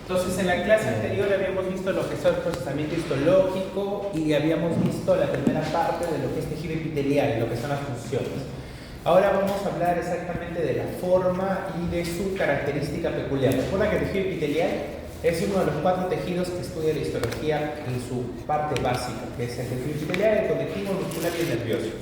Entonces, en la clase anterior habíamos visto lo que es el procesamiento histológico y habíamos visto la primera parte de lo que es tejido epitelial, lo que son las funciones. Ahora vamos a hablar exactamente de la forma y de su característica peculiar. Recuerda que el tejido epitelial es uno de los 4 tejidos que estudia la histología en su parte básica, que es el tejido epitelial, el conectivo, el muscular y el nervioso.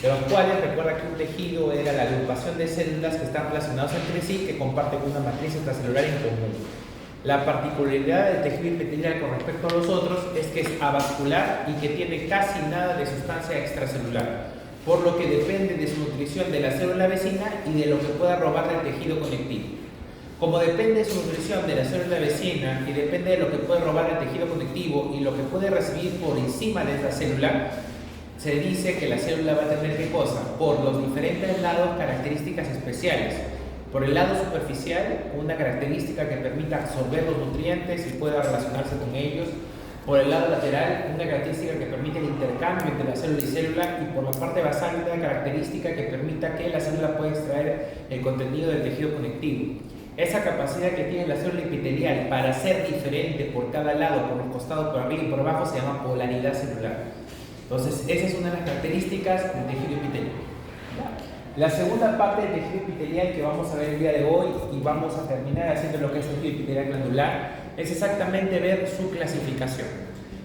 De los cuales recuerda que un tejido era la agrupación de células que están relacionadas entre sí, que comparten una matriz extracelular en común. La particularidad del tejido epitelial con respecto a los otros es que es avascular y que tiene casi nada de sustancia extracelular, por lo que depende de su nutrición de la célula vecina y de lo que pueda robar del tejido conectivo. Como depende de su nutrición de la célula vecina y depende de lo que puede robar el tejido conectivo y lo que puede recibir por encima de esta célula, se dice que la célula va a tener ¿qué cosa? Por los diferentes lados características especiales. Por el lado superficial, una característica que permita absorber los nutrientes y pueda relacionarse con ellos. Por el lado lateral, una característica que permite el intercambio entre la célula y célula. Y por la parte basal, una característica que permita que la célula pueda extraer el contenido del tejido conectivo. Esa capacidad que tiene la célula epitelial para ser diferente por cada lado, por los costados, por arriba y por abajo, se llama polaridad celular. Entonces, esa es una de las características del tejido epitelial. La segunda parte del tejido epitelial que vamos a ver el día de hoy y vamos a terminar haciendo lo que es el tejido epitelial glandular es exactamente ver su clasificación.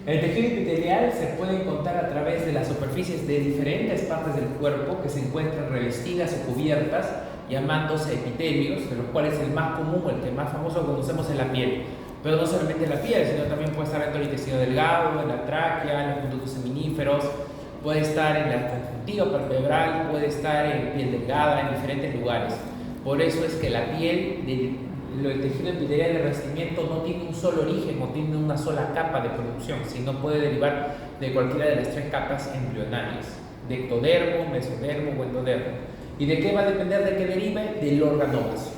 El tejido epitelial se puede encontrar a través de las superficies de diferentes partes del cuerpo que se encuentran revestidas o cubiertas, llamándose epitelios, de los cuales el más común, el que más famoso conocemos es la piel. Pero no solamente la piel, sino también puede estar dentro del intestino delgado, en la tráquea, en los conductos seminíferos, puede estar en la conjuntiva palpebral, puede estar en piel delgada, en diferentes lugares. Por eso es que la piel del tejido epitelial de revestimiento no tiene un solo origen, no tiene una sola capa de producción, sino puede derivar de cualquiera de las 3 capas embrionarias, de ectodermo, mesodermo o endodermo. ¿Y de qué va a depender de que derive? Del órgano base.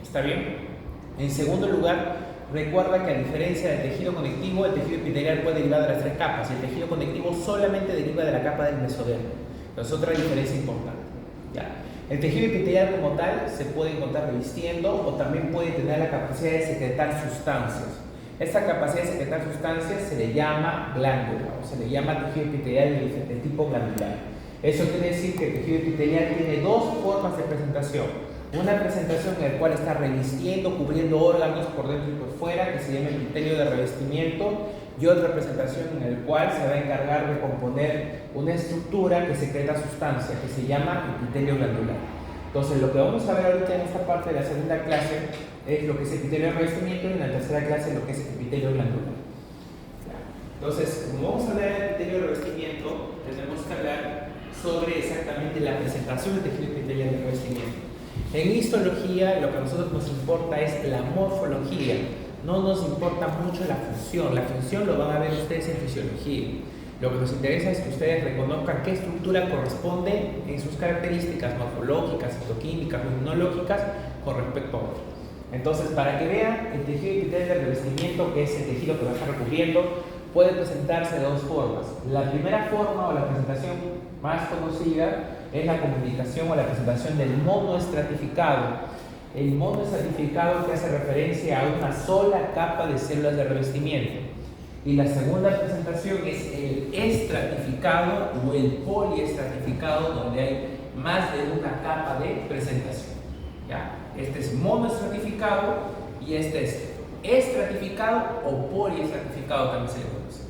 ¿Está bien? En segundo lugar, recuerda que a diferencia del tejido conectivo, el tejido epitelial puede derivar de las 3 capas. El tejido conectivo solamente deriva de la capa del mesodermo. Entonces, otra diferencia importante. ¿Ya? El tejido epitelial como tal se puede encontrar revistiendo o también puede tener la capacidad de secretar sustancias. Esta capacidad de secretar sustancias se le llama glándula o se le llama tejido epitelial de tipo glandular. Eso quiere decir que el tejido epitelial tiene 2 formas de presentación. Una presentación en la cual está revistiendo, cubriendo órganos por dentro y por fuera, que se llama epitelio de revestimiento, y otra presentación en la cual se va a encargar de componer una estructura que secreta sustancia, que se llama epitelio glandular. Entonces, lo que vamos a ver ahorita en esta parte de la segunda clase es lo que es epitelio de revestimiento y en la tercera clase lo que es epitelio glandular. Entonces, como vamos a hablar de epitelio de revestimiento, tenemos que hablar sobre exactamente la presentación del tejido epitelial de revestimiento. En histología lo que a nosotros nos importa es la morfología, no nos importa mucho la función. La función lo van a ver ustedes en fisiología. Lo que nos interesa es que ustedes reconozcan qué estructura corresponde en sus características morfológicas, citoquímicas o inmunológicas con respecto a otro. Entonces, para que vean, el tejido epitelial de revestimiento, que es el tejido que va a estar recubriendo, puede presentarse de 2 formas. La primera forma o la presentación más conocida es la comunicación o la presentación del monoestratificado. El monoestratificado que hace referencia a una sola capa de células de revestimiento. Y la segunda presentación es el estratificado o el poliestratificado, donde hay más de una capa de presentación. ¿Ya? Este es monoestratificado y este es estratificado o poliestratificado, también se le conoce.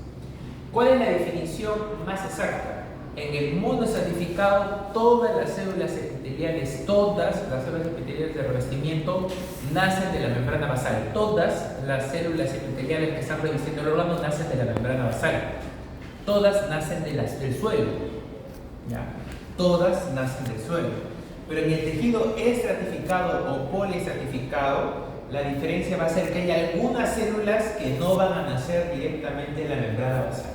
¿Cuál es la definición más exacta? En el monoestratificado, todas las células epiteliales, todas las células epiteliales de revestimiento nacen de la membrana basal. Todas las células epiteliales que están revistiendo el órgano nacen de la membrana basal. Todas nacen del suelo. ¿Ya? Todas nacen del suelo. Pero en el tejido estratificado o poliestratificado, la diferencia va a ser que hay algunas células que no van a nacer directamente de la membrana basal.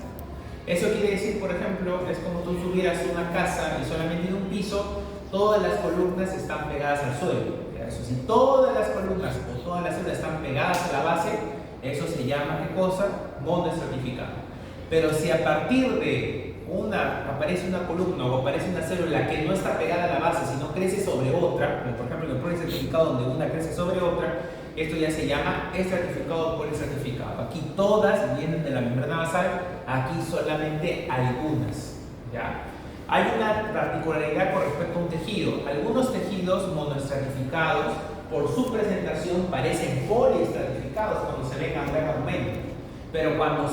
Eso quiere decir, por ejemplo, es como tú tuvieras una casa y solamente en un piso, todas las columnas están pegadas al suelo. Eso, si todas las columnas o todas las células están pegadas a la base, eso se llama, ¿qué cosa? Monoestratificado. Pero si a partir de aparece una columna o aparece una célula que no está pegada a la base, sino crece sobre otra, como por ejemplo en el poliestratificado donde una crece sobre otra, esto ya se llama estratificado o poliestratificado. Aquí todas vienen de la membrana basal, aquí solamente algunas, ¿ya? Hay una particularidad con respecto a un tejido. Algunos tejidos monoestratificados, por su presentación, parecen poliestratificados cuando se ven a gran aumento. Pero cuando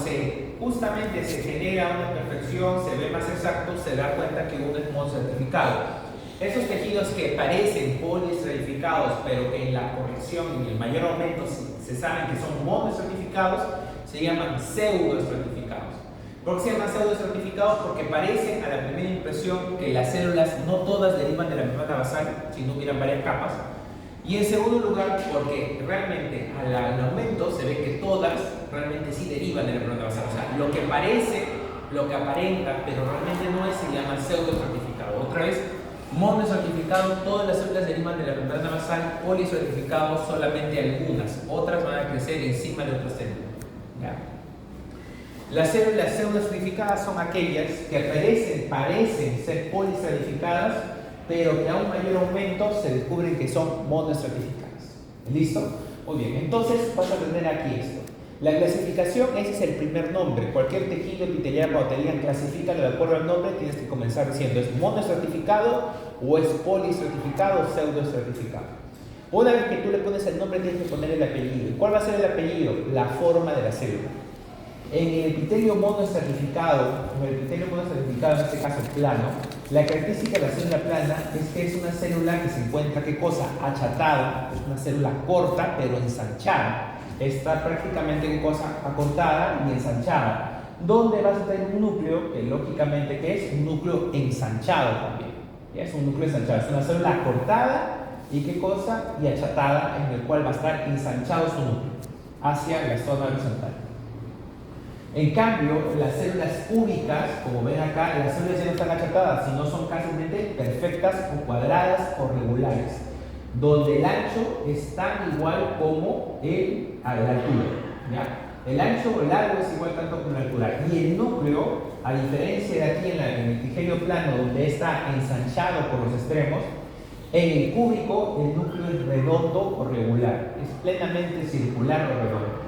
justamente se genera una perfección, se ve más exacto, se da cuenta que uno es monoestratificado. Esos tejidos que parecen poliestratificados, pero que en la corrección y en el mayor aumento se saben que son monoestratificados, se llaman pseudoestratificados. ¿Por qué se llaman pseudoestratificados? Porque parecen a la primera impresión que las células no todas derivan de la membrana basal, si no hubieran varias capas. Y en segundo lugar, porque realmente al aumento se ve que todas realmente sí derivan de la membrana basal. O sea, lo que parece, lo que aparenta, pero realmente no es, se llama pseudoestratificado. Otra vez, monoestratificado, todas las células derivan de la membrana basal, poliestratificado, solamente algunas. Otras van a crecer encima de otras células. ¿Ya? Las células pseudoestratificadas son aquellas que parecen ser poliestratificadas, pero que a un mayor aumento se descubren que son monoestratificadas. ¿Listo? Muy bien, entonces vas a tener aquí esto. La clasificación, ese es el primer nombre. Cualquier tejido epitelial, cuando te digan clasifícalo de acuerdo al nombre, tienes que comenzar diciendo es monoestratificado o es poliestratificado o pseudoestratificado. Una vez que tú le pones el nombre, tienes que poner el apellido. ¿Y cuál va a ser el apellido? La forma de la célula. En el epitelio monoestratificado, en este caso plano, la característica de la célula plana es que es una célula que se encuentra, ¿qué cosa? Achatada, es una célula corta pero ensanchada. Está prácticamente, ¿qué cosa? Acortada y ensanchada. Donde vas a tener un núcleo, que lógicamente ¿qué es? Un núcleo ensanchado también. ¿Ya? Es un núcleo ensanchado, es una célula acortada y ¿qué cosa? Y achatada, en el cual va a estar ensanchado su núcleo hacia la zona horizontal. En cambio, las células cúbicas, como ven acá, las células ya no están achatadas, sino son casi perfectas o cuadradas o regulares, donde el ancho es tan igual como la altura. ¿Ya? El ancho o el largo es igual tanto como la altura. Y el núcleo, a diferencia de aquí en el epitelio plano, donde está ensanchado por los extremos, en el cúbico el núcleo es redondo o regular, es plenamente circular o redondo.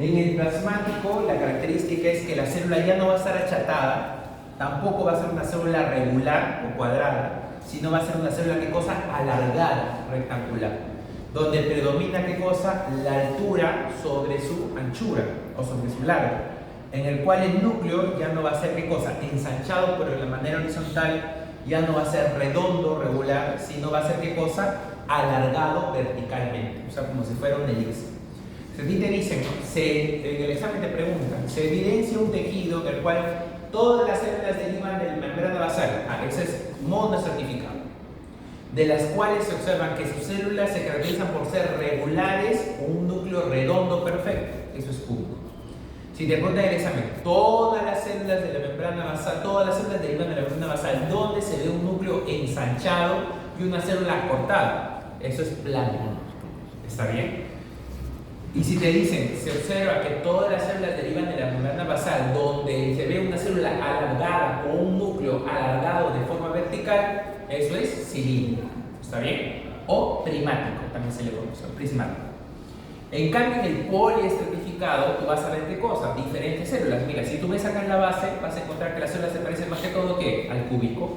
En el plasmático, la característica es que la célula ya no va a estar achatada, tampoco va a ser una célula regular o cuadrada, sino va a ser una célula, ¿qué cosa? Alargada, rectangular, donde predomina, ¿qué cosa? La altura sobre su anchura o sobre su largo, en el cual el núcleo ya no va a ser, ¿qué cosa? Ensanchado, pero de la manera horizontal, ya no va a ser redondo, regular, sino va a ser, ¿qué cosa? Alargado verticalmente, o sea, como si fuera un elipse. Si a ti te dicen, en el examen te preguntan, se evidencia un tejido del cual todas las células derivan de la membrana basal, ese es monoestratificado, de las cuales se observan que sus células se caracterizan por ser regulares o un núcleo redondo perfecto, eso es cúbico. Si te preguntan en el examen, todas las células de la membrana basal, todas las células derivan de la membrana basal, ¿dónde se ve un núcleo ensanchado y una célula acortada? Eso es plano. ¿Está bien? Y si te dicen, se observa que todas las células derivan de la membrana basal, donde se ve una célula alargada o un núcleo alargado de forma vertical, eso es cilíndrico, ¿está bien? O primático, también se le conoce, prismático. En cambio, en el poliestratificado, tú vas a ver qué cosa, diferentes células. Mira, si tú ves acá en la base, vas a encontrar que las células se parecen más que todo ¿qué? Al cúbico,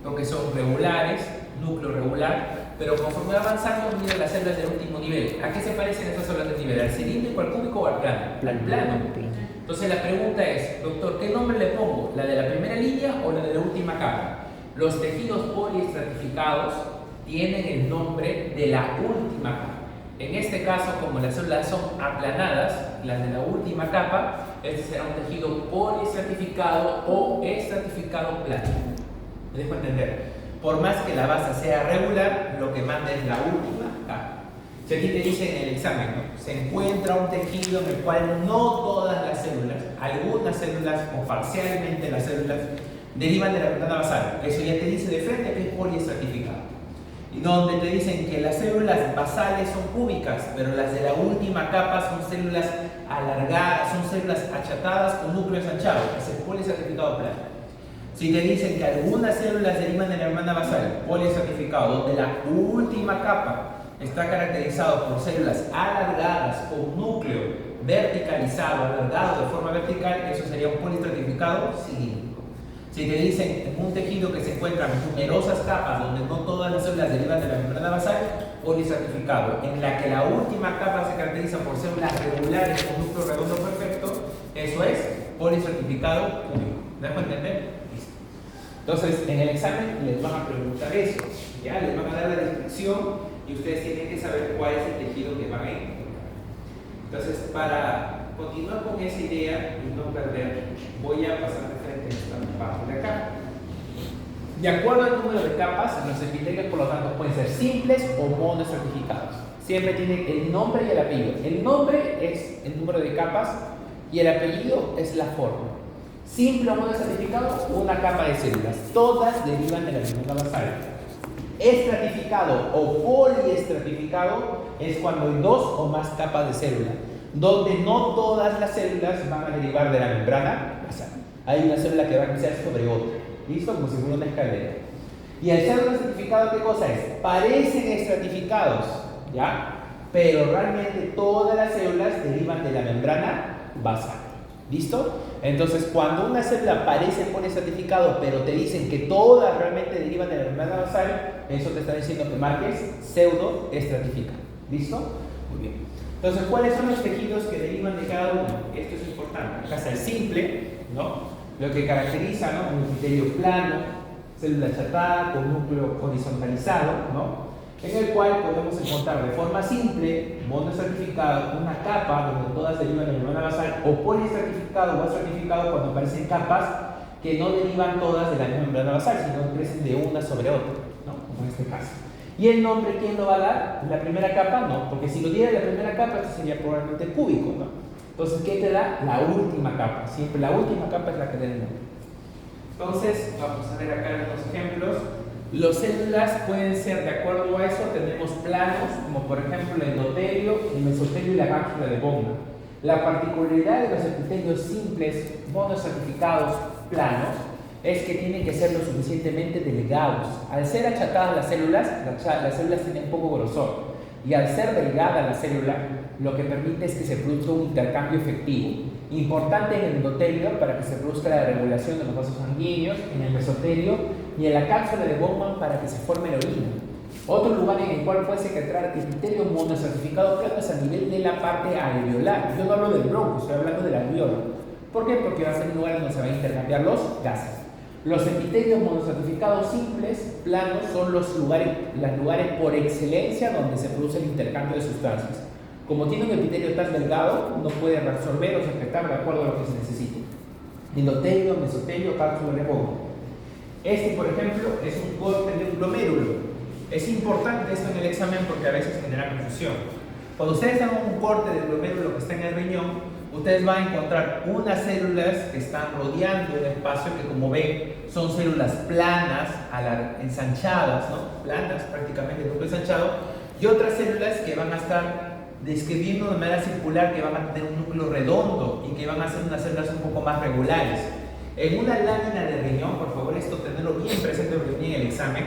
lo que son regulares, núcleo regular. Pero conforme avanzamos, mira las células del último nivel. ¿A qué se parecen estas células del nivel? ¿Al cilíndrico, al cúbico o al plano? Al plano. Entonces la pregunta es, doctor, ¿qué nombre le pongo? ¿La de la primera línea o la de la última capa? Los tejidos poliestratificados tienen el nombre de la última capa. En este caso, como las células son aplanadas, las de la última capa, este será un tejido poliestratificado o estratificado plano. ¿Me dejo entender? Por más que la base sea regular, lo que manda es la última capa. Si aquí te dicen en el examen, ¿no? Se encuentra un tejido en el cual no todas las células, algunas células o parcialmente las células, derivan de la membrana basal. Eso ya te dice de frente que es poliestratificado. Y donde te dicen que las células basales son cúbicas, pero las de la última capa son células alargadas, son células achatadas con núcleo ensanchado, ese es poliestratificado plano. Si te dicen que algunas células derivan de la membrana basal poliestratificado, donde la última capa está caracterizado por células alargadas con núcleo verticalizado, alargado de forma vertical, eso sería un poliestratificado cilíndrico. Si te dicen en un tejido que se encuentran numerosas capas donde no todas las células derivan de la membrana basal, poliestratificado, en la que la última capa se caracteriza por células regulares con núcleo redondo perfecto, eso es poliestratificado cúbico. ¿Me dejo entender? Entonces, en el examen les van a preguntar eso, ¿ya? Les van a dar la descripción y ustedes tienen que saber cuál es el tejido que van a encontrar. Entonces, para continuar con esa idea y no perder, voy a pasar de frente a esta parte de acá. De acuerdo al número de capas, los epitelios, por lo tanto, pueden ser simples o monoestratificados. Siempre tienen el nombre y el apellido. El nombre es el número de capas y el apellido es la forma. Simple o monoestratificado, una capa de células. Todas derivan de la membrana basal. Estratificado o poliestratificado es cuando hay dos o más capas de célula, donde no todas las células van a derivar de la membrana basal. Hay una célula que va a crecer sobre otra. ¿Listo? Como si fuera una escalera. Y al ser estratificado, ¿qué cosa es? Parecen estratificados, ¿ya? Pero realmente todas las células derivan de la membrana basal. ¿Listo? Entonces, cuando una célula parece poliestratificado, pero te dicen que todas realmente derivan de la membrana basal, eso te está diciendo que marques pseudoestratificado. ¿Listo? Muy bien. Entonces, ¿cuáles son los tejidos que derivan de cada uno? Esto es importante. Acá está el simple, ¿no? Lo que caracteriza, ¿no? Un epitelio plano, célula achatada con núcleo horizontalizado, ¿no? En el cual podemos encontrar de forma simple, monoestratificado, una capa donde todas derivan de la membrana basal, o poliestratificado o estratificado cuando aparecen capas que no derivan todas de la misma membrana basal, sino crecen de una sobre otra, ¿no? Como en este caso. ¿Y el nombre quién lo va a dar? ¿La primera capa? No, porque si lo diera la primera capa, esto sería probablemente cúbico, ¿no? Entonces, ¿qué te da? La última capa. Siempre la última capa es la que da el nombre. Entonces, vamos a ver acá unos ejemplos. Las células pueden ser, de acuerdo a eso, tenemos planos, como por ejemplo el endotelio, el mesotelio y la cápsula de Bowman. La particularidad de los epitelios simples, monoestratificados, planos, es que tienen que ser lo suficientemente delgados. Al ser achatadas las células tienen poco grosor. Y al ser delgada la célula, lo que permite es que se produzca un intercambio efectivo. Importante en el endotelio para que se produzca la regulación de los vasos sanguíneos, en el mesotelio y en la cápsula de Bowman para que se forme la orina. Otro lugar en el cual puede secretar epitelio monoestratificado plano es a nivel de la parte alveolar. Yo no hablo del bronco, estoy hablando del alveolo. ¿Por qué? Porque va a ser un lugar donde se van a intercambiar los gases. Los epitelios monoestratificados simples, planos, son los lugares por excelencia donde se produce el intercambio de sustancias. Como tiene un epitelio tan delgado, no puede reabsorber o secretar de acuerdo a lo que se necesite. Endotelio, mesotelio, cápsula de Bowman. Este, por ejemplo, es un corte de un glomérulo. Es importante esto en el examen porque a veces genera confusión. Cuando ustedes hagan un corte del glomérulo que está en el riñón, ustedes van a encontrar unas células que están rodeando el espacio que, como ven, son células planas, ensanchadas, ¿no? Planas, prácticamente núcleo ensanchado, y otras células que van a estar describiendo de manera circular, que van a tener un núcleo redondo y que van a ser unas células un poco más regulares. En una lámina de riñón, por favor, esto tenerlo bien presente en el examen,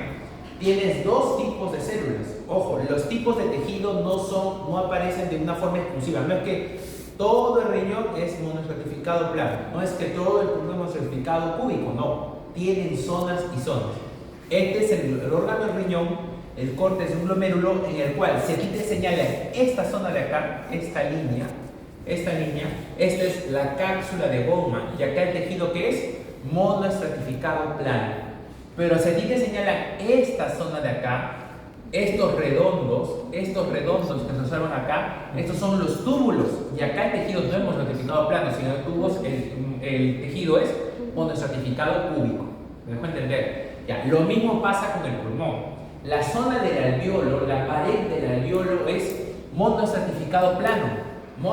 tienes dos tipos de células. Ojo, los tipos de tejido no aparecen de una forma exclusiva. No es que todo el riñón es monoestratificado plano, no es que todo el pulmón es monoestratificado cúbico, no. Tienen zonas y zonas. Este es el órgano del riñón. El corte es un glomérulo en el cual, si aquí te señala esta zona de acá, esta línea, esta es la cápsula de Bowman, y acá el tejido que es monoestratificado plano. Pero si aquí te señala esta zona de acá, estos redondos que se observan acá, estos son los túbulos, y acá el tejido no es monoestratificado plano, sino el tejido es monoestratificado cúbico. ¿Me dejo entender? Ya, lo mismo pasa con el pulmón. La zona del alveolo, la pared del alveolo es monoestratificado plano o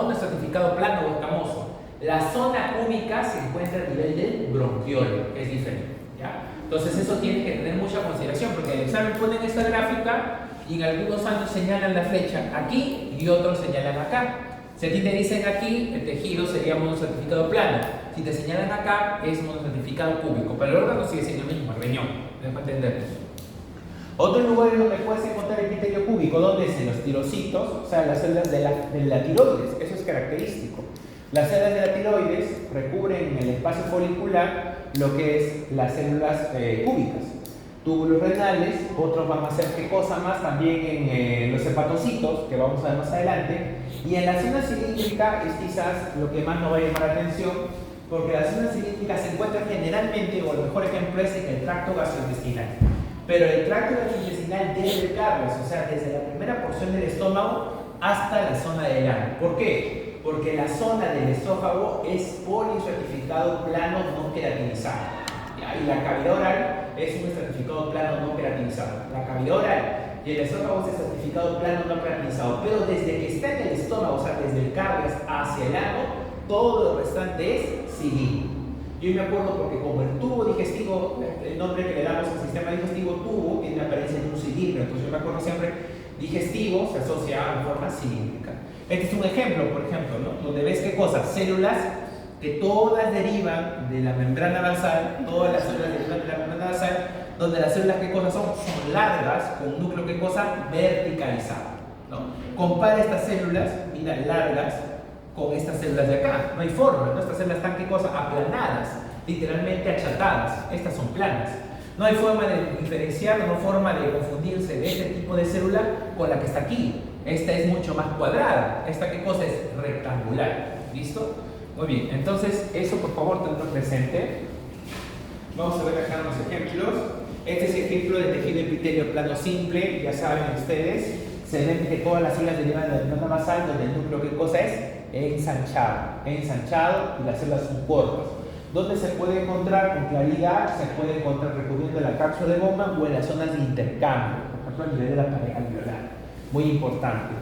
escamoso. La zona cúbica se encuentra a nivel del bronquiolo, que es diferente, ¿ya? Entonces eso tiene que tener mucha consideración, porque en el examen ponen esta gráfica y en algunos años señalan la flecha aquí y otros señalan acá. Si a ti te dicen aquí, el tejido sería monostratificado plano. Si te señalan acá, es monostratificado cúbico. Pero el órgano sigue siendo el mismo, el riñón. Deja entender. Otro lugar donde puedes encontrar epitelio cúbico, donde es en los tirocitos, o sea, las células de la tiroides. Eso es característico. Las células de la tiroides recubren en el espacio folicular lo que es las células cúbicas. Túbulos renales, otros van a hacer qué cosa más, también en los hepatocitos, que vamos a ver más adelante. Y en la zona cilíndrica es quizás lo que más nos va a llamar la atención, porque la zona cilíndrica se encuentra generalmente, o el mejor ejemplo es en el tracto gastrointestinal. Pero el tracto gastrointestinal debe cargas, o sea, desde la primera porción del estómago hasta la zona del ano. ¿Por qué? Porque la zona del esófago es polistratificado plano no queratinizado. Y la cavidad oral es un estratificado plano no queratinizado. La cavidad oral y el esófago es estratificado plano no queratinizado. Pero desde que está en el estómago, o sea, desde el cardias hacia el ano, todo lo restante es cilíndrico. Yo me acuerdo porque como el tubo digestivo, el nombre que le damos al sistema digestivo tubo, tiene la apariencia de un cilindro. Entonces yo me acuerdo siempre, digestivo se asocia a forma cilíndrica. Este es un ejemplo, por ejemplo, ¿no? Donde ves qué cosas, células que todas derivan de la membrana basal, todas las células derivan de la membrana basal, donde las células qué cosas son largas, con un núcleo qué cosa verticalizado, ¿no? Compara estas células, mira, largas, con estas células de acá, no hay forma, ¿no? Estas células están qué cosa, aplanadas, literalmente achatadas, estas son planas. No hay forma de diferenciar, no hay forma de confundirse de este tipo de célula con la que está aquí. Esta es mucho más cuadrada, esta qué cosa es rectangular, ¿listo? Muy bien, entonces eso por favor tenlo presente. Vamos a ver acá unos ejemplos. Este es el ejemplo de tejido epitelio plano simple, ya saben ustedes. Se ven que todas las células derivan de la membrana basal, donde el núcleo qué cosa es ensanchado y las células son cortas. ¿Dónde se puede encontrar con claridad? Se puede encontrar recubriendo la cápsula de Bowman o en las zonas de intercambio, por ejemplo a nivel de la pared alveolar. Muy importante.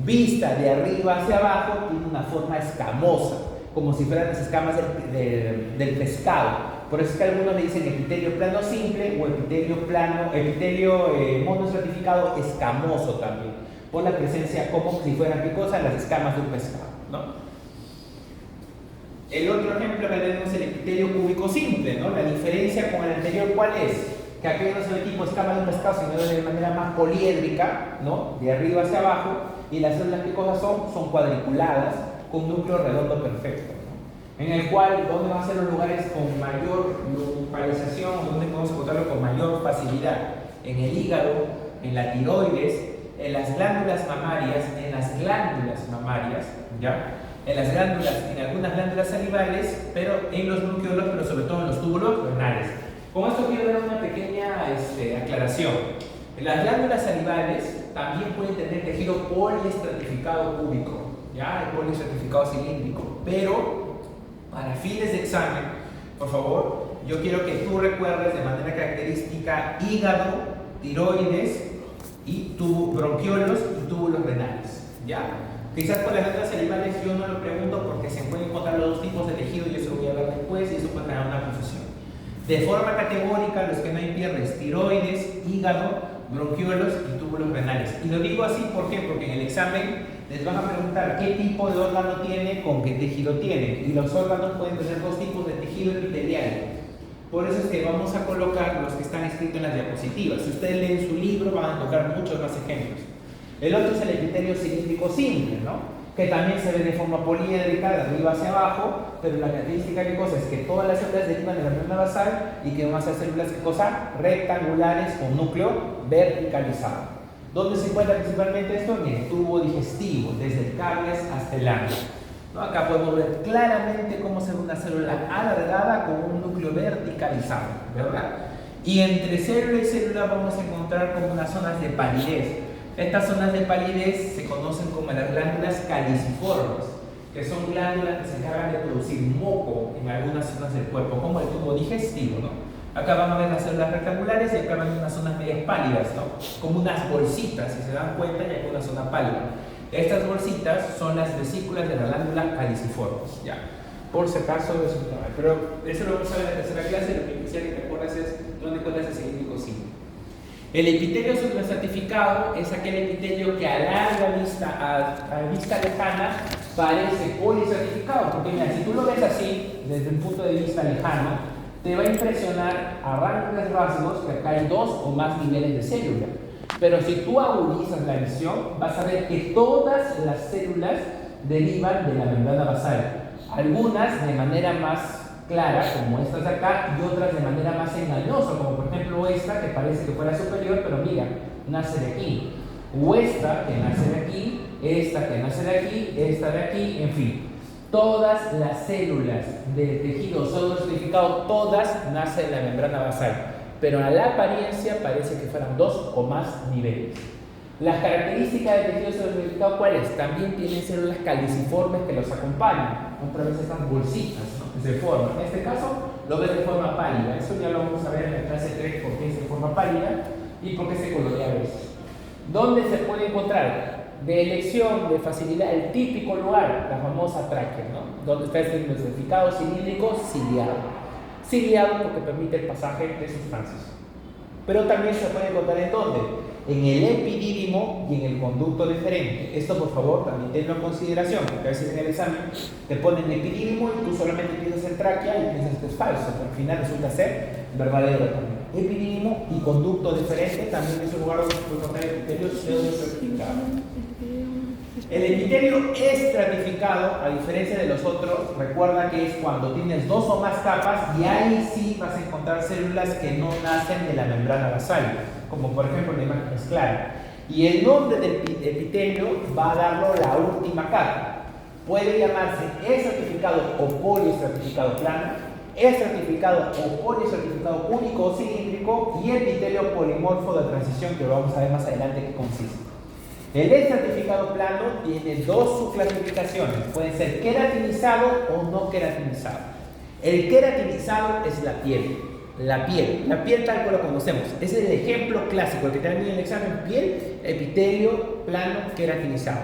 Vista de arriba hacia abajo, tiene una forma escamosa, como si fueran las escamas del pescado. Por eso es que algunos le dicen epitelio plano simple o epitelio monoestratificado escamoso también, por la presencia como si fueran qué cosa, las escamas de un pescado, ¿no? El otro ejemplo que tenemos es el epitelio cúbico simple, ¿no? La diferencia con el anterior, ¿cuál es? Que aquello no es de tipo escama de un pescado, sino de manera más poliédrica, ¿no? De arriba hacia abajo, y las células qué cosas son cuadriculadas, con un núcleo redondo perfecto, ¿no? En el cual, ¿dónde van a ser los lugares con mayor localización o donde podemos encontrarlo con mayor facilidad? En el hígado, en la tiroides, en las glándulas mamarias, ¿ya? En las glándulas, en algunas glándulas salivales, pero en los bronquiolos, pero sobre todo en los túbulos renales. Con esto quiero dar una pequeña aclaración. Las glándulas salivales también pueden tener tejido poliestratificado cúbico, ¿ya? El poliestratificado cilíndrico, pero para fines de examen, por favor, yo quiero que tú recuerdes de manera característica hígado, tiroides y bronquiolos y túbulos renales, ¿ya? Quizás por las glándulas salivales yo no lo pregunto porque se pueden encontrar los dos tipos de tejido y eso lo voy a hablar después y eso puede generar una confusión. De forma categórica, los que no hay pierdes, tiroides, hígado, bronquiolos y túbulos renales. Y lo digo así, ¿por qué? Porque en el examen les van a preguntar qué tipo de órgano tiene, con qué tejido tiene. Y los órganos pueden tener dos tipos de tejido epitelial. Por eso es que vamos a colocar los que están escritos en las diapositivas. Si ustedes leen su libro, van a encontrar muchos más ejemplos. El otro es el epitelio cilíndrico simple, ¿no? Que también se ve de forma poliédrica, de arriba hacia abajo, pero la característica de cosa es que todas las células derivan de la membrana basal y que van a ser células ¿qué cosa? Rectangulares con núcleo verticalizado. ¿Dónde se encuentra principalmente esto? En el tubo digestivo, desde el cardias hasta el ano, ¿no? Acá podemos ver claramente cómo se ve una célula alargada con un núcleo verticalizado, ¿verdad? Y entre célula y célula vamos a encontrar como unas zonas de palidez. Estas zonas de palidez se conocen como las glándulas caliciformes, que son glándulas que se encargan de producir moco en algunas zonas del cuerpo, como el tubo digestivo, ¿no? Acá van a ver las células rectangulares y acá van unas zonas medias pálidas, ¿no? Como unas bolsitas, si se dan cuenta, ya hay una zona pálida. Estas bolsitas son las vesículas de la glándula caliciformes, ¿ya? Por si acaso, eso está mal. Pero eso lo vamos a ver en la tercera clase, lo que quisiera que te acuerdas es dónde encuentras el cilíndrico simple. El epitelio supraestratificado es aquel epitelio que a larga vista, a vista lejana, parece poliestratificado. Porque mira, si tú lo ves así, desde un punto de vista lejano, te va a impresionar a grandes rasgos que acá hay dos o más niveles de célula. Pero si tú agudizas la visión, vas a ver que todas las células derivan de la membrana basal. Algunas de manera más clara, como estas de acá, y otras de manera más engañosa, como por ejemplo esta, que parece que fuera superior, pero mira, nace de aquí. O esta, que nace de aquí, esta que nace de aquí, esta de aquí, en fin. Todas las células del tejido pseudoestratificado, todas nacen de la membrana basal, pero a la apariencia parece que fueran dos o más niveles. Las características del tejido pseudoestratificado, ¿cuáles? También tienen células caliciformes que los acompañan. Otra vez estas bolsitas, ¿no?, que se forman. En este caso lo ves de forma pálida. Eso ya lo vamos a ver en la clase 3, por qué es de forma pálida y por qué se colorea a veces. ¿Dónde se puede encontrar? De elección, de facilidad, el típico lugar, la famosa tráquea, ¿no?, donde está este estratificado cilíndrico ciliado. Ciliado porque permite el pasaje de sustancias. Pero también se puede encontrar en ¿dónde? En el epidídimo y en el conducto deferente. Esto, por favor, también tenlo en consideración, porque a veces en el examen te ponen epidídimo y tú solamente piensas en tráquea y piensas que es falso, pero al final resulta ser verdadero también. Epidídimo y conducto deferente también es un lugar donde se puede encontrar el epitelio pseudoestratificado. El epitelio estratificado, a diferencia de los otros, recuerda que es cuando tienes dos o más capas y ahí sí vas a encontrar células que no nacen de la membrana basal, como por ejemplo la imagen es clara. Y el nombre del epitelio va a darlo la última capa. Puede llamarse estratificado o poliestratificado plano, estratificado o poliestratificado único o cilíndrico y epitelio polimorfo de transición, que lo vamos a ver más adelante qué consiste. El estratificado plano tiene dos subclasificaciones, puede ser queratinizado o no queratinizado. El queratinizado es la piel tal cual lo conocemos. Ese es el ejemplo clásico, el que te dan en el examen: piel, epitelio plano queratinizado.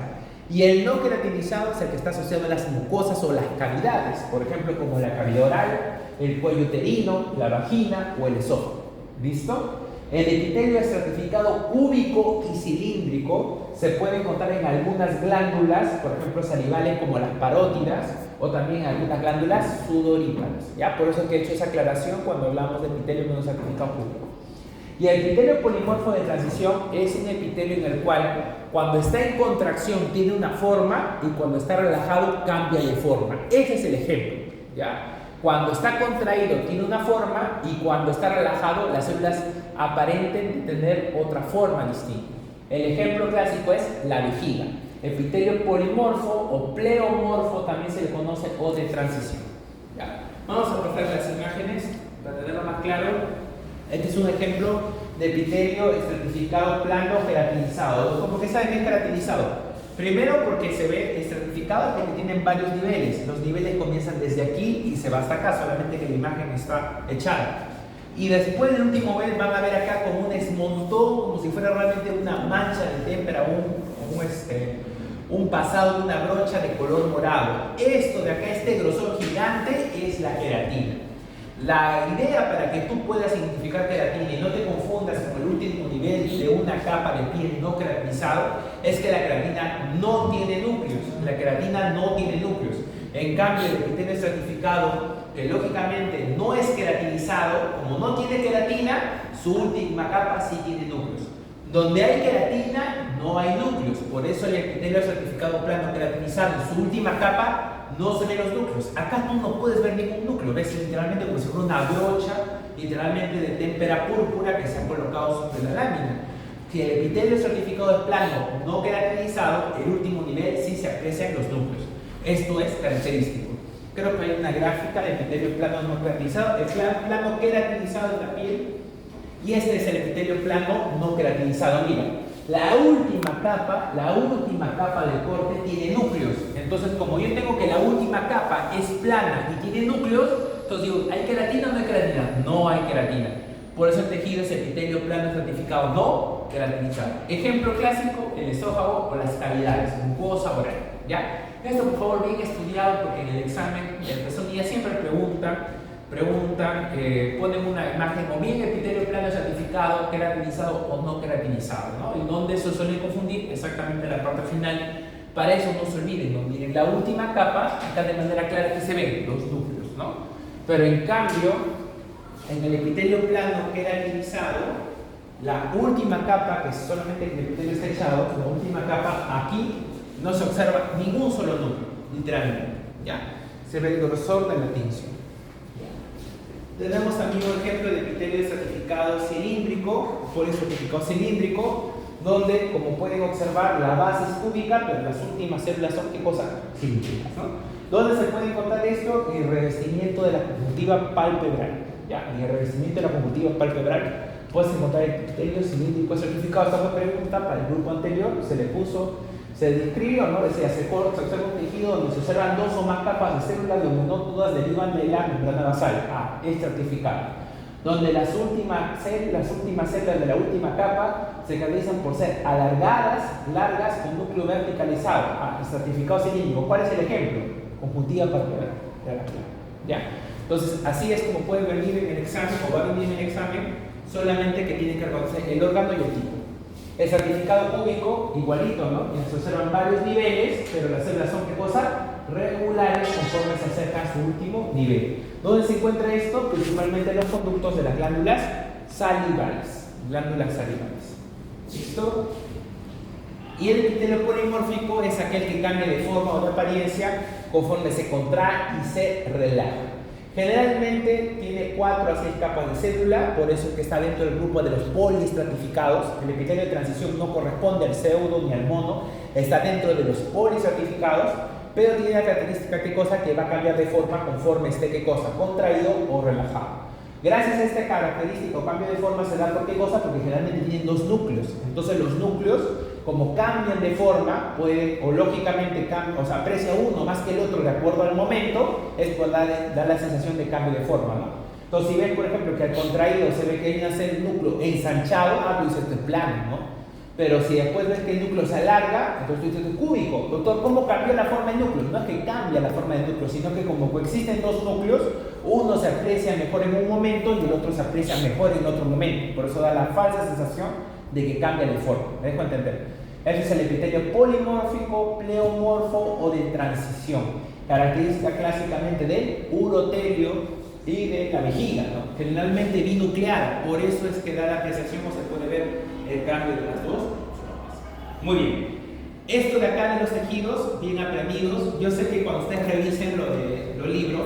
Y el no queratinizado es el que está asociado a las mucosas o las cavidades, por ejemplo, como la cavidad oral, el cuello uterino, la vagina o el esófago. ¿Listo? El epitelio estratificado cúbico y cilíndrico se puede encontrar en algunas glándulas, por ejemplo salivales como las parótidas, o también en algunas glándulas sudoríparas. ¿Ya? Por eso es que he hecho esa aclaración cuando hablamos de epitelio no estratificado cúbico. Y el epitelio polimorfo de transición es un epitelio en el cual, cuando está en contracción, tiene una forma y cuando está relajado cambia de forma. Ese es el ejemplo. ¿Ya? Cuando está contraído tiene una forma y cuando está relajado las células aparenten tener otra forma distinta. El ejemplo clásico es la vejiga. Epitelio polimorfo o pleomorfo también se le conoce, o de transición. ¿Ya? Vamos a pasar las imágenes para tenerlo más claro. Este es un ejemplo de epitelio estratificado plano queratinizado. ¿Por qué saben que es queratinizado? Primero porque se ve estratificado porque tienen varios niveles. Los niveles comienzan desde aquí y se va hasta acá, solamente que la imagen está echada. Y después del último vez van a ver acá como un esmontón, como si fuera realmente una mancha de témpera, un pasado de una brocha de color morado. Esto de acá, este grosor gigante, es la queratina. La idea para que tú puedas identificar queratina y no te confundas con el último nivel de una capa de piel no queratinizado es que la queratina no tiene núcleos. La queratina no tiene núcleos. En cambio, el epitelio estratificado, que lógicamente no es queratinizado, como no tiene queratina, su última capa sí tiene núcleos. Donde hay queratina, no hay núcleos. Por eso el epitelio estratificado plano queratinizado, en su última capa, no se ven los núcleos. Acá tú no puedes ver ningún núcleo. Ves literalmente como si fuera una brocha, literalmente de témpera púrpura que se ha colocado sobre la lámina. Si el epitelio estratificado es plano no queratinizado, el último nivel sí se aprecian los núcleos. Esto es característico. Creo que hay una gráfica de epitelio plano no queratinizado. El plano queratinizado de la piel. Y este es el epitelio plano no queratinizado. Mira, la última capa del corte tiene núcleos. Entonces, como yo tengo que la última capa es plana y tiene núcleos, entonces digo, ¿hay queratina o no hay queratina? No hay queratina. Por eso el tejido es epitelio plano estratificado no queratinizado. Ejemplo clásico, el esófago o las cavidades, mucosa oral. ¿Ya? Esto, por favor, bien estudiado, porque en el examen, el profesor ya siempre pregunta preguntan, ponen una imagen o bien epitelio plano certificado, queratinizado o no queratinizado, ¿no? Y donde se suele confundir exactamente la parte final. Para eso no se olviden, no miren la última capa, acá de manera clara que se ven los núcleos, ¿no? Pero en cambio, en el epitelio plano queratinizado, la última capa, que solamente el epitelio está echado, la última capa, aquí no se observa ningún solo núcleo, literalmente, ¿ya? Se ve el grosor de la tinción. Tenemos también un ejemplo de epitelio certificado cilíndrico, folio certificado cilíndrico, donde, como pueden observar, la base es cúbica, pero las últimas células son, ¿qué cosa? Cilíndricas, ¿no? ¿Dónde se puede encontrar esto? En el revestimiento de la conjuntiva palpebral, ¿ya? En el revestimiento de la conjuntiva palpebral puedes encontrar el epitelio cilíndrico certificado. Esta fue pregunta para el grupo anterior, se le puso, se describió, ¿no? Decía, se observa un tejido donde se observan dos o más capas de células donde no todas derivan de la membrana basal. Ah, es certificado. Donde las últimas células de la última capa se caracterizan por ser alargadas, largas, con núcleo verticalizado. Ah, es certificado cilíndrico. ¿Cuál es el ejemplo? Conjuntiva palpebral. ¿Ya? Entonces, así es como puede venir en el examen, o va a venir en el examen, solamente que tiene que reconocer el órgano y el tipo. El certificado cúbico, igualito, ¿no? Y se observan varios niveles, pero las células son, ¿qué cosa? Regulares conforme se acerca a su último nivel. ¿Dónde se encuentra esto? Principalmente en los conductos de las glándulas salivales. ¿Listo? Y el epitelio polimórfico es aquel que cambia de forma o de apariencia conforme se contrae y se relaja. Generalmente tiene 4 a 6 capas de célula, por eso es que está dentro del grupo de los poliestratificados. El epitelio de transición no corresponde al pseudo ni al mono, está dentro de los poliestratificados, pero tiene la característica, ¿qué cosa? Que va a cambiar de forma conforme esté, ¿qué cosa? Contraído o relajado. Gracias a esta característica o cambio de forma se da por qué cosa, porque generalmente tienen dos núcleos. Entonces los núcleos, como cambian de forma, pueden, o lógicamente o sea, aprecia uno más que el otro de acuerdo al momento, es por dar la sensación de cambio de forma, ¿no? Entonces si ven, por ejemplo, que al contraído se ve que hay un núcleo ensanchado, ah, tú dices esto es plano, ¿no? Pero si después ves que el núcleo se alarga, entonces tú dices cúbico. Doctor, ¿cómo cambió la forma del núcleo? No es que cambia la forma del núcleo, sino que como coexisten dos núcleos, uno se aprecia mejor en un momento y el otro se aprecia mejor en otro momento. Por eso da la falsa sensación de que cambia de forma. ¿Me dejo entender? Ese es el epitelio polimórfico, pleomorfo o de transición. Característica clásicamente del urotelio y de la vejiga, ¿no? Generalmente binuclear. Por eso es que da la apreciación o se puede ver el cambio de las dos formas. Muy bien. Esto de acá de los tejidos, bien aprendidos, yo sé que cuando ustedes revisen los libros,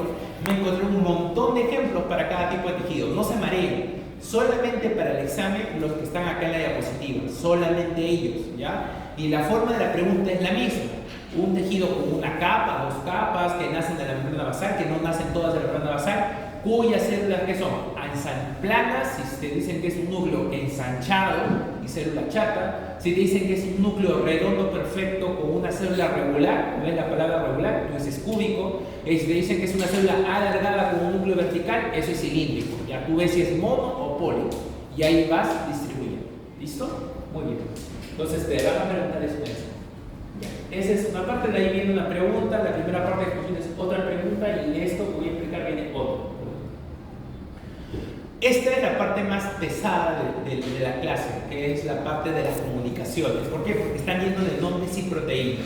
me encontré un montón de ejemplos para cada tipo de tejido. No se mareen. Solamente para el examen, los que están acá en la diapositiva, solamente ellos, ¿ya? Y la forma de la pregunta es la misma. Un tejido con una capa, dos capas, que nacen de la membrana basal, que no nacen todas de la membrana basal, cuyas células que son planas, si te dicen que es un núcleo ensanchado y célula chata, si te dicen que es un núcleo redondo perfecto con una célula regular, ¿no es la palabra regular? Entonces es cúbico. Y si te dicen que es una célula alargada con un núcleo vertical, eso es cilíndrico. Ya tú ves si es mono o poli, y ahí vas distribuyendo. ¿Listo? Muy bien. Entonces te van a preguntar eso. Esa es una parte, de ahí viene una pregunta, la primera parte de la exposición es otra pregunta, y de esto que voy a explicar viene otro. Esta es la parte más pesada de la clase, que es la parte de las comunicaciones. ¿Por qué? Porque están yendo de nombres y proteínas.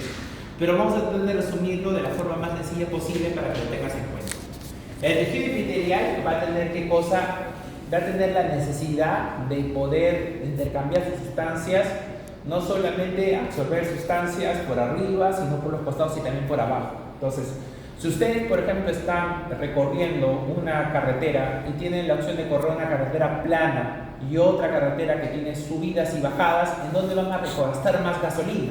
Pero vamos a tratar de resumirlo de la forma más sencilla posible para que lo tengas en cuenta. El tejido epitelial va a tener ¿qué cosa? Va a tener la necesidad de poder intercambiar sus sustancias, no solamente absorber sustancias por arriba, sino por los costados y también por abajo. Entonces, si ustedes, por ejemplo, están recorriendo una carretera y tienen la opción de correr una carretera plana y otra carretera que tiene subidas y bajadas, ¿en dónde van a gastar más gasolina?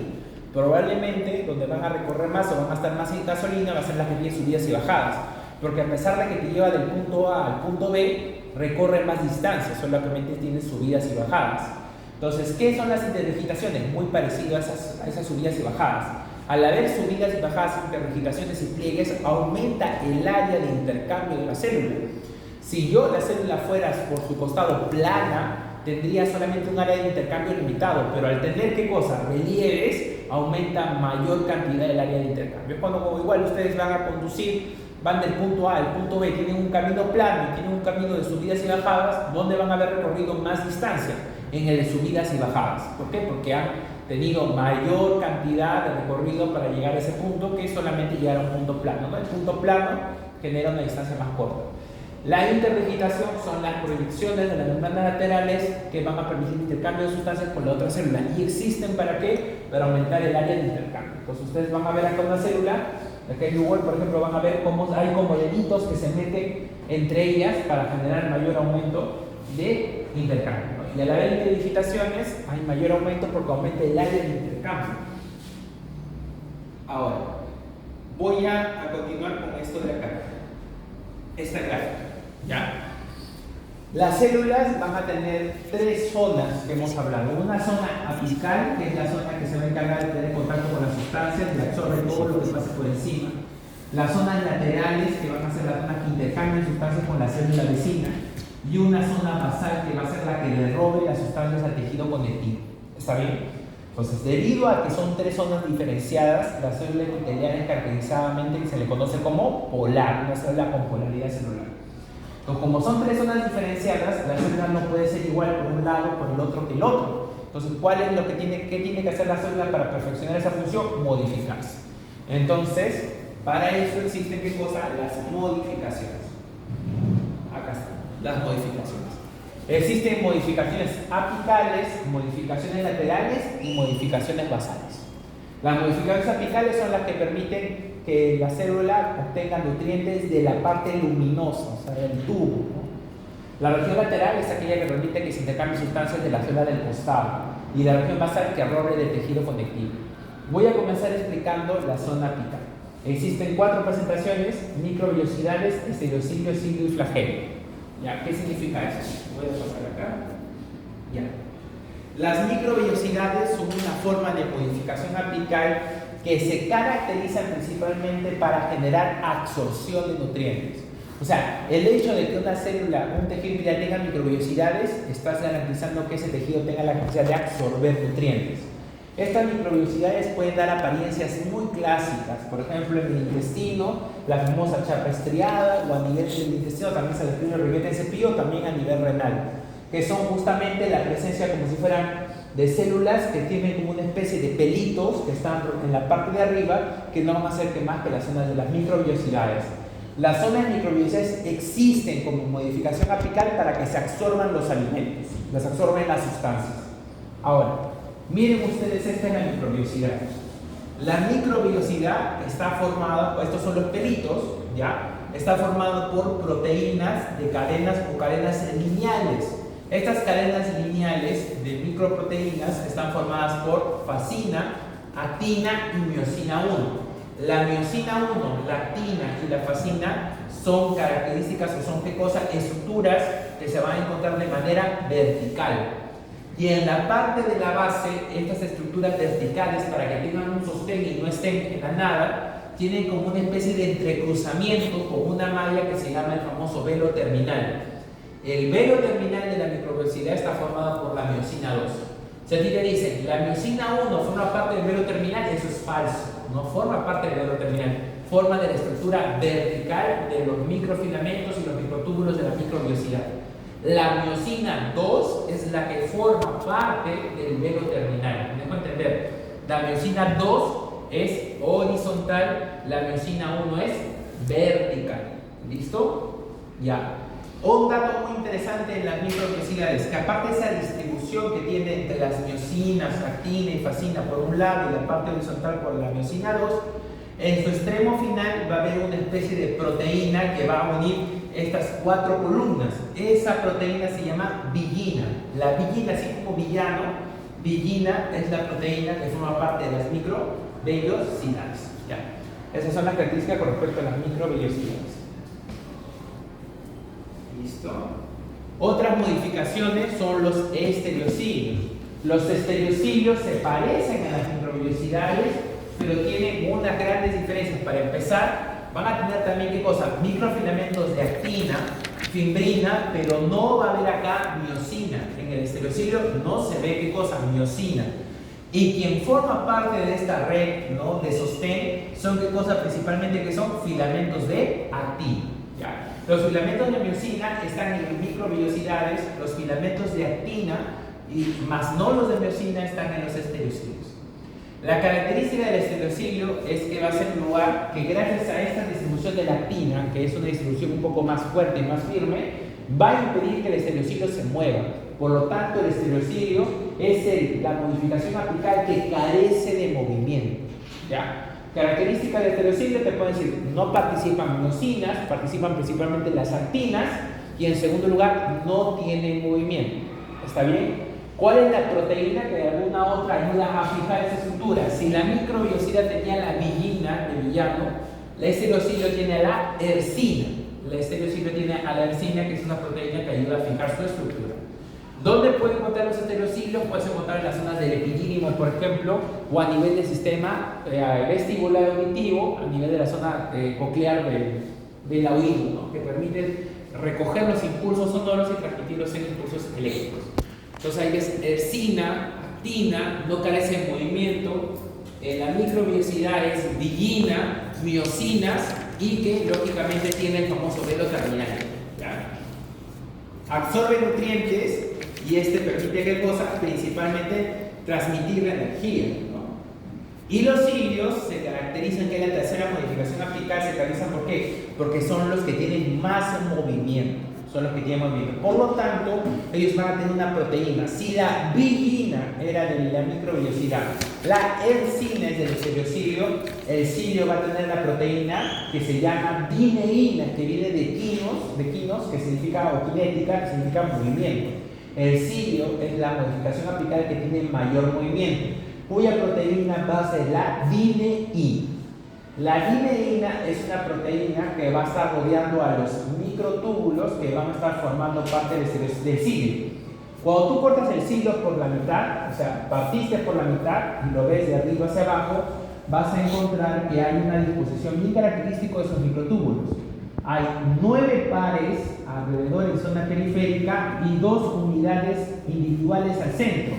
Probablemente donde van a recorrer más o van a gastar más gasolina va a ser la que tiene subidas y bajadas, porque a pesar de que te lleva del punto A al punto B, recorre más distancia, solamente tiene subidas y bajadas. Entonces, ¿qué son las interdigitaciones? Muy parecidas a esas subidas y bajadas. Al haber subidas y bajadas, interdigitaciones y pliegues, aumenta el área de intercambio de la célula. Si yo la célula fuera por su costado plana, tendría solamente un área de intercambio limitado, pero al tener ¿qué cosa? Relieves, aumenta mayor cantidad del área de intercambio. Cuando como igual ustedes van a conducir van del punto A al punto B, tienen un camino plano y tienen un camino de subidas y bajadas, ¿dónde van a haber recorrido más distancia? En el de subidas y bajadas. ¿Por qué? Porque han tenido mayor cantidad de recorrido para llegar a ese punto que solamente llegar a un punto plano, ¿no? El punto plano genera una distancia más corta. La interdigitación son las proyecciones de las membranas laterales que van a permitir intercambio de sustancias con la otra célula. ¿Y existen para qué? Para aumentar el área de intercambio. Entonces ustedes van a ver acá una célula, acá en Google, por ejemplo, van a ver cómo hay como deditos que se meten entre ellas para generar mayor aumento de intercambio, ¿no? Y al haber interdigitaciones hay mayor aumento porque aumenta el área de intercambio. Ahora, voy a continuar con esto de acá. Esta gráfica, ¿ya? Las células van a tener tres zonas que hemos hablado. Una zona apical, que es la zona que se va a encargar de tener contacto con las sustancias, de absorber todo lo que pase por encima. Las zonas laterales, que van a ser las zonas que intercambian sustancias con la célula vecina. Y una zona basal, que va a ser la que le robe las sustancias al tejido conectivo. ¿Está bien? Entonces, debido a que son tres zonas diferenciadas, la célula epitelial es caracterizadamente se le conoce como polar, una célula con polaridad celular. Entonces, como son tres zonas diferenciadas, la célula no puede ser igual por un lado por el otro que el otro. Entonces, ¿qué tiene que hacer la célula para perfeccionar esa función? Modificarse. Entonces, para eso existen, ¿qué cosa? Las modificaciones. Acá están, las modificaciones. Existen modificaciones apicales, modificaciones laterales y modificaciones basales. Las modificaciones apicales son las que permiten que la célula obtenga nutrientes de la parte luminosa, o sea, del tubo, ¿no? La región lateral es aquella que permite que se intercambien sustancias de la célula del costado y la región basal que robe del tejido conectivo. Voy a comenzar explicando la zona apical. Existen 4 presentaciones: microvellosidades, estereocilio, cilio y flagelo. ¿Ya? ¿Qué significa eso? Voy a pasar acá. Ya. Las microvellosidades son una forma de modificación apical que se caracterizan principalmente para generar absorción de nutrientes. O sea, el hecho de que una célula, un tejido epitelial tenga microvellosidades, estás garantizando que ese tejido tenga la capacidad de absorber nutrientes. Estas microvellosidades pueden dar apariencias muy clásicas, por ejemplo en el intestino, la famosa chapa estriada, o a nivel del intestino también se le escribe ribete en cepillo, también a nivel renal, que son justamente la presencia como si fueran de células que tienen como una especie de pelitos que están en la parte de arriba, que no van a hacer que más que las zonas de las microvellosidades. Las zonas de microvellosidades existen como modificación apical para que se absorban los alimentos, las absorben las sustancias. Ahora, miren ustedes, esta es la microvellosidad. La microvellosidad está formada, estos son los pelitos, ¿ya? Está formado por proteínas de cadenas o cadenas lineales. Estas cadenas lineales de microproteínas están formadas por fascina, actina y miosina 1. La miosina 1, la actina y la fascina son características o son ¿qué cosa? Estructuras que se van a encontrar de manera vertical. Y en la parte de la base, estas estructuras verticales, para que tengan un sostén y no estén en la nada, tienen como una especie de entrecruzamiento con una malla que se llama el famoso velo terminal. El velo terminal de la microvellosidad está formado por la miosina 2. Si a ti te dicen, la miosina 1 forma parte del velo terminal, eso es falso. No forma parte del velo terminal. Forma de la estructura vertical de los microfilamentos y los microtúbulos de la microvellosidad. La miosina 2 es la que forma parte del velo terminal. ¿Me dejo entender? La miosina 2 es horizontal, la miosina 1 es vertical. ¿Listo? Ya. Un dato muy interesante en las microvellosidades, que aparte de esa distribución que tiene entre las miosinas, actina y fascina por un lado y la parte horizontal por la miosina 2, en su extremo final va a haber una especie de proteína que va a unir estas 4 columnas. Esa proteína se llama villina. La villina, así como villano, villina es la proteína que forma parte de las microvellosidades. Ya. Esas son las características con respecto a las microvellosidades. ¿Listo? Otras modificaciones son los estereocilios. Los estereocilios se parecen a las microvellosidades, pero tienen unas grandes diferencias. Para empezar, van a tener también, ¿qué cosa? Microfilamentos de actina, fimbrina, pero no va a haber acá miosina. En el estereocilio no se ve, ¿qué cosa? Miosina. Y quien forma parte de esta red, ¿no?, de sostén son qué cosa principalmente, que son filamentos de actina. ¿Ya? Los filamentos de miosina están en microvellosidades, los filamentos de actina, y más no los de miosina, están en los estereocilios. La característica del estereocilio es que va a ser un lugar que, gracias a esta distribución de la actina, que es una distribución un poco más fuerte y más firme, va a impedir que el estereocilio se mueva. Por lo tanto, el estereocilio es la modificación apical que carece de movimiento. ¿Ya? Características del estereocilio, te pueden decir, no participan miosinas, participan principalmente las actinas, y en segundo lugar, no tienen movimiento. ¿Está bien? ¿Cuál es la proteína que de alguna otra ayuda a fijar esa estructura? Si la microvellosidad tenía la villina de villano, el estereocilio tiene la ersina. El estereocilio tiene a la ersina, que es una proteína que ayuda a fijar su estructura. ¿Dónde pueden encontrar los estereocilios? Puedes encontrar en las zonas del epidídimo, por ejemplo, o a nivel del sistema vestibular auditivo, a nivel de la zona coclear del oído, ¿no?, que permiten recoger los impulsos sonoros y transmitirlos en impulsos eléctricos. Entonces ahí es ersina, actina, no carece de movimiento. La microvellosidad es villina, miosinas, y que lógicamente tiene el famoso velo terminal. ¿Ya? Absorbe nutrientes y permite qué cosa, principalmente transmitir la energía, ¿no? Y los cilios se caracterizan, que es la tercera modificación apical, se caracterizan ¿por qué? Porque son los que tienen más movimiento. Son los que tienen movimiento. Por lo tanto, ellos van a tener una proteína. Si la villina era de la microvellosidad, la ersina es del estereocilio, el cilio va a tener la proteína que se llama dineína, que viene de quinos, que significa, o cinética, que significa movimiento. El cilio es la modificación apical que tiene mayor movimiento, cuya proteína va a ser la dineína. La dineína es una proteína que va a estar rodeando a los microtúbulos que van a estar formando parte del cilio. Cuando tú cortas el cilio por la mitad, o sea, partiste por la mitad y lo ves de arriba hacia abajo, vas a encontrar que hay una disposición muy característica de esos microtúbulos. Hay 9 pares alrededor en zona periférica y 2 unidades individuales al centro.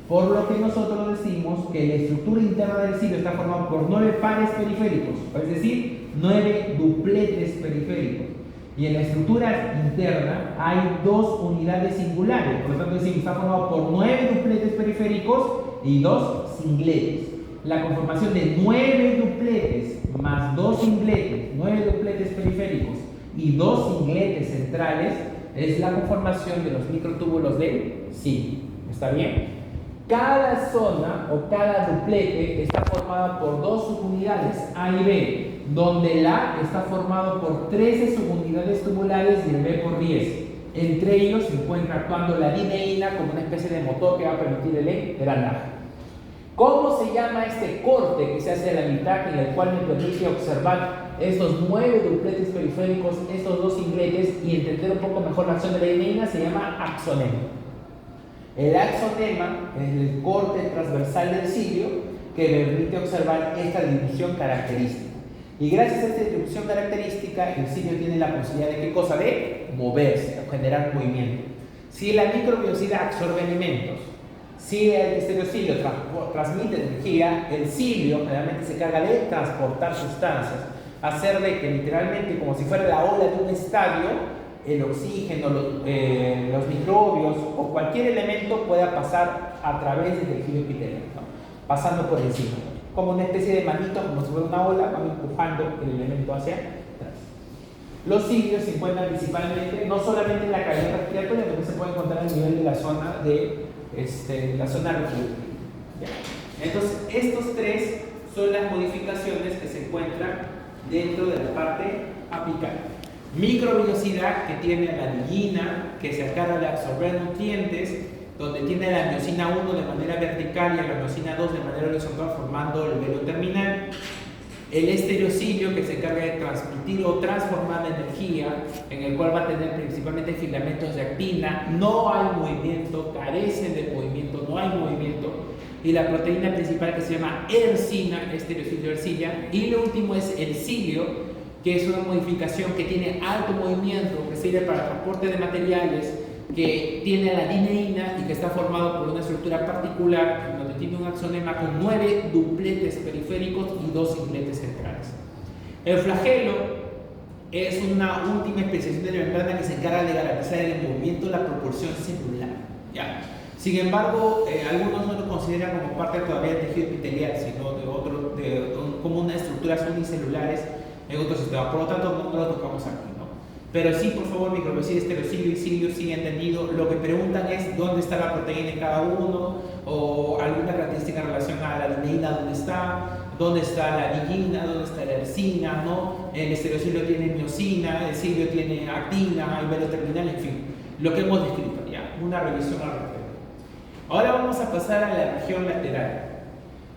Por lo que nosotros decimos que la estructura interna del cilio está formada por 9 pares periféricos, es decir, 9 dupletes periféricos. Y en la estructura interna hay 2 unidades singulares, por lo tanto decimos que está formado por 9 dupletes periféricos y 2 singletes. La conformación de 9 dupletes más 2 singletes, 9 dupletes periféricos y 2 singletes centrales es la conformación de los microtúbulos del cilio. ¿Está bien? Cada zona o cada duplete está formada por 2 subunidades, A y B, donde el A está formado por 13 subunidades tubulares y el B por 10. Entre ellos se encuentra actuando la dineína como una especie de motor que va a permitir el engranaje. ¿Cómo se llama este corte que se hace a la mitad, en el cual me permite observar estos 9 dupletes periféricos, estos 2 singletes, y entender un poco mejor la acción de la dineína? Se llama axonema. El axonema es el corte transversal del cilio que permite observar esta distribución característica. Y gracias a esta distribución característica, el cilio tiene la posibilidad de ¿qué cosa? De moverse, o generar movimiento. Si la microvellosidad absorbe alimentos, si el estereocilio transmite energía, el cilio generalmente se encarga de transportar sustancias, hacer de que literalmente, como si fuera la ola de un estadio, el oxígeno, los microbios o cualquier elemento pueda pasar a través del tejido epitelial, ¿no?, pasando por encima. Como una especie de manito, como si fuera una ola, van empujando el elemento hacia atrás. Los cilios se encuentran principalmente, no solamente en la cavidad respiratoria, sino que se puede encontrar a nivel de la zona la zona reproductiva. Entonces, estos 3 son las modificaciones que se encuentran dentro de la parte apical. Microvellosidad, que tiene a la villina, que se encarga de absorber nutrientes, donde tiene a la miosina 1 de manera vertical y a la miosina 2 de manera horizontal, formando el velo terminal. El estereocilio, que se encarga de transmitir o transformar la energía, en el cual va a tener principalmente filamentos de actina. No hay movimiento, carece de movimiento, no hay movimiento. Y la proteína principal, que se llama ersina, estereocilio ersilla. Y lo último es el cilio, que es una modificación que tiene alto movimiento, que sirve para transporte de materiales, que tiene la dineína y que está formado por una estructura particular, donde donde tiene un axonema con 9 dupletes periféricos y 2 simpletes centrales. El flagelo es una última especiación de la membrana que se encarga de garantizar el movimiento de la proporción celular. ¿Ya? Sin embargo, algunos no lo consideran como parte todavía del tejido epitelial, sino como unas estructuras unicelulares en otro sistema. Por lo tanto, no lo tocamos aquí, ¿no? Pero sí, por favor, microvascular, estereocilio y cilio, sí entendido. Lo que preguntan es dónde está la proteína en cada uno, o alguna característica en relación a la adeneína, dónde está la ligina, dónde está la ercina, ¿no? El estereocilio tiene miosina, el cilio tiene actina, el velo terminal, en fin, lo que hemos descrito, ya, una revisión al respecto. Ahora vamos a pasar a la región lateral.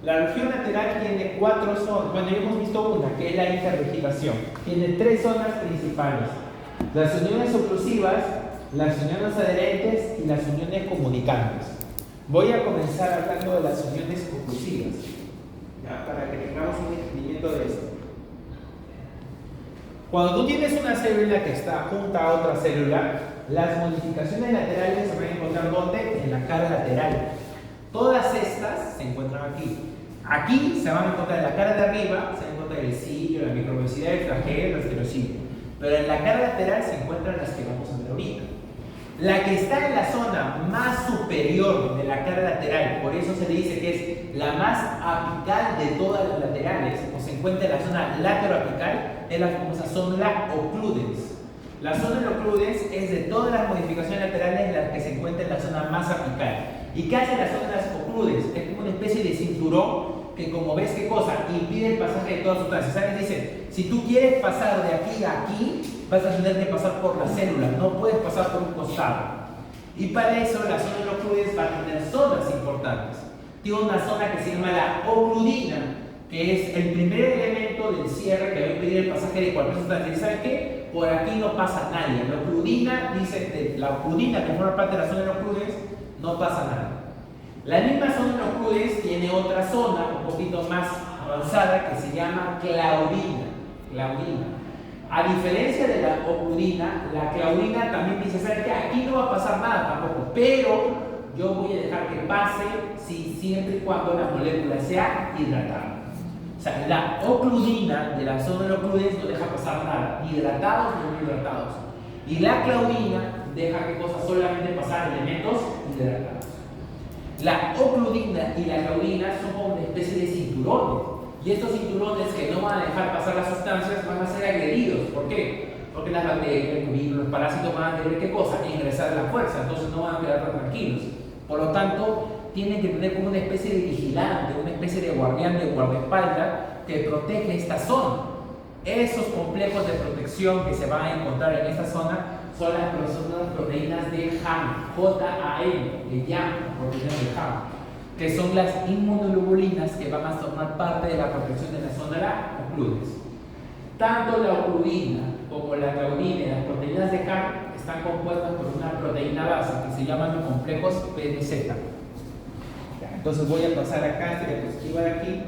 La región lateral tiene 4 zonas. Bueno, ya hemos visto una, que es la intervejigación. Tiene 3 zonas principales: las uniones oclusivas, las uniones adherentes y las uniones comunicantes. Voy a comenzar hablando de las uniones oclusivas, ¿ya? Para que tengamos un entendimiento de esto. Cuando tú tienes una célula que está junta a otra célula, las modificaciones laterales se van a encontrar ¿dónde? En la cara lateral. Todas estas se encuentran aquí. Aquí se van a encontrar en la cara de arriba, se van a encontrar el cilio, la microvelocidad, el flagelo, el estereocilio. Pero en la cara lateral se encuentran las que vamos a ver ahorita. La que está en la zona más superior de la cara lateral, por eso se le dice que es la más apical de todas las laterales, o se encuentra en la zona lateroapical, es la famosa zona occludens. La zona occludens es de todas las modificaciones laterales la que se encuentra en la zona más apical. ¿Y qué hace la zona occludens? Es como una especie de cinturón que, como ves, ¿qué cosa? Impide el pasaje de todas sustancias. ¿Sabes? Dicen, si tú quieres pasar de aquí a aquí, vas a tener que pasar por la célula, no puedes pasar por un costado. Y para eso la zona occludens va a tener zonas importantes. Tiene una zona que se llama la occludina, que es el primer elemento del cierre que va a impedir el pasaje de cualquier sustancia. ¿Y sabes qué? Por aquí no pasa nadie. La occludina, dice, la occludina que forma parte de la zona occludens, no pasa nada. La misma zona occludens tiene otra zona un poquito más avanzada que se llama claudina. A diferencia de la occludina, la claudina también dice, ¿sabes qué? Aquí no va a pasar nada tampoco, pero yo voy a dejar que pase siempre y cuando la molécula sea hidratada. O sea, la occludina de la zona occludens no deja pasar nada, ni hidratados ni no hidratados. Y la claudina deja que cosas solamente pasar elementos hidratados. La occludina y la claudina son como una especie de cinturones. Y estos cinturones que no van a dejar pasar las sustancias van a ser agredidos. ¿Por qué? Porque las bacterias, el virus, los parásitos van a querer ¿qué cosa? Ingresar a la fuerza, entonces no van a quedar tan tranquilos. Por lo tanto, tienen que tener como una especie de vigilante, una especie de guardián, de guardaespaldas que protege esta zona. Esos complejos de protección que se van a encontrar en esta zona son las proteínas de HAM, J-A-M, de YAM, proteínas de HAM, que son las inmunoglobulinas que van a formar parte de la protección de la zona occludens. Tanto la occludina como la claudina y las proteínas de HAM están compuestas por una proteína base que se llaman los complejos PDZ. Entonces voy a pasar acá, esta diapositiva de aquí.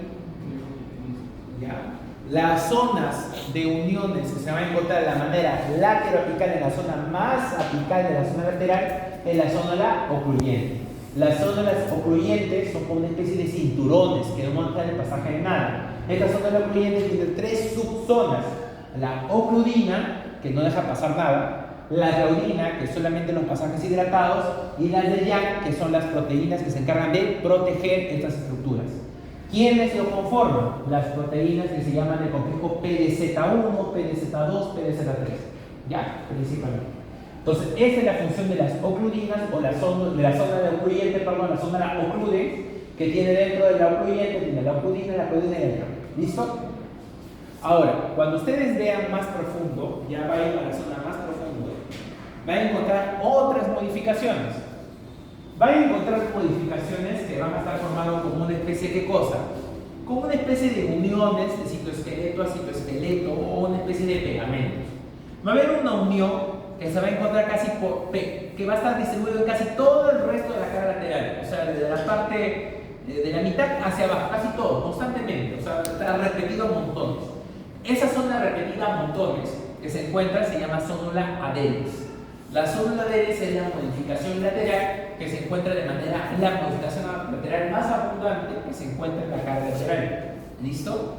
¿Ya? Las zonas de uniones que se van a encontrar de la manera lateroapical en la zona más apical de la zona lateral es la zona ocluyente. Las zonas ocluyentes son como una especie de cinturones que no montan el pasaje de nada. Esta zona ocluyente tiene 3 subzonas: la occludina, que no deja pasar nada; la claudina, que es solamente los pasajes hidratados; y las de YAM, que son las proteínas que se encargan de proteger estas estructuras. ¿Quiénes lo conforman? Las proteínas que se llaman el complejo PDZ1, PDZ2, PDZ3. Ya, principalmente. Entonces, esa es la función de las occludinas, o de la zona de occluyente, perdón, la zona occludens, que tiene dentro de la occluyente, tiene la occludina y la YAM. ¿Listo? Ahora, cuando ustedes vean más profundo, ya vayan a la zona más profundo, van a encontrar otras modificaciones. Van a encontrar modificaciones que van a estar formando como una especie de ¿qué cosa? Como una especie de uniones de citoesqueleto a citoesqueleto, o una especie de pegamentos. Va a haber una unión que se va a encontrar que va a estar distribuido en casi todo el resto de la cara lateral, o sea, desde la parte de la mitad hacia abajo, casi todo, constantemente, o sea, está repetido a montones. Esa zona repetida a montones que se encuentra se llama zónula adheres. La zónula adheres es la modificación lateral que se encuentra de manera, la modificación lateral más abundante que se encuentra en la cara lateral. ¿Listo?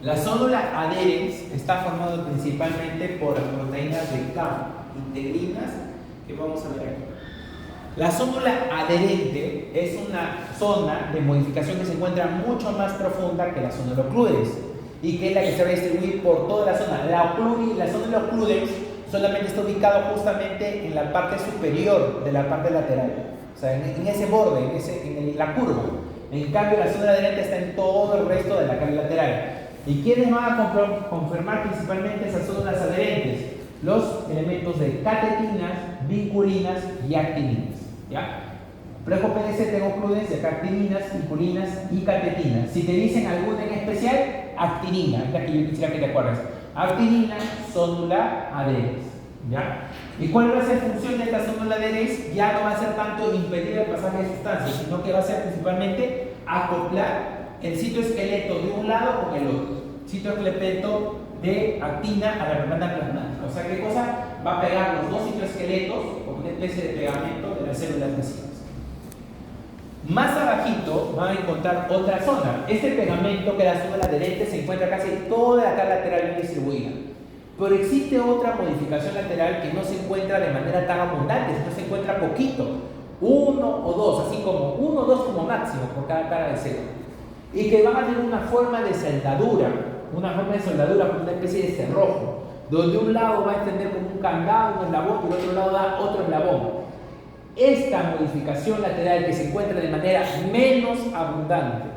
La célula adherens está formada principalmente por las proteínas de K, integrinas, que vamos a ver aquí. La célula adherente es una zona de modificación que se encuentra mucho más profunda que la zona ocludens y que es la que se va a distribuir por toda la zona. La zona ocludens solamente está ubicado justamente en la parte superior de la parte lateral, o sea, en ese borde, en la curva. En cambio, la zona adherente está en todo el resto de la cara lateral. ¿Y quiénes van a confirmar principalmente esas células adherentes? Los elementos de catetinas, vinculinas y actininas. ¿Ya? Complejo PDC tengo ocludens de actininas, vinculinas y catetinas. Si te dicen alguna en especial, actinina, es la que yo quisiera que te acuerdes. Actinina, célula adherens. ¿Ya? ¿Y cuál va a ser la función de esta célula adherens? Ya no va a ser tanto impedir el pasaje de sustancias, sino que va a ser principalmente acoplar el citoesqueleto de un lado con el otro. Citoesqueleto de actina a la membrana plasmática. O sea, ¿qué cosa? Va a pegar los dos citoesqueletos como una especie de pegamento de las células vecinas. Más abajito van a encontrar otra zona. Este pegamento que es la célula adherente se encuentra casi toda la cara lateral bien distribuida. Pero existe otra modificación lateral que no se encuentra de manera tan abundante, sino se encuentra poquito. Uno o dos, así como uno o dos como máximo por cada cara de célula. Y que van a tener una forma de soldadura, como una especie de cerrojo, donde un lado va a extender como un candado, un eslabón, y el otro lado da otro eslabón. Esta modificación lateral que se encuentra de manera menos abundante,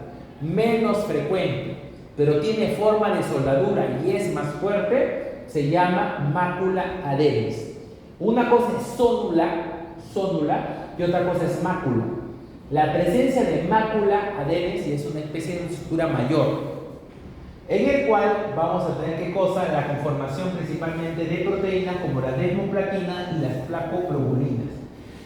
menos frecuente, pero tiene forma de soldadura y es más fuerte, se llama mácula adherens. Una cosa es zónula, y otra cosa es mácula. La presencia de mácula adherens es una especie de estructura mayor, en el cual vamos a tener ¿qué cosa? La conformación principalmente de proteínas como la desmoplaquina y las flacoglobulinas,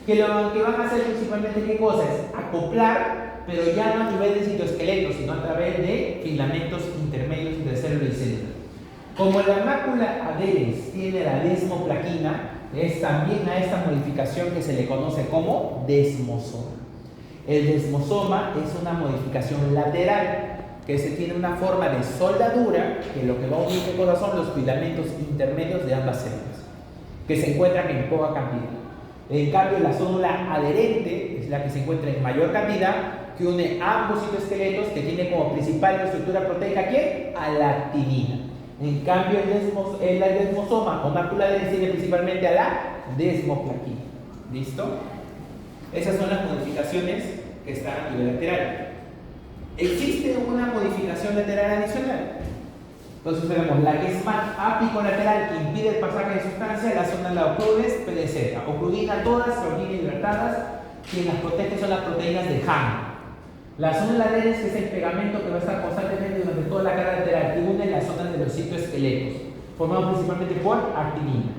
que lo que van a hacer principalmente ¿qué cosa? Es acoplar, pero ya no a nivel de citoesqueleto, sino a través de filamentos intermedios entre célula y célula. Como la mácula adherens tiene la desmoplaquina, es también a esta modificación que se le conoce como desmosoma. El desmosoma es una modificación lateral que se tiene una forma de soldadura, que lo que va a unir son los filamentos intermedios de ambas células, que se encuentran en poca cantidad. En cambio, la célula adherente es la que se encuentra en mayor cantidad, que une ambos citoesqueletos, que tiene como principal estructura proteica ¿quién? A la actinina. En cambio, el desmosoma o mácula adherens tiene principalmente a la desmoplaquina. ¿Listo? Esas son las modificaciones que están a nivel lateral. ¿Existe una modificación lateral adicional? Entonces tenemos la que es más apicolateral, que impide el pasaje de sustancia, la zona de la ocludes, PDZ. Ocludina todas, orina hidratadas, quien las protege son las proteínas de Ham. La zona adherens, que es el pegamento que va a estar constantemente durante toda la cara lateral, que une las zonas de los citoesqueletos, formado principalmente por actinina.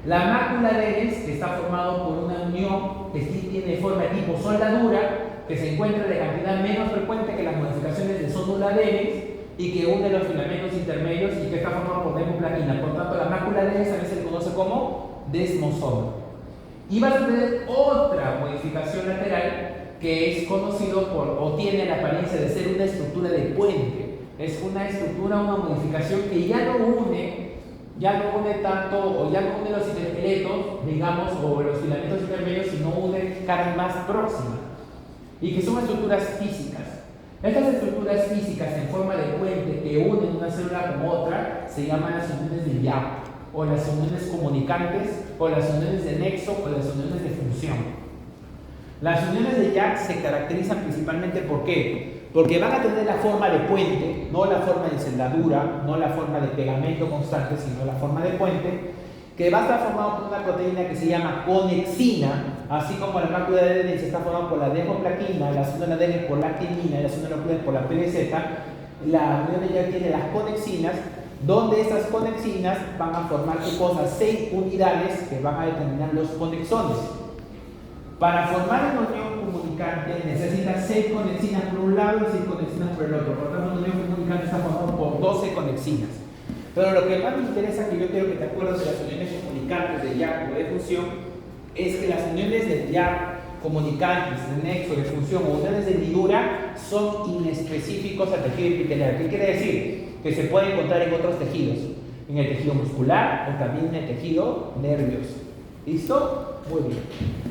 La mácula adherens, que está formado por una unión que sí tiene forma de tipo soldadura, que se encuentra de cantidad menos frecuente que las modificaciones de célula adherens y que une los filamentos intermedios y que está formado por desmoplaquina. Por tanto, la mácula adherens a veces se le conoce como desmosoma. Y va a tener otra modificación lateral que es conocido por, o tiene la apariencia de ser una estructura de puente. Es una estructura, una modificación que ya no une tanto, o ya no une los citoesqueletos, digamos, o los filamentos intermedios, sino une caras más próximas. Y que son estructuras físicas. Estas estructuras físicas en forma de puente que unen una célula con otra se llaman las uniones de Yaw, o las uniones comunicantes, o las uniones de nexo, o las uniones de función. Las uniones de Yaw se caracterizan principalmente ¿por qué? Porque van a tener la forma de puente, no la forma de soldadura, no la forma de pegamento constante, sino la forma de puente, que va a estar formado por una proteína que se llama conexina, así como la mácula adherens está formada por la desmoplaquina, la célula adherens por la actinina y la célula ocludens por la PDZ. La unión de Yaw tiene las conexinas, donde esas conexinas van a formar ¿qué cosa? 6 unidades que van a determinar los conexones. Para formar una unión comunicante necesita 6 conexinas por un lado y 6 conexinas por el otro. Por tanto, una unión comunicante está formada por 12 conexinas. Pero lo que más me interesa, que yo quiero que te acuerdes de las uniones comunicantes de Yaw o de fusión, es que las uniones de Yaw comunicantes de nexo, de función o uniones de hendidura son inespecíficos al tejido epitelial. ¿Qué quiere decir? Que se puede encontrar en otros tejidos, en el tejido muscular o también en el tejido nervioso. ¿Listo? Muy bien.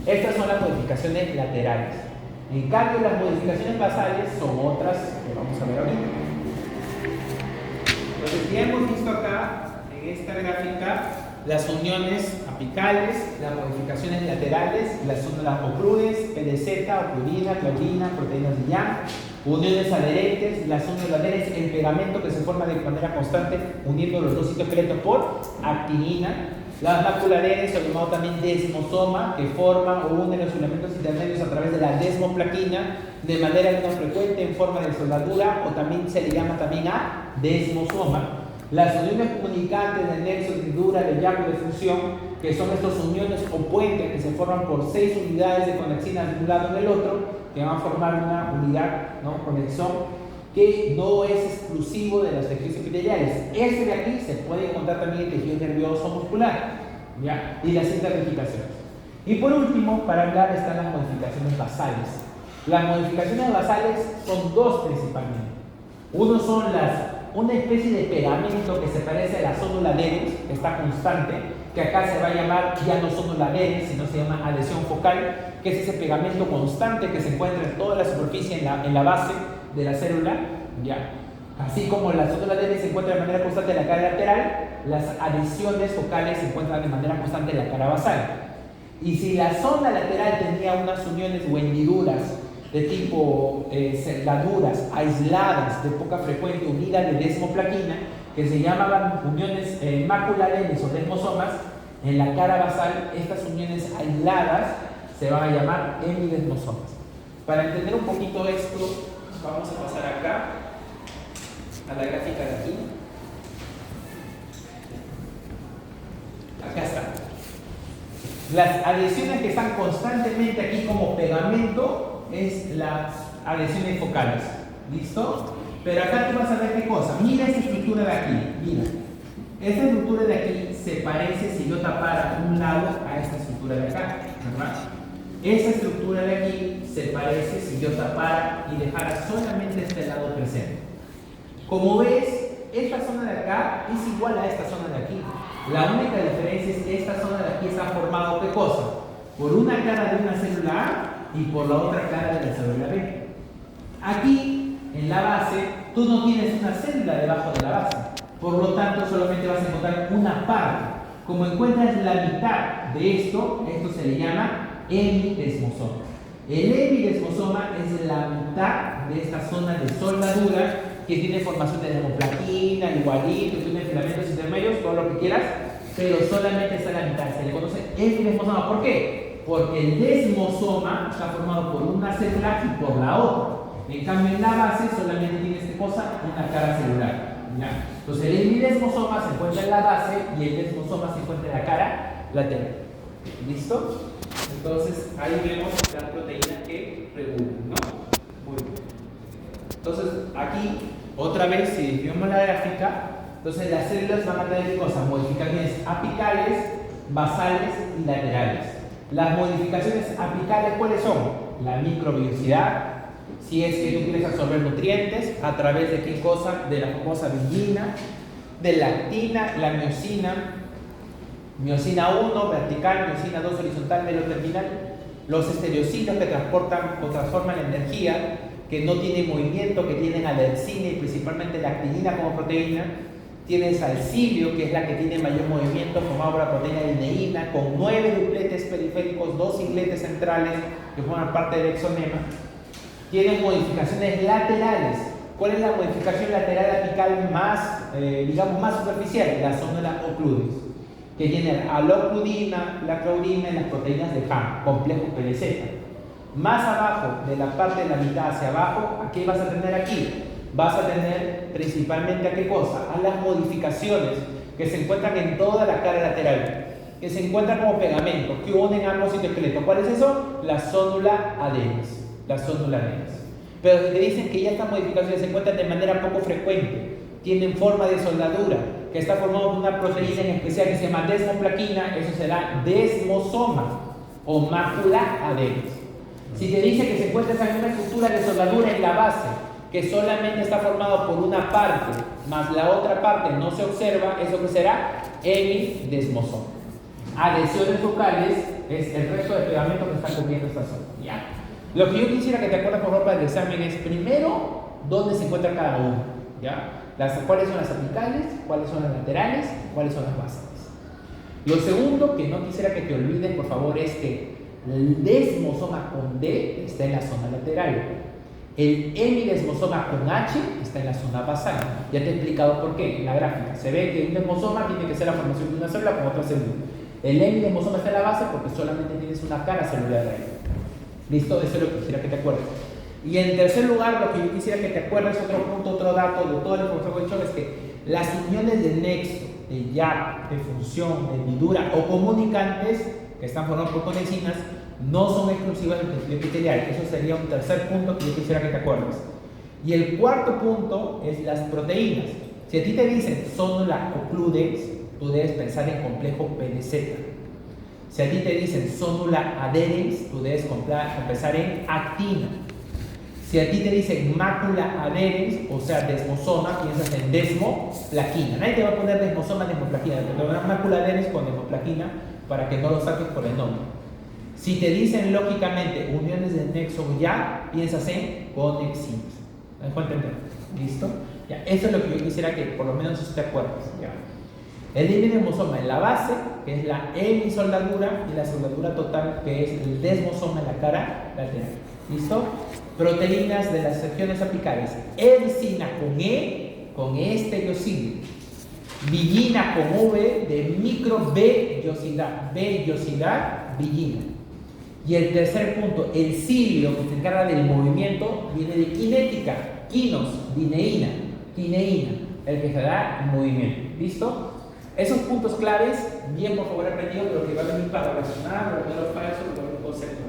Estas son las modificaciones laterales. En cambio, las modificaciones basales son otras que vamos a ver ahorita. Entonces, ya hemos visto acá, en esta gráfica, las uniones apicales, las modificaciones laterales, las células ocludes, PDZ, ocludina, claudina, proteínas de Young, uniones adherentes, las uniones adherentes, el pegamento que se forma de manera constante uniendo los dos citoesqueletos por actinina, las maculares, o llamado también desmosoma, que forma o une los filamentos intermedios a través de la desmoplaquina de manera no frecuente en forma de soldadura, o también se le llama también a desmosoma. Las uniones comunicantes del nexo de hendidura, de Young de función, que son estas uniones o puentes que se forman por 6 unidades de conexinas de un lado en el otro, que van a formar una unidad, ¿no? Conexión, que no es exclusivo de los tejidos epiteliales. Este de aquí se puede encontrar también en tejido nervioso muscular, ¿ya? Y las interramificaciones. Y por último, para hablar, están las modificaciones basales. Las modificaciones basales son dos principalmente. Uno son una especie de pegamento que se parece a la cédula adherens, que está constante, que acá se va a llamar ya no cédula adherens, sino se llama adhesión focal, que es ese pegamento constante que se encuentra en toda la superficie, en la base de la célula, ya. Así como la cédula adherens se encuentra de manera constante en la cara lateral, las adhesiones focales se encuentran de manera constante en la cara basal. Y si la zona lateral tenía unas uniones o hendiduras de tipo cerraduras aisladas de poca frecuencia unidas de desmoplaquina, que se llamaban uniones maculares o desmosomas, en la cara basal estas uniones aisladas se van a llamar hemidesmosomas. Para entender un poquito esto, vamos a pasar acá a la gráfica de aquí. Acá está. Las adhesiones que están constantemente aquí como pegamento es las adhesiones focales. ¿Listo? Pero acá tú vas a ver qué cosa. Mira esta estructura de aquí. Mira. Esta estructura de aquí se parece, si yo tapara un lado, a esta estructura de acá, ¿verdad? Esta estructura de aquí se parece si yo tapara y dejara solamente este lado presente. Como ves, esta zona de acá es igual a esta zona de aquí. La única diferencia es que esta zona de aquí está formada, ¿qué cosa? Por una cara de una célula A y por la otra cara de la célula B. Aquí, en la base, tú no tienes una célula debajo de la base. Por lo tanto, solamente vas a encontrar una parte. Como encuentras la mitad de esto se le llama hemidesmosoma. El hemidesmosoma es la mitad de esta zona de soldadura que tiene formación de desmoplaquina, igualito, tiene filamentos intermedios, todo lo que quieras, pero solamente está la mitad. Se le conoce hemidesmosoma. ¿Por qué? Porque el desmosoma está formado por una célula y por la otra. En cambio, en la base solamente tiene esta cosa, una cara celular. ¿Ya? Entonces, el hemidesmosoma se encuentra en la base y el desmosoma se encuentra en la cara lateral. ¿Listo? Entonces, ahí vemos las proteínas que regulan, ¿no? Muy bien. Entonces, aquí, otra vez, si vemos la gráfica, entonces las células van a tener cosas, modificaciones apicales, basales y laterales. Las modificaciones apicales, ¿cuáles son? La microbiosidad, si es que tú quieres absorber nutrientes, a través de qué cosa, de la famosa vinina, de la actina, la miosina 1 vertical, miosina 2 horizontal, meloterminal, los estereocitos que transportan o transforman la energía, que no tienen movimiento, que tienen alexina y principalmente la actinina como proteína. Tienes al cilio, que es la que tiene mayor movimiento, formado por la proteína de lineína, con 9 dupletes periféricos, 2 cingletes centrales que forman parte del exonema. Tienen modificaciones laterales. ¿Cuál es la modificación lateral apical más, digamos, más superficial? La célula ocludes, que tiene a la ocludina, la claudina y las proteínas de Ham, complejo PDZ. Más abajo, de la parte de la mitad hacia abajo, ¿a qué vas a tener aquí? Vas a tener principalmente ¿a qué cosa? A las modificaciones que se encuentran en toda la cara lateral, que se encuentran como pegamento, que unen ambos citoesqueletos. ¿Cuál es eso? La cédula adherens. La cédula adherens. Pero si te dicen que ya estas modificaciones se encuentran de manera poco frecuente, tienen forma de soldadura, que está formado por una proteína en especial que se llama desmoplaquina, eso será desmosoma o mácula adherens. Si te dice que se encuentra en una estructura de soldadura en la base, que solamente está formado por una parte, más la otra parte no se observa, ¿eso qué será? Hemidesmosoma. Adhesiones focales es el resto de pegamento que está cubriendo esta zona. ¿Ya? Lo que yo quisiera que te acuerdes por favor para el examen es primero dónde se encuentra cada uno. ¿Ya? ¿Cuáles son las apicales? ¿Cuáles son las laterales? ¿Cuáles son las basales? Lo segundo que no quisiera que te olvides por favor es que el desmosoma con D está en la zona lateral. El hemidesmosoma con H está en la zona basal. Ya te he explicado por qué en la gráfica. Se ve que un desmosoma tiene que ser la formación de una célula con otra célula. El hemidesmosoma está en la base porque solamente tienes una cara celular ahí. ¿Listo? Eso es lo que quisiera que te acuerdes. Y en tercer lugar, lo que yo quisiera que te acuerdes, otro punto, otro dato de todo el profesor que he hecho es que las uniones de nexo, de YAP, de función, de hendidura o comunicantes que están formados por conexinas no son exclusivas del tejido epitelial. Eso sería un tercer punto que yo quisiera que te acuerdes. Y el cuarto punto es las proteínas. Si a ti te dicen sonula occludens, tú debes pensar en complejo PDZ. Si a ti te dicen sonula adherens, tú debes pensar en actina. Si a ti te dicen mácula adherens, o sea, desmosoma, piensas en desmoplaquina. Nadie te va a poner desmosoma, desmoplaquina, te pondrán mácula adherens con desmoplaquina para que no lo saques por el nombre. Si te dicen lógicamente uniones de nexo ya, piensas en conexinas. ¿Me dejo entender? ¿Listo? Ya, eso es lo que yo quisiera que por lo menos te acuerdes. ¿Ya? El hemidesmosoma en la base, que es la hemisoldadura, y la soldadura total, que es el desmosoma en la cara lateral. ¿Listo? Proteínas de las regiones apicales. Edicina con E, con E estereocidio. Villina con V de microvellosidad. Vellosidad, villina. Y el tercer punto, el cilio que se encarga del movimiento, viene de cinética. Quinos, dineína, quineína, el que se da el movimiento. ¿Listo? Esos puntos claves, bien por favor aprendido, pero que va a venir para relacionar, verdadero o falso, los conceptos.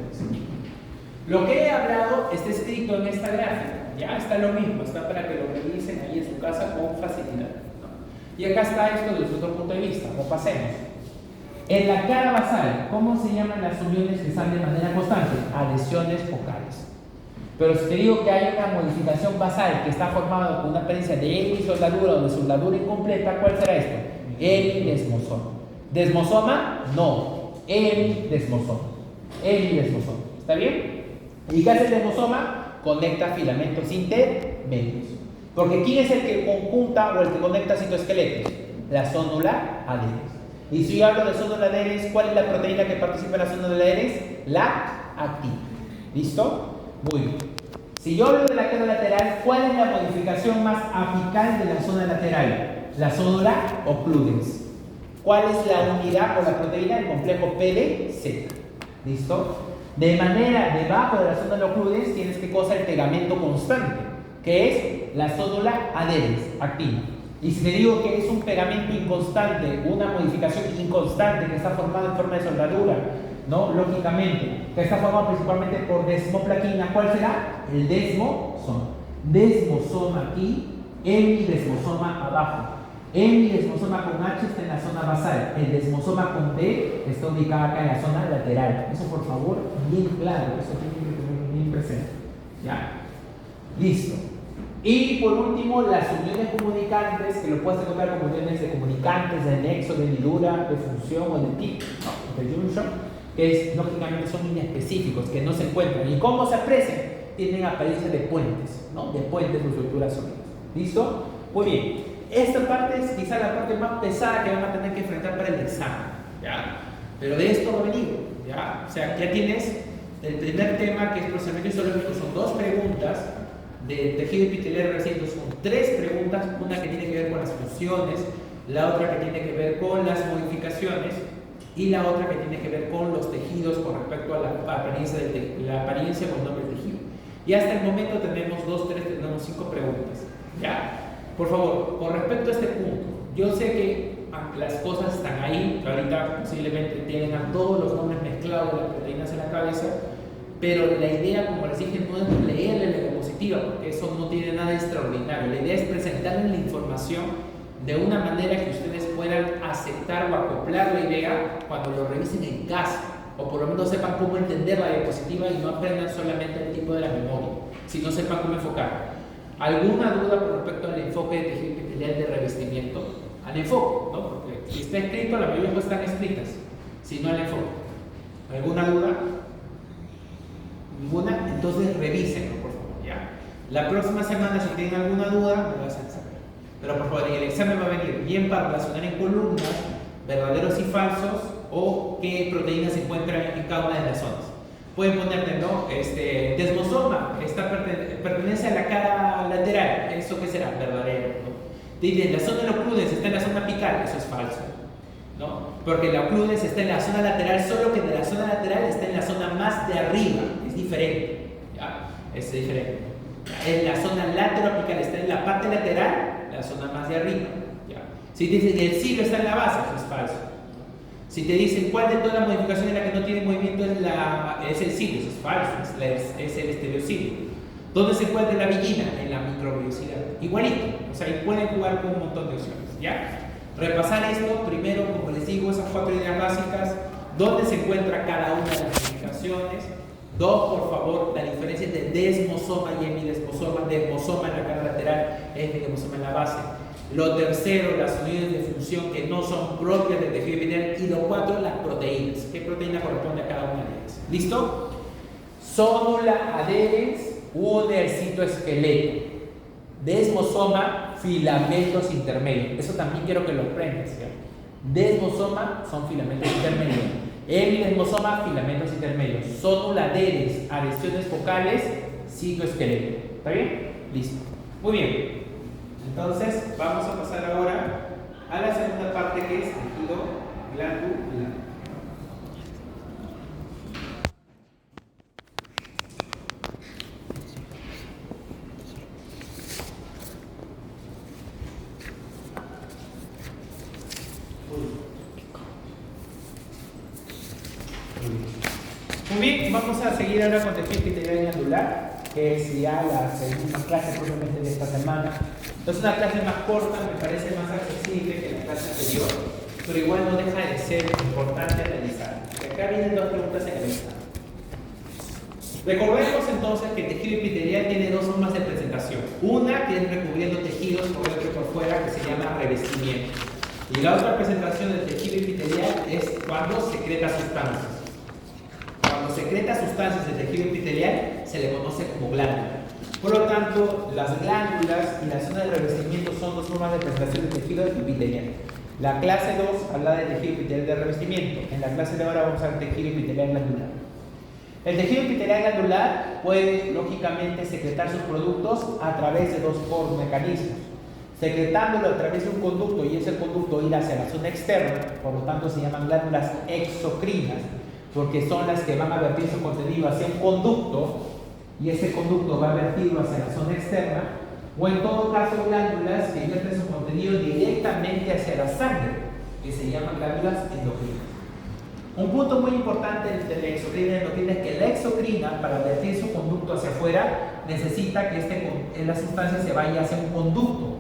Lo que he hablado está escrito en esta gráfica, ya está lo mismo, está para que lo revisen ahí en su casa con facilidad, ¿no? Y acá está esto desde otro punto de vista, lo pasemos. En la cara basal, ¿cómo se llaman las uniones que están de manera constante? Adhesiones focales. Pero si te digo que hay una modificación basal que está formada con una presencia de hemisoldadura o de soldadura incompleta, ¿cuál será esto? Hemidesmosoma. ¿Desmosoma? No. Hemidesmosoma. Hemidesmosoma. ¿Está bien? ¿Y qué hace el desmosoma? Conecta filamentos intermedios. Porque ¿quién es el que conjunta o el que conecta citoesqueletos? La sonula adherens. Y si yo hablo de sonula adherens, ¿cuál es la proteína que participa en la sonula adherens? La actina. ¿Listo? Muy bien. Si yo hablo de la cara lateral, ¿cuál es la modificación más apical de la zona lateral? La sonula occludens. ¿Cuál es la unidad o la proteína del complejo PDZ? ¿Listo? De manera, debajo de la sonula occludens tienes que cosa el pegamento constante, que es la sonula adherens, actina. Y si te digo que es un pegamento inconstante, una modificación inconstante que está formada en forma de soldadura, ¿no? Lógicamente, que está formado principalmente por desmoplaquina, ¿cuál será? El desmosoma. Desmosoma aquí, hemidesmosoma abajo. Hemidesmosoma con H está en la zona basal. El desmosoma con D está ubicado acá en la zona lateral. Eso por favor, bien claro, eso tiene que tener bien presente. ¿Ya? Listo. Y por último, las uniones comunicantes, que lo puedes encontrar como uniones de comunicantes, de nexo, de hendidura, de función o de TIC, ¿no? De junction, que es, lógicamente son inespecíficos, que no se encuentran. ¿Y cómo se aprecian? Tienen apariencia de puentes, ¿no? De puentes o estructuras sólidas. ¿Listo? Muy bien. Esta parte es quizá la parte más pesada que van a tener que enfrentar para el examen, ¿ya? Pero de esto va a venir, ¿ya? O sea, ya tienes el primer tema, que es procesamiento histológico, son 2 preguntas de tejido epitelial reciente, son 3 preguntas, una que tiene que ver con las funciones, la otra que tiene que ver con las modificaciones y la otra que tiene que ver con los tejidos con respecto a la apariencia con el nombre del tejido. Y hasta el momento tenemos tenemos 5 preguntas, ¿ya? Por favor, con respecto a este punto, yo sé que las cosas están ahí, que ahorita posiblemente tienen a todos los nombres mezclados de las proteínas en la cabeza, pero la idea, como les dije, no es leerle la diapositiva, porque eso no tiene nada extraordinario. La idea es presentarles la información de una manera que ustedes puedan aceptar o acoplar la idea cuando lo revisen en casa, o por lo menos sepan cómo entender la diapositiva y no aprendan solamente el tipo de la memoria, sino sepan cómo enfocar. ¿Alguna duda con respecto al enfoque de tejido epitelial de revestimiento? Al enfoque, ¿no? Porque si está escrito, la mayoría no están escritas, sino al enfoque. ¿Alguna duda? ¿Ninguna? Entonces revísenlo, por favor, ¿ya? La próxima semana, si tienen alguna duda, me lo hacen saber. Pero por favor, en el examen va a venir bien para relacionar en columnas, verdaderos y falsos, o qué proteínas se encuentran en cada una de las zonas. Pueden ponerle, ¿no? Desmosoma, pertenece a la cara lateral, ¿eso qué será? Verdadero, ¿no? Dicen, la zona de los ocludes está en la zona apical, eso es falso, ¿no? Porque la ocludes está en la zona lateral, solo que de la zona lateral está en la zona más de arriba, es diferente, ¿ya? Es diferente. En la zona lateroapical está en la parte lateral, la zona más de arriba, ¿ya? Si te dicen el cilo está en la base, eso es falso. Si te dicen cuál de todas las modificaciones en la que no tiene movimiento es el cilo, eso es falso, es el estereocilio. ¿Dónde se encuentra la villina? En la microvellosidad. Igualito, o sea, ahí pueden jugar con un montón de opciones, ¿ya? Repasar esto, primero, como les digo, esas 4 ideas básicas, dónde se encuentra cada una de las modificaciones. 2, por favor, la diferencia entre desmosoma y hemidesmosoma. Desmosoma en la cara lateral, hemidesmosoma en la base. Lo tercero, las unidades de función que no son propias del tejido epitelial. Y lo 4, las proteínas. ¿Qué proteína corresponde a cada una de ellas? ¿Listo? Sonula adherens, une el citoesqueleto. Desmosoma, filamentos intermedios. Eso también quiero que lo aprendas, ¿ya? Desmosoma son filamentos intermedios. Hemidesmosoma, filamentos intermedios. Sonula adherens, adhesiones focales, citoesqueleto. ¿Está bien? Listo. Muy bien. Entonces, vamos a pasar ahora a la segunda parte, que es tejido glandular. Muy bien, vamos a seguir ahora con tejido epitelial glandular, que es ya la segunda clase probablemente de esta semana. Es una clase más corta, me parece más accesible que la clase anterior, pero igual no deja de ser importante realizar. Acá vienen 2 preguntas en el examen. Recordemos entonces que el tejido epitelial tiene 2 formas de presentación. Una que es recubriendo tejidos por dentro y por fuera, que se llama revestimiento. Y la otra presentación del tejido epitelial es cuando secreta sustancias. Cuando secreta sustancias del tejido epitelial se le conoce como glándula. Por lo tanto, las glándulas y la zona de revestimiento son 2 formas de presentación del tejido epitelial. La clase 2 habla del tejido epitelial de revestimiento. En la clase de ahora vamos a ver el tejido epitelial glandular. El tejido epitelial glandular puede, lógicamente, secretar sus productos a través de 2 mecanismos. Secretándolo a través de un conducto y ese conducto ir hacia la zona externa, por lo tanto se llaman glándulas exocrinas, porque son las que van a vertir su contenido hacia un conducto y ese conducto va vertido hacia la zona externa, o en todo caso glándulas que vierten su contenido directamente hacia la sangre, que se llaman glándulas endocrinas. Un punto muy importante de la exocrina y endocrina es que la exocrina, para vertir su conducto hacia afuera, necesita que la sustancia se vaya hacia un conducto,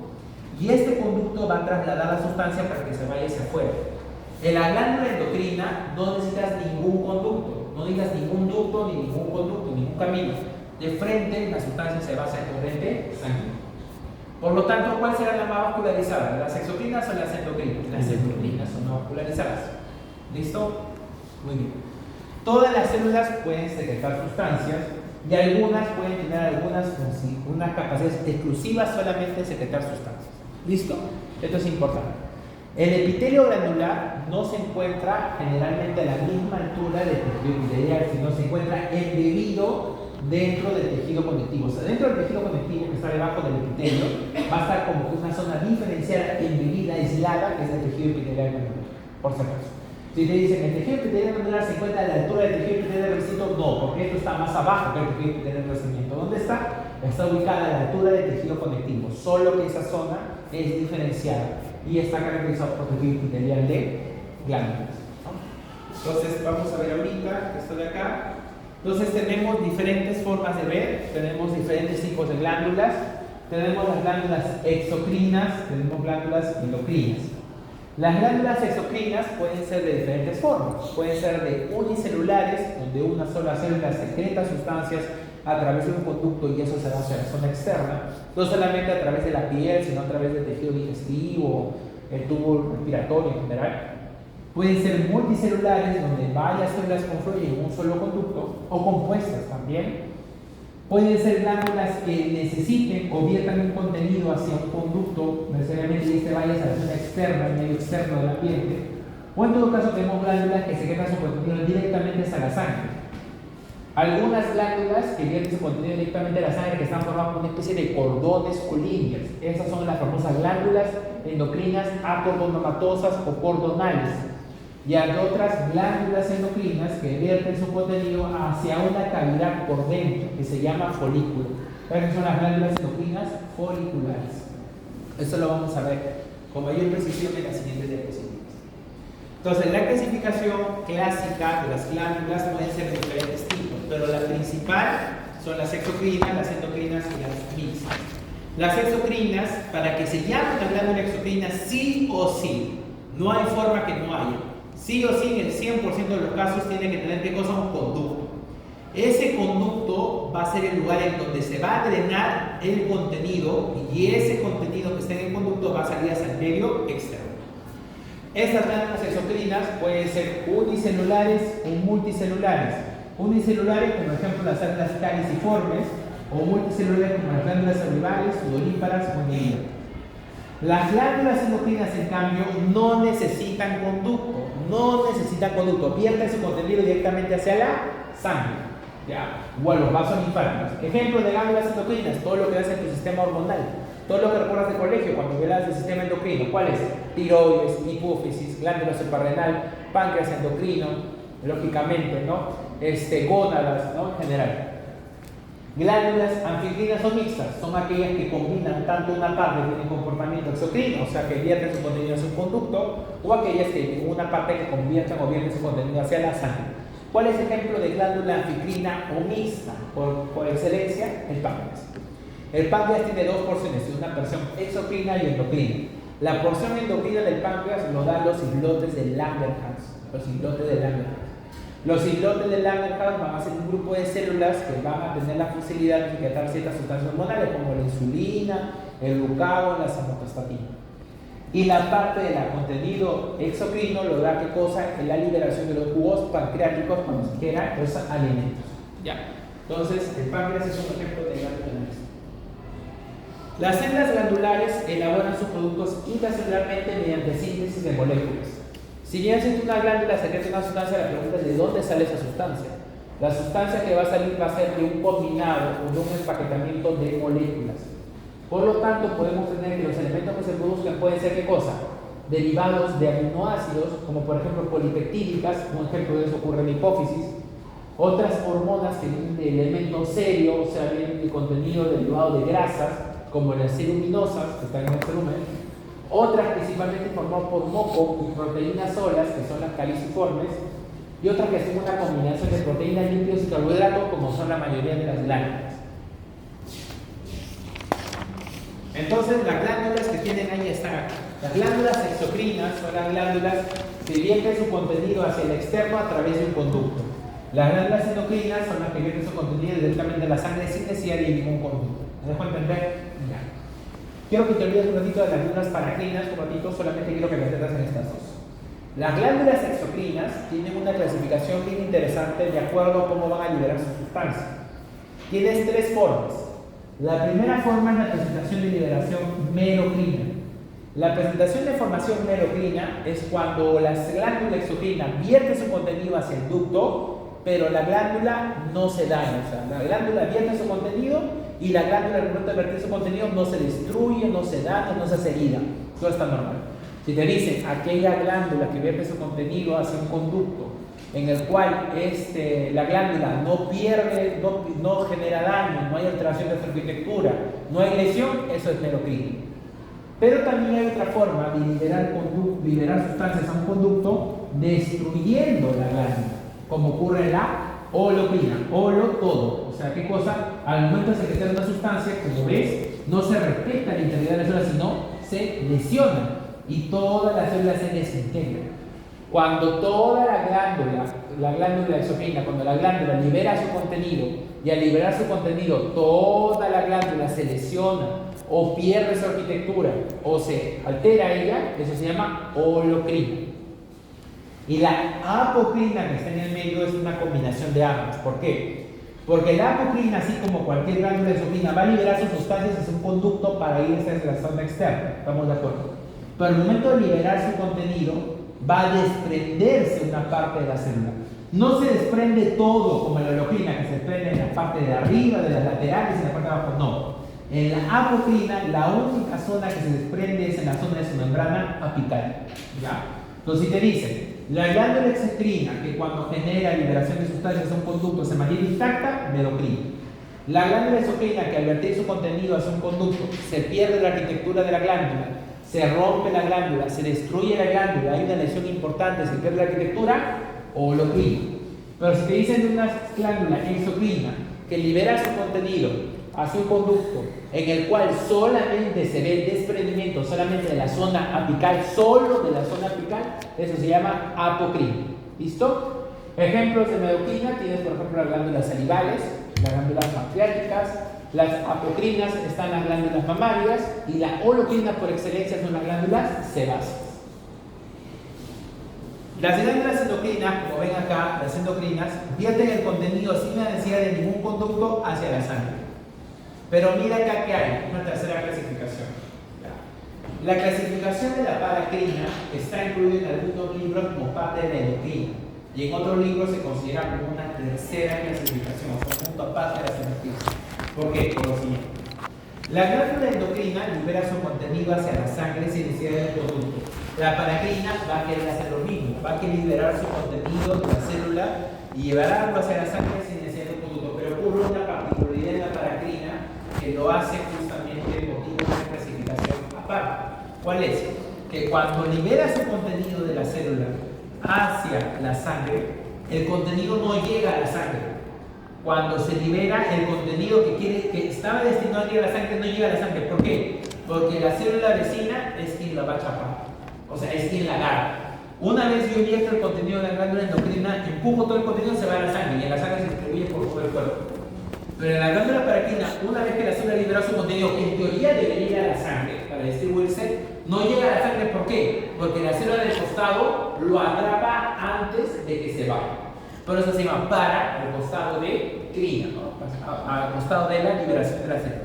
y este conducto va a trasladar la sustancia para que se vaya hacia afuera. En la glándula endocrina no necesitas ningún conducto, no digas ningún ducto, ni ningún conducto, ningún camino. De frente la sustancia se va hacia el corriente sanguíneo. Por lo tanto, ¿cuál será la más vascularizada? ¿Las exocrinas o las endocrinas? Las endocrinas son más vascularizadas. ¿Listo? Muy bien. Todas las células pueden secretar sustancias y algunas pueden tener unas capacidades exclusivas solamente de secretar sustancias. ¿Listo? Esto es importante. El epitelio glandular no se encuentra generalmente a la misma altura del tejido epitelial, sino se encuentra embebido dentro del tejido conectivo. O sea, dentro del tejido conectivo que está debajo del epitelio va a estar como que una zona diferenciada, embebida, aislada, que es el tejido epitelial glandular, por si acaso. Si te dicen el tejido epitelial glandular se encuentra a la altura del tejido epitelial de revestimiento, no, porque esto está más abajo que el tejido epitelial de revestimiento. ¿Dónde está? Está ubicada a la altura del tejido conectivo, solo que esa zona es diferenciada y está caracterizado por tejido epitelial de glándulas, ¿no? Entonces vamos a ver ahorita esto de acá. Entonces tenemos diferentes formas de ver, tenemos diferentes tipos de glándulas, tenemos las glándulas exocrinas, tenemos glándulas endocrinas. Las glándulas exocrinas pueden ser de diferentes formas. Pueden ser de unicelulares, donde una sola célula secreta sustancias a través de un conducto y eso se da hacia la zona externa, no solamente a través de la piel, sino a través del tejido digestivo, el tubo respiratorio en general. Pueden ser multicelulares, donde varias células confluyen en un solo conducto, o compuestas también. Pueden ser glándulas que necesiten o viertan un contenido hacia un conducto, necesariamente este vaya hacia la zona externa, el medio externo del ambiente, o en todo caso tenemos glándulas que secretan su contenido directamente hacia la sangre. Algunas glándulas que vierten su contenido directamente a la sangre que están formadas por una especie de cordones o líneas. Esas son las famosas glándulas endocrinas acordonomatosas o cordonales. Y hay otras glándulas endocrinas que vierten su contenido hacia una cavidad por dentro, que se llama folículo. Esas son las glándulas endocrinas foliculares. Eso lo vamos a ver con mayor precisión en las siguientes diapositivas. Entonces, la clasificación clásica de las glándulas pueden ser de diferentes tipos, pero la principal son las exocrinas, las endocrinas y las mixtas. Las exocrinas, para que se llame una glándula exocrina, sí o sí, no hay forma que no haya. Sí o sí, en el 100% de los casos tiene que tener, ¿qué cosa? Un conducto. Ese conducto va a ser el lugar en donde se va a drenar el contenido y ese contenido que está en el conducto va a salir hacia el medio externo. Estas glándulas exocrinas pueden ser unicelulares o multicelulares. Unicelulares, como por ejemplo las células caliciformes, o multicelulares como las glándulas salivales, sudoríparas o anilinas. Las glándulas endocrinas, en cambio, no necesitan conducto, vierten su contenido directamente hacia la sangre, ¿ya? O a los vasos linfáticos. Ejemplo de glándulas endocrinas, todo lo que hace tu sistema hormonal, todo lo que recuerdas del colegio cuando veas el sistema endocrino. ¿Cuál es? Tiroides, hipófisis, glándula suprarrenal, páncreas endocrino, lógicamente, ¿no? Gónadas, ¿no? En general. Glándulas anfitrinas o mixtas son aquellas que combinan tanto una parte que tiene comportamiento exocrino, o sea que vierten su contenido hacia un conducto, o aquellas que tienen una parte que convierten o vierten su contenido hacia la sangre. ¿Cuál es el ejemplo de glándula anfitrina o mixta? Por excelencia, el páncreas. El páncreas tiene dos porciones, una porción exocrina y endocrina. La porción endocrina del páncreas lo dan los islotes de Langerhans. Los islotes de Langerhans van a ser un grupo de células que van a tener la facilidad de secretar ciertas sustancias hormonales como la insulina, el glucagón, la somatostatina. Y la parte del contenido exocrino lo da ¿qué cosa? En la liberación de los jugos pancreáticos cuando se generan los alimentos. Ya. Entonces, el páncreas es un ejemplo de glándula. Las células glandulares elaboran sus productos intracelularmente mediante síntesis de moléculas. Si bien si una glándula secreta una sustancia, la pregunta es ¿de dónde sale esa sustancia? La sustancia que va a salir va a ser de un combinado o de un empaquetamiento de moléculas. Por lo tanto, podemos tener que los elementos que se produzcan pueden ser ¿qué cosa? Derivados de aminoácidos, como por ejemplo polipeptídicas, un ejemplo de eso ocurre en la hipófisis. Otras hormonas que vienen de elementos serios, o sea, vienen de contenido derivado de grasas, como las ceruminosas, que están en el cerumen. Otras principalmente formadas por moco y proteínas solas, que son las caliciformes, y otras que son una combinación de proteínas, lípidos y carbohidratos, como son la mayoría de las glándulas. Entonces, las glándulas que tienen ahí están aquí. Las glándulas exocrinas son las glándulas que vierten su contenido hacia el externo a través de un conducto. Las glándulas endocrinas son las que vierten su contenido directamente a la sangre sin necesidad de ningún conducto. ¿Me dejo entender? Ya. Quiero que te olvides un ratito de las glándulas paracrinas, un ratito, solamente quiero que me entiendas en estas dos. Las glándulas exocrinas tienen una clasificación bien interesante de acuerdo a cómo van a liberar su sustancia. Tienes tres formas. La primera forma es la presentación de liberación merocrina. La presentación de formación merocrina es cuando la glándula exocrina vierte su contenido hacia el ducto, pero la glándula no se daña. O sea, la glándula vierte su contenido y la glándula al momento de vertir su contenido no se destruye, no se daña, no se hace herida. Todo está normal. Si te dicen aquella glándula que vierte su contenido hacia un conducto en el cual la glándula no pierde, no genera daño, no hay alteración de su arquitectura, no hay lesión, eso es merocrina. Pero también hay otra forma de liberar sustancias a un conducto destruyendo la glándula, como ocurre en la holocrina. Holo, todo. O sea, ¿qué cosa? Al momento de secretar una sustancia, como ves, no se respeta la integridad de la célula, sino se lesiona. y todas las células se desintegran. Cuando toda la glándula exocrina, cuando la glándula libera su contenido, y al liberar su contenido toda la glándula se lesiona o pierde su arquitectura o se altera ella, eso se llama holocrina. Y la apocrina que está en el medio es una combinación de ambas. ¿Por qué? Porque la apocrina, así como cualquier glándula exocrina, va a liberar sus sustancias hacia un conducto para irse hacia la zona externa. ¿Estamos de acuerdo? Pero al momento de liberar su contenido, va a desprenderse una parte de la célula. No se desprende todo como en la holocrina, que se desprende en la parte de arriba, de las laterales y en la parte de abajo. No. En la apocrina, la única zona que se desprende es en la zona de su membrana apical. ¿Ya? Entonces, si te dicen, la glándula exocrina, que cuando genera liberación de sustancias a un conducto se mantiene intacta, medocrina. La glándula exocrina, que al vertir su contenido hacia un conducto, se pierde la arquitectura de la glándula, se rompe la glándula, se destruye la glándula, hay una lesión importante, se pierde la arquitectura, holocrina. Pero si te dicen de una glándula exocrina que libera su contenido hacia un conducto en el cual solamente se ve el desprendimiento solamente de la zona apical, solo de la zona apical, eso se llama apocrina. ¿Listo? Ejemplos de medocrina tienes, por ejemplo, las glándulas salivales, las glándulas pancreáticas, las apocrinas están las glándulas mamarias y la holocrina por excelencia son las glándulas sebáceas. Las glándulas endocrinas, como ven acá, las endocrinas, vierten el contenido sin la necesidad de ningún conducto hacia la sangre. Pero mira acá que hay una tercera clasificación. La clasificación de la paracrina está incluida en algunos libros como parte de la endocrina y en otros libros se considera como una tercera clasificación, o sea, punto aparte de las endocrinas. ¿Por qué? Por lo siguiente. La glándula endocrina libera su contenido hacia la sangre sin necesidad de producto. La paracrina va a querer hacer lo mismo, va a querer liberar su contenido de la célula y llevarlo hacia la sangre sin necesidad de producto. Pero ocurre una particularidad en la paracrina que lo hace justamente motivo de una clasificación aparte. ¿Cuál es? Que cuando libera su contenido de la célula hacia la sangre, el contenido no llega a la sangre. Cuando se libera el contenido que estaba destinado a llegar a la sangre, no llega a la sangre. ¿Por qué? Porque la célula vecina es quien la va a chapar. O sea, es quien la agarra. Una vez yo invierto el contenido de la glándula endocrina, empujo todo el contenido, se va a la sangre y en la sangre se distribuye por todo el cuerpo. Pero en la glándula paracrina, una vez que la célula libera su contenido, que en teoría debería ir a la sangre para distribuirse, no llega a la sangre. ¿Por qué? Porque la célula del costado lo atrapa antes de que se vaya. Por eso se llama para al costado de crina, ¿no? Al costado de la liberación de la célula.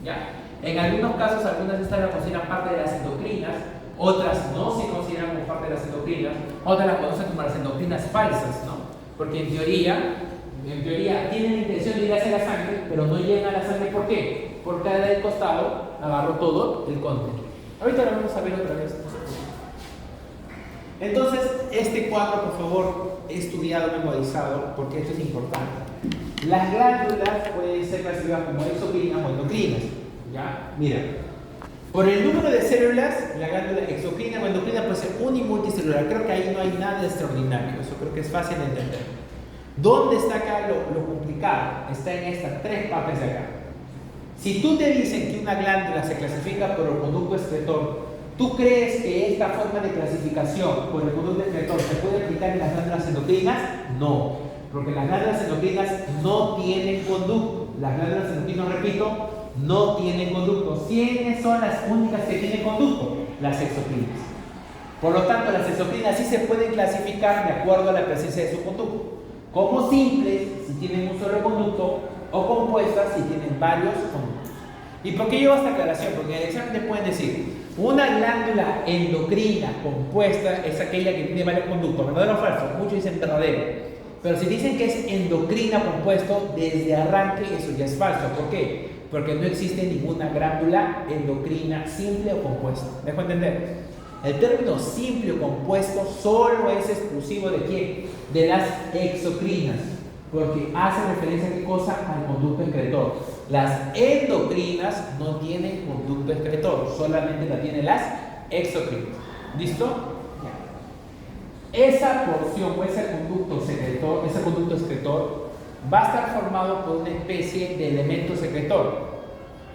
¿Ya? En algunos casos, algunas de estas las consideran parte de las endocrinas, otras no se consideran como parte de las endocrinas, otras las conocen como las endocrinas falsas, ¿no? Porque en teoría tienen la intención de ir hacia la sangre, pero no llegan a la sangre. ¿Por qué? Porque la del costado agarró todo el contenido. Ahorita lo vamos a ver otra vez. Entonces, este cuadro, por favor, estudiado, memorizado, porque esto es importante. Las glándulas pueden ser clasificadas como exocrinas o endocrinas. ¿Ya? Mira, por el número de células, la glándula exocrina o endocrina puede ser uni y multicelular. Creo que ahí no hay nada extraordinario, eso creo que es fácil de entender. ¿Dónde está acá lo complicado? Está en estas tres partes de acá. Si tú te dicen que una glándula se clasifica por el conducto excretor, ¿tú crees que esta forma de clasificación por el conducto excretor se puede aplicar en las glándulas endocrinas? No, porque las glándulas endocrinas no tienen conducto. Las glándulas endocrinas, repito, no tienen conducto. ¿Quiénes son las únicas que tienen conducto? Las exocrinas. Por lo tanto, las exocrinas sí se pueden clasificar de acuerdo a la presencia de su conducto. Como simples, si tienen un solo conducto, o compuestas, si tienen varios conductos. ¿Y por qué llevo esta aclaración? Porque en el examen te pueden decir, una glándula endocrina compuesta es aquella que tiene varios conductos. ¿Verdadero o falso? Muchos dicen verdadero. Pero si dicen que es endocrina compuesto, desde arranque eso ya es falso. ¿Por qué? Porque no existe ninguna glándula endocrina simple o compuesta. ¿Dejo entender? El término simple o compuesto solo es exclusivo ¿de quién? De las exocrinas, porque hace referencia a qué cosa? Al conducto excretor. Las endocrinas no tienen conducto excretor, solamente la tienen las exocrinas. ¿Listo? Esa porción o ese conducto excretor va a estar formado por una especie de elemento secretor.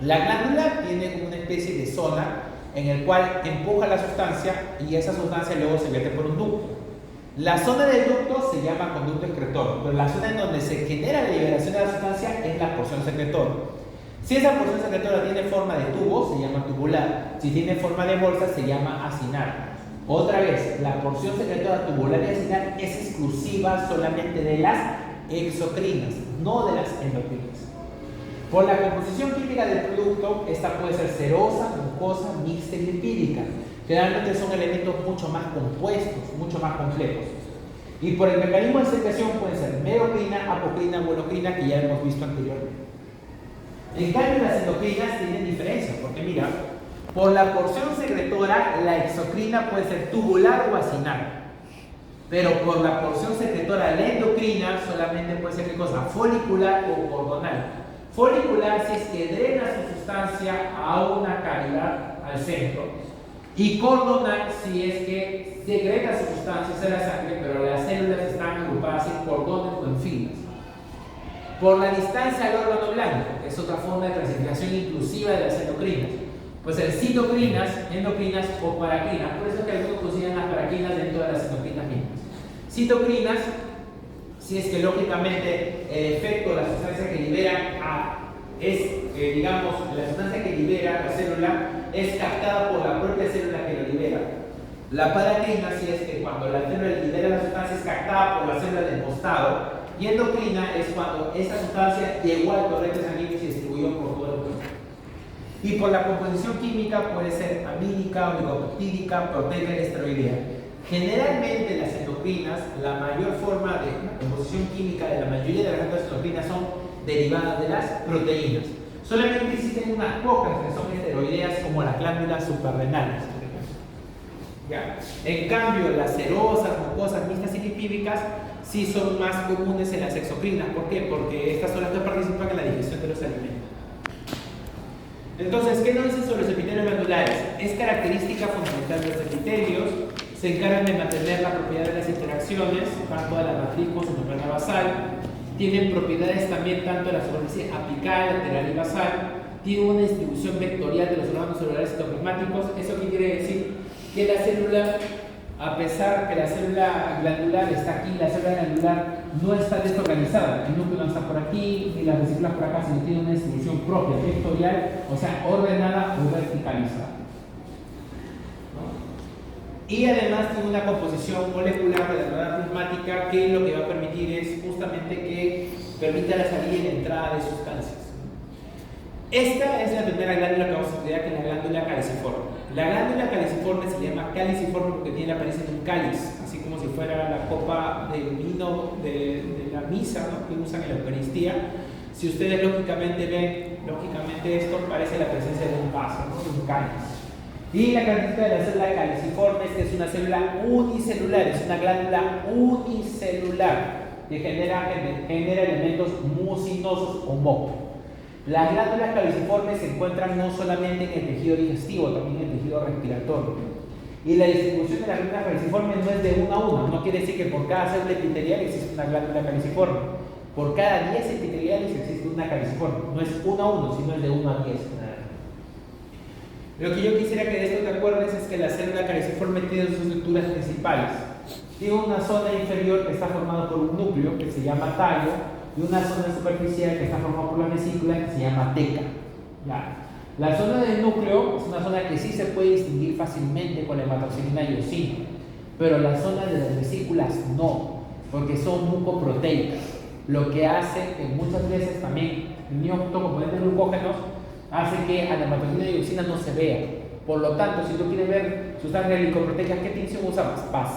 La glándula tiene como una especie de zona en el cual empuja la sustancia y esa sustancia luego se vierte por un ducto. La zona del ducto se llama conducto excretor, pero la zona en donde se genera la liberación de la sustancia es la porción secretora. Si esa porción secretora tiene forma de tubo, se llama tubular. Si tiene forma de bolsa, se llama acinar. Otra vez, la porción secretora tubular y acinar es exclusiva solamente de las exocrinas, no de las endocrinas. Por la composición química del producto, esta puede ser cerosa, mucosa, mixta y lipídica. Generalmente son elementos mucho más compuestos, mucho más complejos. Y por el mecanismo de secreción pueden ser merocrina, apocrina, monocrina, que ya hemos visto anteriormente. En cambio, las endocrinas tienen diferencias, porque mira, por la porción secretora, la exocrina puede ser tubular o acinar. Pero por la porción secretora, la endocrina solamente puede ser, ¿qué cosa? Folicular o cordonal. Folicular si es que drena su sustancia a una cavidad al centro. Y cordonal si es que segrega su sustancia hacia la sangre, pero las células están agrupadas en cordones o en filas. Por la distancia al órgano blanco, que es otra forma de clasificación inclusiva de las endocrinas. Pues el citocrinas, endocrinas o paracrinas. Por eso que algunos consideran las paracrinas dentro de las endocrinas mismas. Citocrinas, si es que lógicamente el efecto de la sustancia que libera digamos, la sustancia que libera la célula es captada por la propia célula que lo libera. La paracrina, si es que cuando la célula libera la sustancia es captada por la célula del costado. Y endocrina es cuando esa sustancia llegó al torrente sanguíneo y se distribuyó por todo el cuerpo. Y por la composición química puede ser amínica, oligopeptídica, proteica y esteroidea. Generalmente las endocrinas, la mayor forma de composición química de la mayoría de las glandulas endocrinas son derivadas de las proteínas. Solamente existen unas pocas que son esteroideas como las glándulas suprarrenales. ¿Ya? En cambio, las serosas, mucosas, mixtas y lipídicas sí son más comunes en las exocrinas. ¿Por qué? Porque estas son las que participan en la digestión de los alimentos. Entonces, ¿qué nos dicen sobre los epitelios glandulares? Es característica fundamental de los epitelios, se encargan de mantener la propiedad de las interacciones, tanto de la matriz como de la membrana basal, tienen propiedades también tanto de la superficie apical, lateral y basal, tienen una distribución vectorial de los órganos celulares citoplasmáticos. ¿Eso qué quiere decir? Que la célula, a pesar que la célula glandular está aquí, la célula glandular no está desorganizada, el núcleo no está por aquí, ni las vesículas por acá, sino tiene una distribución propia, vectorial, o sea, ordenada o verticalizada. ¿No? Y además tiene una composición molecular de la membrana plasmática que lo que va a permitir es justamente que permita la salida y la entrada de sustancias. Esta es la primera glándula que vamos a estudiar, que es la glándula caliciforme. La glándula caliciforme se llama caliciforme porque tiene la apariencia de un cáliz, así como si fuera la copa de vino de la misa, ¿no?, que usan en la Eucaristía. Si ustedes lógicamente ven, esto parece la presencia de un vaso, ¿no?, de un cáliz. Y la característica de la célula caliciforme es que es una célula unicelular, es una glándula unicelular que genera elementos mucinosos o moho. Las glándulas caliciformes se encuentran no solamente en el tejido digestivo, también en el tejido respiratorio. Y la distribución de las glándulas caliciformes no es de una a una, no quiere decir que por cada célula epitelial existe una glándula caliciforme. Por cada 10 epiteliales existe una caliciforme, no es 1 a 1, sino es de 1 a 10. Lo que yo quisiera que de esto te acuerdes es que la célula caliciforme tiene sus estructuras principales. Tiene una zona inferior que está formada por un núcleo que se llama tallo, y una zona superficial que está formada por la vesícula que se llama teca. ¿Ya? La zona del núcleo es una zona que sí se puede distinguir fácilmente con la hematoxilina y eosina, pero la zona de las vesículas no, porque son mucoproteicas, lo que hace que muchas veces también el mismo componente de glucógenos hace que a la hematoxilina y eosina no se vea. Por lo tanto, si tú quieres ver sustancias glicoproteicas, ¿qué tinción usamos? PAS,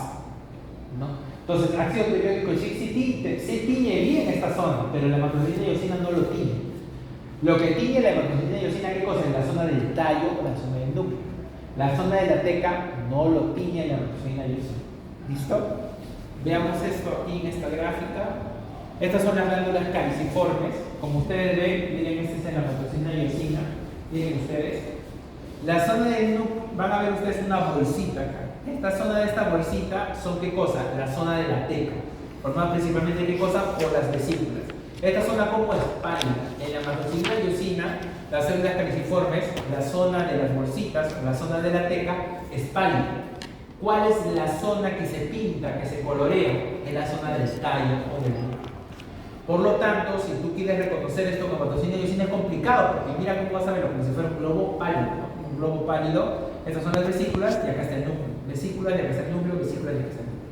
¿no? Entonces, ácido periódico sí tiñe bien esta zona, pero la hematoxilina y eosina no lo tiñe. Lo que tiñe la hematoxilina y eosina, ¿qué cosa? Es la zona del tallo o la zona del núcleo. La zona de la teca no lo tiñe la hematoxilina y eosina. ¿Listo? Veamos esto aquí en esta gráfica. Estas son las glándulas caliciformes. Como ustedes ven, miren, esta es la hematoxilina y eosina. Miren ustedes. La zona del núcleo, van a ver ustedes una bolsita acá. Esta zona de esta bolsita son ¿qué cosa? La zona de la teca. Formada principalmente ¿qué cosa? Por las vesículas. Esta zona como es pálida. En la hematoxilina y eosina Las células caliciformes, la zona de las bolsitas, la zona de la teca, es pálida. ¿Cuál es la zona que se pinta, que se colorea? Es la zona del tallo o del núcleo. Por lo tanto, si tú quieres reconocer esto con hematoxina y eosina es complicado, porque mira cómo vas a verlo, como si fuera un globo pálido, ¿no? Un globo pálido, estas son las vesículas y acá está el núcleo. Vesículas y acá está el núcleo, vesículas y acá está el núcleo.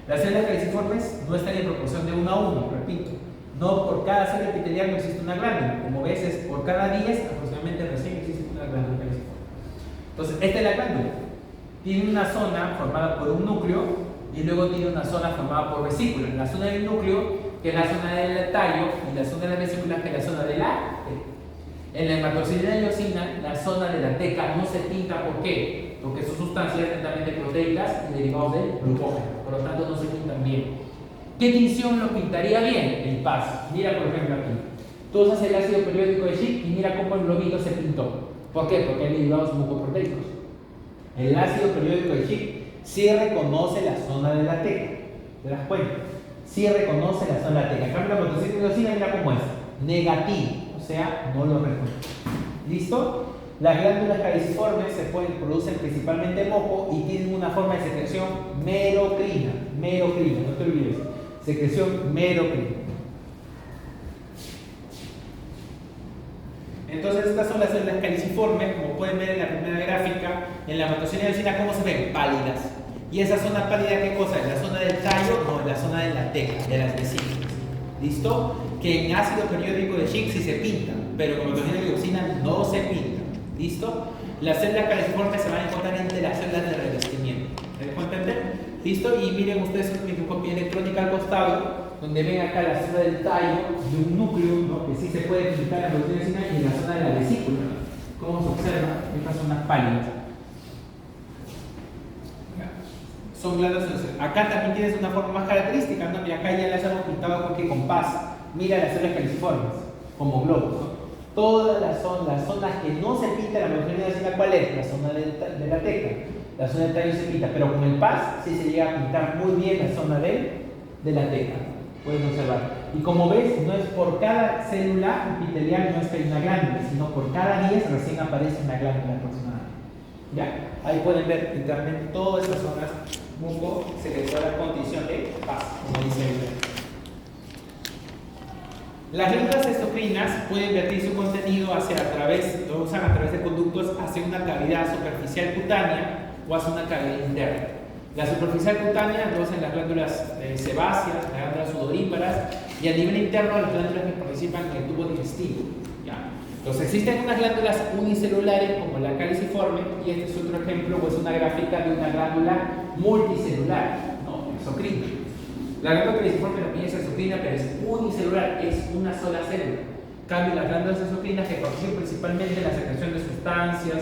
Las células caliciformes no están en proporción de 1 a 1, repito. No por cada célula epitelial no existe una glándula. Como ves, es por cada 10 aproximadamente recién existe una glándula caliciforme. Entonces, esta es la glándula. Tiene una zona formada por un núcleo y luego tiene una zona formada por vesículas. La zona del núcleo, que es la zona del tallo, y la zona de la vesícula, que es la zona de la teca. En la hematoxilina y eosina, la zona de la teca no se pinta. ¿Por qué? Porque son sustancias netamente proteicas y derivados del glucógeno. Por lo tanto, no se pintan bien. ¿Qué tinción lo pintaría bien? El PAS. Mira, por ejemplo, aquí. Tú usas el ácido periódico de Schick y mira cómo el globito se pintó. ¿Por qué? Porque hay derivados mucoproteicos. El ácido periódico de Schick sí reconoce la zona de la teca. ¿Te das cuenta? Sí reconoce la zona de la teca. En cambio, la hematoxilina y eosina, mira cómo es. Negativo. O sea, no lo reconoce. ¿Listo? Las glándulas caliciformes se producen principalmente en moco y tienen una forma de secreción merocrina. Merocrina, no te olvides. Secreción merocrina. Entonces, estas son las células caliciformes, como pueden ver en la primera gráfica. En la hematoxilina y eosina, ¿cómo se ven? Pálidas. ¿Y esa zona pálida qué cosa es? ¿La zona del tallo? No, la zona de la teca, de las vesículas. ¿Listo? Que en ácido periódico de Schick sí se pinta, pero con hematoxilina y eosina no se pinta. ¿Listo? Las células caliciformes se van a encontrar entre las células de revestimiento. ¿Me dejo entender? ¿Listo? Y miren ustedes una microscopía electrónica al costado, donde ven acá la zona del tallo de un núcleo, ¿no? Que sí se puede pintar en la hematoxilina y en la zona de la vesícula. ¿Cómo se observa? Estas son las pálidas. Son glándulas. Acá también tienes una forma más característica, ¿no? Y acá ya las hemos pintado con qué compás. Mira las células caliciformes, como globos, ¿no? Todas las zonas que no se pinta la hematoxilina y eosina, ¿cuál es? La zona de la teca. La zona del tallo se pinta, pero con el PAS sí se llega a pintar muy bien la zona de la teca. Puedes observar. Y como ves, no es por cada célula epitelial, no es que hay una glándula, sino por cada 10 recién aparece una glándula aproximadamente. ¿Ya? Ahí pueden ver literalmente todas estas zonas mucosecretoras con condición de PAS, como dice el. Las glándulas exocrinas pueden vertir su contenido lo usan a través de conductos hacia una cavidad superficial cutánea o hacia una cavidad interna. La superficial cutánea lo usan las glándulas sebáceas, las glándulas sudoríparas, y a nivel interno las glándulas que participan en el tubo digestivo. ¿Ya? Entonces existen unas glándulas unicelulares como la caliciforme, y este es otro ejemplo, pues una gráfica de una glándula multicelular, ¿no? Exocrina. La glándula caliciforme también es exocrina, pero es unicelular, es una sola célula. En cambio, las glándulas exocrinas, que participan principalmente en la secreción de sustancias,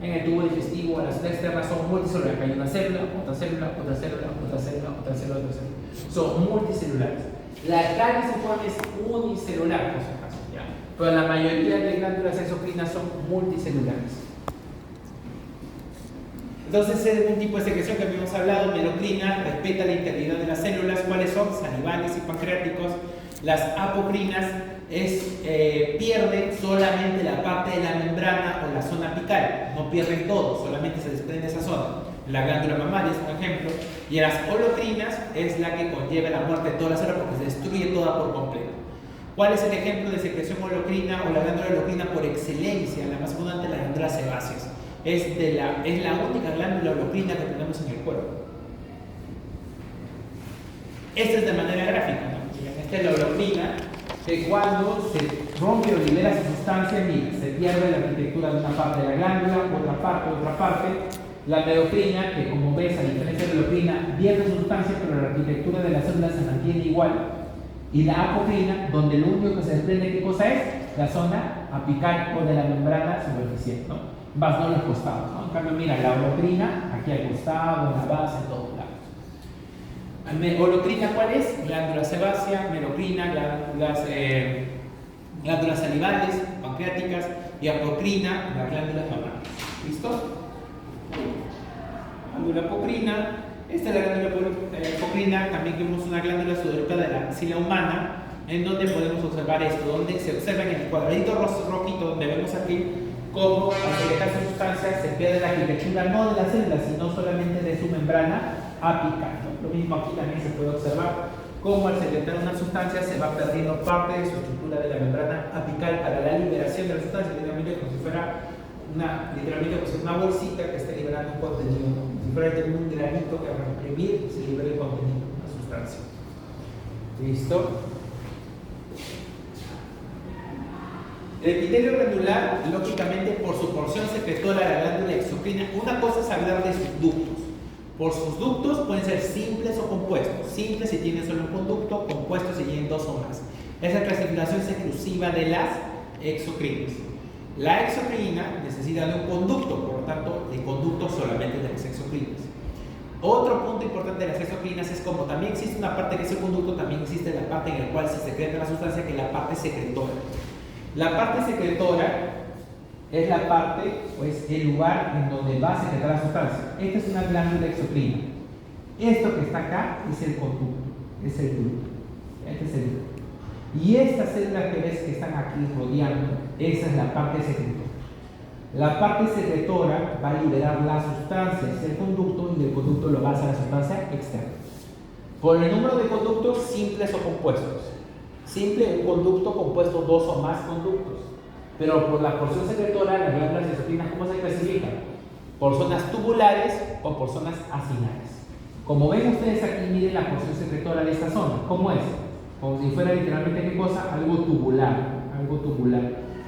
en el tubo digestivo, a la zona externa, son multicelulares. Hay una célula, otra célula, otra célula, otra célula, otra célula, otra célula. Son multicelulares. La caliciforme es unicelular, por si acaso, ¿ya? Pero la mayoría de glándulas exocrinas son multicelulares. Entonces, es un tipo de secreción que habíamos hablado. Merocrina respeta la integridad de las células. ¿Cuáles son? Salivales y pancreáticos. Las apocrinas pierden solamente la parte de la membrana o la zona apical. No pierden todo, solamente se desprende esa zona. La glándula mamaria es un ejemplo. Y las holocrinas es la que conlleva la muerte de toda la célula porque se destruye toda por completo. ¿Cuál es el ejemplo de secreción holocrina o la glándula holocrina por excelencia? La más abundante, las glándulas sebáceas. Es la única glándula holocrina que tenemos en el cuerpo. Esta es de manera gráfica, ¿no? Esta es la holocrina, que cuando se rompe o libera su sustancia, mira, se pierde la arquitectura de una parte de la glándula, otra parte. La merocrina, que como ves, a diferencia de la holocrina, pierde su sustancia, pero la arquitectura de la célula se mantiene igual. Y la apocrina, donde lo único que se desprende, ¿qué cosa es? La zona apical o de la membrana superficial, ¿no? Más no los costados, ¿no? En cambio, mira, la holocrina, aquí al costado, en la base, en todos lados. Holocrina, ¿cuál es? Glándula sebácea, merocrina, glándulas salivales, pancreáticas, y apocrina, las glándulas mamarias. ¿Listo? Glándula apocrina. Esta es la glándula apocrina. También vemos una glándula sudorípara de la axila humana, en donde podemos observar esto, donde se observa en el cuadradito rojito donde vemos aquí cómo al secretarse sustancias se pierde la arquitectura no de las células, sino solamente de su membrana apical, ¿no? Lo mismo aquí también se puede observar cómo al secretar una sustancia se va perdiendo parte de su estructura de la membrana apical para la liberación de la sustancia, literalmente como si fuera una bolsita que esté liberando un contenido, ¿no? Si fuera un granito que al imprimir se libera el contenido de una sustancia. ¿Listo? El epitelio granular, lógicamente, por su porción secretora de la glándula exocrina, una cosa es hablar de sus ductos. Por sus ductos pueden ser simples o compuestos. Simples si tienen solo un conducto, compuestos si tienen dos o más. Esa clasificación es exclusiva de las exocrinas. La exocrina necesita de un conducto, por lo tanto, el conducto solamente de las exocrinas. Otro punto importante de las exocrinas es como también existe una parte que es el conducto, también existe la parte en la cual se secreta la sustancia, que es la parte secretora. La parte secretora es la parte, pues, el lugar en donde va a secretar la sustancia. Esta es una glándula exocrina. Esto que está acá es el conducto, es el ducto. Este es el ducto. Y estas células que ves que están aquí rodeando, esa es la parte secretora. La parte secretora va a liberar la sustancia, es el conducto, y el conducto lo va a hacer a la sustancia externa. Por el número de conductos simples o compuestos. Simple, un conducto compuesto dos o más conductos. Pero por la porción secretora, las glándulas exocrinas, ¿cómo se clasifican? Por zonas tubulares o por zonas acinares. Como ven ustedes aquí, miren la porción secretora de esta zona. ¿Cómo es? Como si fuera literalmente, ¿qué cosa? Algo tubular. Algo tubular.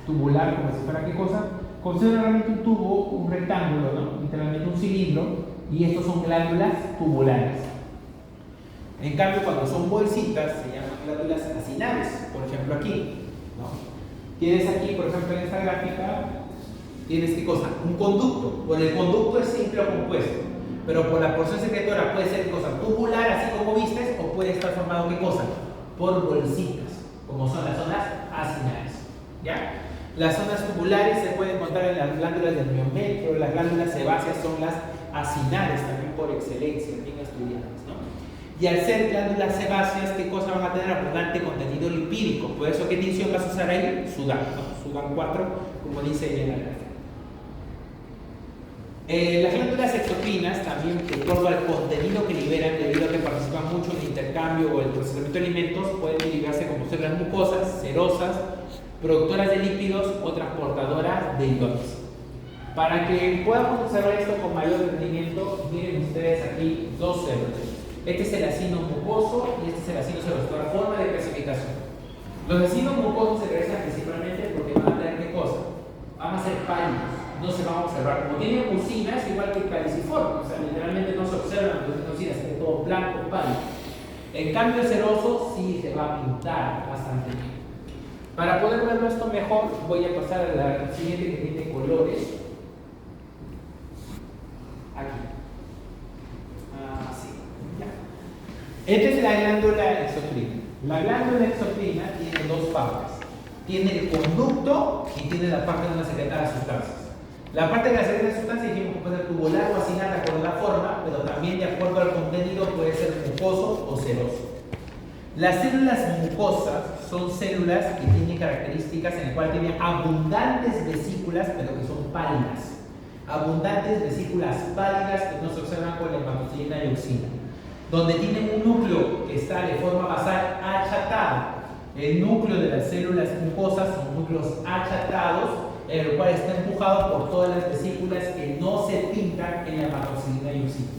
Tubular, como si fuera, ¿qué cosa? Considera realmente un tubo, un rectángulo, ¿no? Literalmente un cilindro, y estos son glándulas tubulares. En cambio, cuando son bolsitas, se llaman glándulas acinares, por ejemplo aquí, ¿no? Tienes aquí, por ejemplo, en esta gráfica, tienes ¿qué cosa? Un conducto. Por el conducto es simple o compuesto, pero por la porción secretora puede ser cosa tubular, así como vistes, o puede estar formado ¿qué cosa? Por bolsitas, como son las zonas acinares, ¿ya? Las zonas tubulares se pueden encontrar en las glándulas del miometrio, las glándulas sebáceas son las acinares, también por excelencia, bien estudiadas, ¿no? Y al ser glándulas sebáceas, ¿qué cosa van a tener? Abundante contenido lipídico. Por eso, ¿qué tinción vas a usar ahí? Sudan, ¿no? Sudan 4, como dice en la gráfica. Las glándulas exocrinas también, de acuerdo al contenido que liberan, debido a que participan mucho en el intercambio o el procesamiento de alimentos, pueden ligarse como células mucosas, serosas, productoras de lípidos o transportadoras de iones. Para que podamos observar esto con mayor rendimiento, miren ustedes aquí dos células. Este es el acino mucoso y este es el acino seroso. La forma de clasificación. Los acinos mucosos se caracterizan principalmente porque van a tener ¿qué cosa? Van a ser pálidos, no se van a observar. Como tienen mucina, es igual que el caliciforme, o sea, literalmente no se observan porque mucina, se ve todo blanco, pálido. En cambio, el seroso sí se va a pintar bastante bien. Para poder verlo esto mejor, voy a pasar a la siguiente que tiene colores. Aquí. Así. Ya. Esta es la glándula exocrina. La glándula exocrina tiene dos partes. Tiene el conducto y tiene la parte donde secreta las sustancias. La parte de la secreta de sustancias dijimos que puede ser tubular o acinar de acuerdo a la forma, pero también de acuerdo al contenido puede ser mucoso o seroso. Las células mucosas son células que tienen características en las cuales tienen abundantes vesículas, pero que son pálidas. Abundantes vesículas pálidas que no se observan con la hematocilina y auxina. Donde tienen un núcleo que está de forma basal achatado. El núcleo de las células mucosas son núcleos achatados, el cual está empujado por todas las vesículas que no se pintan en la hematocilina y auxina.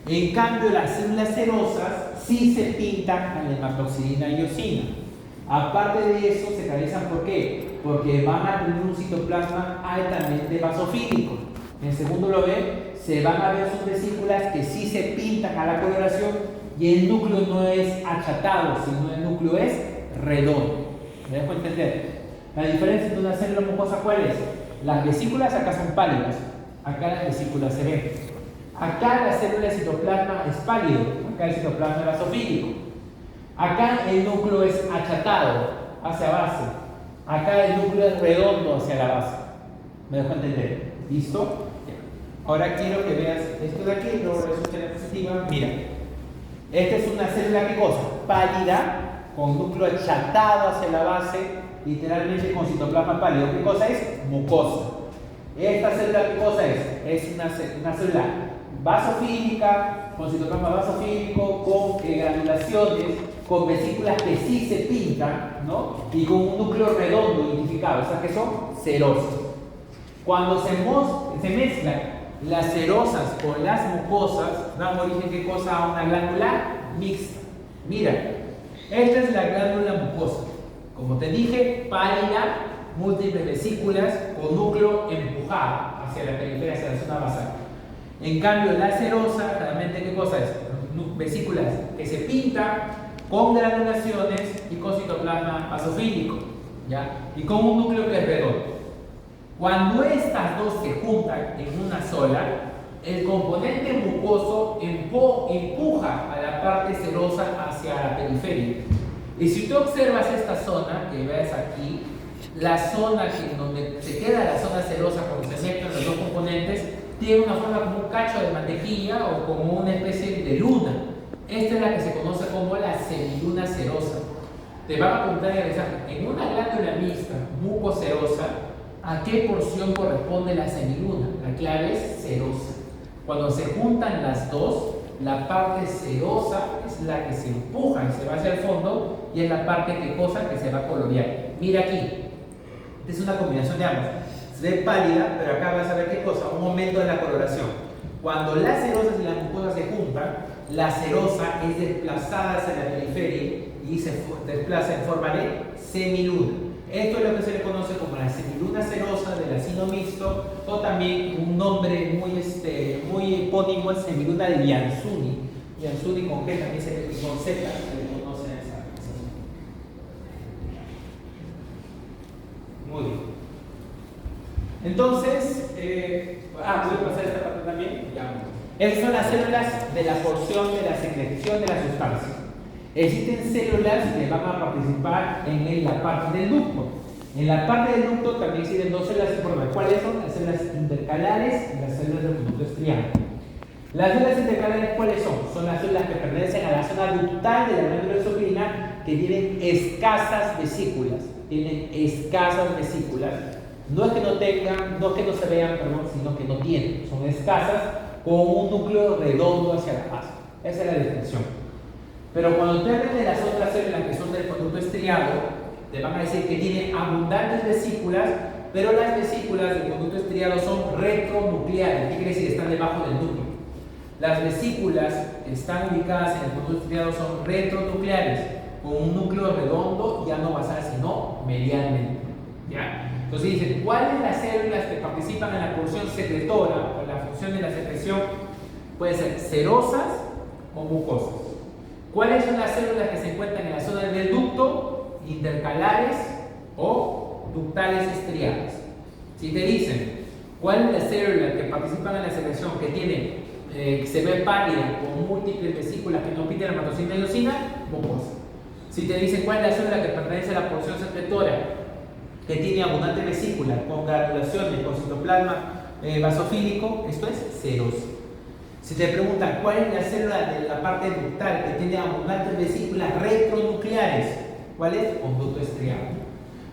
En cambio, las células serosas sí se pintan en la hematoxilina y eosina. Aparte de eso, se caracterizan ¿por qué? Porque van a tener un citoplasma altamente basofílico. En segundo lo ven, se van a ver sus vesículas que sí se pintan a la coloración y el núcleo no es achatado, sino el núcleo es redondo. ¿Me dejo entender? La diferencia entre una célula mucosa, ¿cuál es? Las vesículas acá son pálidas, acá las vesículas se ven. Acá la célula de citoplasma es pálido, acá el citoplasma es basofílico. Acá el núcleo es achatado hacia base. Acá el núcleo es redondo hacia la base. ¿Me dejo entender? ¿Listo? Ahora quiero que veas esto de aquí, luego resulta la diapositiva. Mira, esta es una célula, ¿qué cosa? Pálida, con núcleo achatado hacia la base, literalmente con citoplasma pálido. ¿Qué cosa es? Mucosa. ¿Esta célula qué cosa es? Es una célula basofílica, con citoplasma basofílico, con granulaciones, con vesículas que sí se pintan, ¿no? Y con un núcleo redondo identificado. ¿Esas que son? Serosas. Cuando se mezclan las serosas con las mucosas, dan origen, ¿qué cosa? A una glándula mixta. Mira, esta es la glándula mucosa. Como te dije, pálida, múltiples vesículas con núcleo empujado hacia la periferia, hacia la zona basal. En cambio, la serosa, realmente, ¿qué cosa es? Vesículas que se pintan con granulaciones y con citoplasma basofílico, ¿ya? Y con un núcleo que es redondo. Cuando estas dos se juntan en una sola, el componente mucoso empuja a la parte serosa hacia la periferia. Y si tú observas esta zona, que ves aquí, la zona donde se queda la zona serosa cuando se mezclan los dos componentes, tiene una forma como un cacho de mantequilla o como una especie de luna. Esta es la que se conoce como la semiluna serosa. Te van a preguntar en el examen, en una glándula mixta mucoserosa, ¿a qué porción corresponde la semiluna? La clave es serosa. Cuando se juntan las dos, la parte serosa es la que se empuja y se va hacia el fondo, y es la parte que se va a colorear. Mira aquí, esta es una combinación de ambas. Se ve pálida, pero acá vas a ver qué cosa, un aumento de la coloración. Cuando las serosas y las mucosas se juntan, la serosa es desplazada hacia la periferia y se desplaza en forma de semiluna. Esto es lo que se le conoce como la semiluna serosa del acino mixto, o también un nombre muy epónimo es semiluna de Bianzuni. Bianzuni con G también con Z se le conoce a esa zona. Muy bien. Entonces, voy a pasar esta parte también. Ya. Estas son las células de la porción de la secreción de la sustancia. Existen células que van a participar en la parte del ducto. En la parte del ducto también existen dos células importantes. ¿Cuáles son? Las células intercalares y las células del conducto estriado. Las células intercalares, ¿cuáles son? Son las células que pertenecen a la zona ductal de la glándula exocrina, que tienen escasas vesículas. Tienen escasas vesículas. No es que no tengan, no es que no se vean, perdón, sino que no tienen. Son escasas con un núcleo redondo hacia la base. Esa es la descripción. Pero cuando te hablan de las otras células que son del conducto estriado, te van a decir que tienen abundantes vesículas, pero las vesículas del conducto estriado son retronucleares. ¿Qué quiere decir? Están debajo del núcleo. Las vesículas que están ubicadas en el conducto estriado son retronucleares, con un núcleo redondo, ya no basal, sino medialmente. ¿Ya? Entonces dicen, ¿cuáles las células que participan en la porción secretora o la función de la secreción? Pueden ser serosas o mucosas. ¿Cuáles son las células que se encuentran en la zona del ducto? Intercalares o ductales estriadas. Si te dicen, ¿cuál es la célula que participan en la secreción que tiene, se ve pálida con múltiples vesículas que no piden la hematocina y eosina? Mucosa. Si te dicen, ¿cuál es la célula que pertenece a la porción secretora que tiene abundante vesícula con granulaciones, con citoplasma basofílico? Esto es serosa. Si te preguntan cuál es la célula de la parte ductal que tiene abundantes vesículas retronucleares, ¿cuál es? Conducto estriado.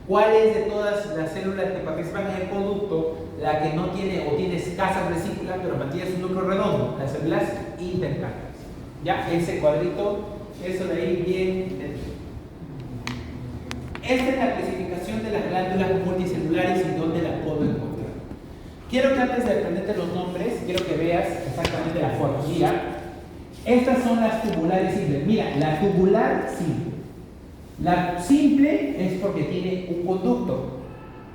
¿Cuál es de todas las células que participan en el conducto la que no tiene o tiene escasas vesículas pero mantiene su núcleo redondo? Las células intercalares. Ya, ese cuadrito, eso de ahí bien. Esta es la clasificación de las glándulas multicelulares y dónde las puedo encontrar. Quiero que antes de aprenderte los nombres, quiero que veas exactamente la forma. Mira, estas son las tubulares simples. Mira, la tubular simple. La simple es porque tiene un conducto.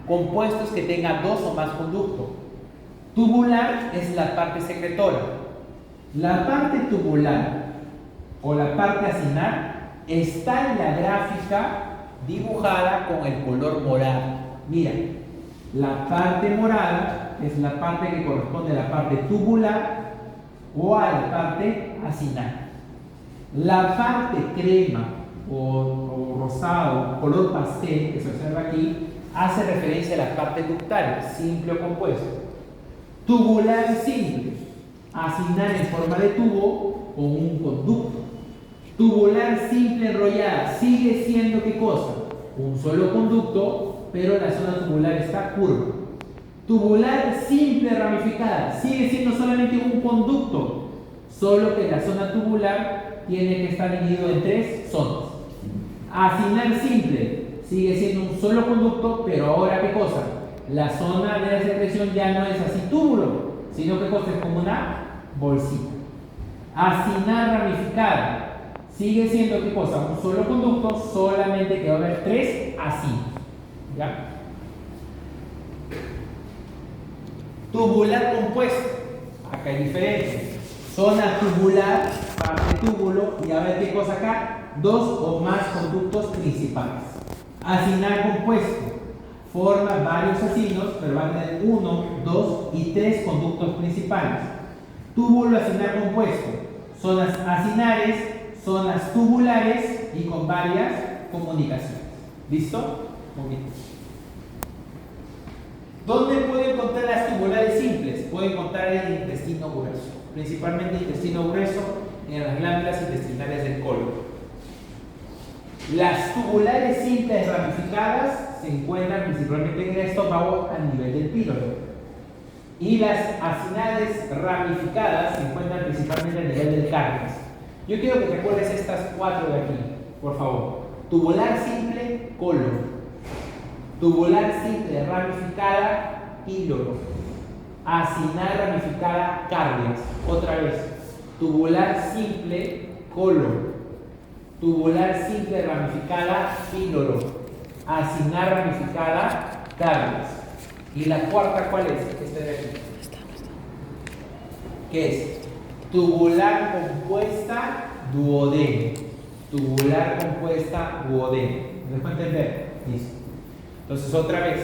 Compuestos que tengan dos o más conductos. Tubular es la parte secretora. La parte tubular o la parte acinar está en la gráfica dibujada con el color morado. Mira, la parte morada es la parte que corresponde a la parte tubular o a la parte acinar. La parte crema o rosado, color pastel, que se observa aquí, hace referencia a la parte ductal, simple o compuesto. Tubular simple, acinar en forma de tubo con un conducto. Tubular simple enrollada sigue siendo ¿qué cosa? Un solo conducto, pero la zona tubular está curva. Tubular simple ramificada sigue siendo solamente un conducto, solo que la zona tubular tiene que estar dividido en 3 zonas. Acinar simple sigue siendo un solo conducto, pero ahora ¿qué cosa? La zona de la secreción ya no es así túbulo, sino que cosa es como una bolsita. Acinar ramificada sigue siendo ¿qué cosa? Un solo conducto, solamente que va a haber 3 acinos. ¿Ya? Tubular compuesto. Acá hay diferencia. Zona tubular, parte túbulo, y a ver qué cosa acá. 2 o más conductos principales. Acinar compuesto. Forma varios acinos, pero van a tener 1, 2 y 3 conductos principales. Túbulo acinar compuesto. Zonas acinares, zonas tubulares y con varias comunicaciones. ¿Listo? Muy bien. ¿Dónde puedo encontrar las tubulares simples? Puedo encontrar en el intestino grueso, principalmente el intestino grueso en las glándulas intestinales del colon. Las tubulares simples ramificadas se encuentran principalmente en el estómago a nivel del píloro. Y las acinares ramificadas se encuentran principalmente a nivel del carnes. Yo quiero que recuerdes estas 4 de aquí, por favor. Tubular simple, colon. Tubular simple ramificada, píloro. Acinar ramificada, cardias. Otra vez. Tubular simple, colon. Tubular simple ramificada, píloro. Acinar ramificada, cardias. ¿Y la cuarta cuál es? Esta de aquí. ¿Qué es? Tubular compuesta, duodeno. Tubular compuesta, duodeno. ¿Me dejo entender? Listo. Entonces otra vez.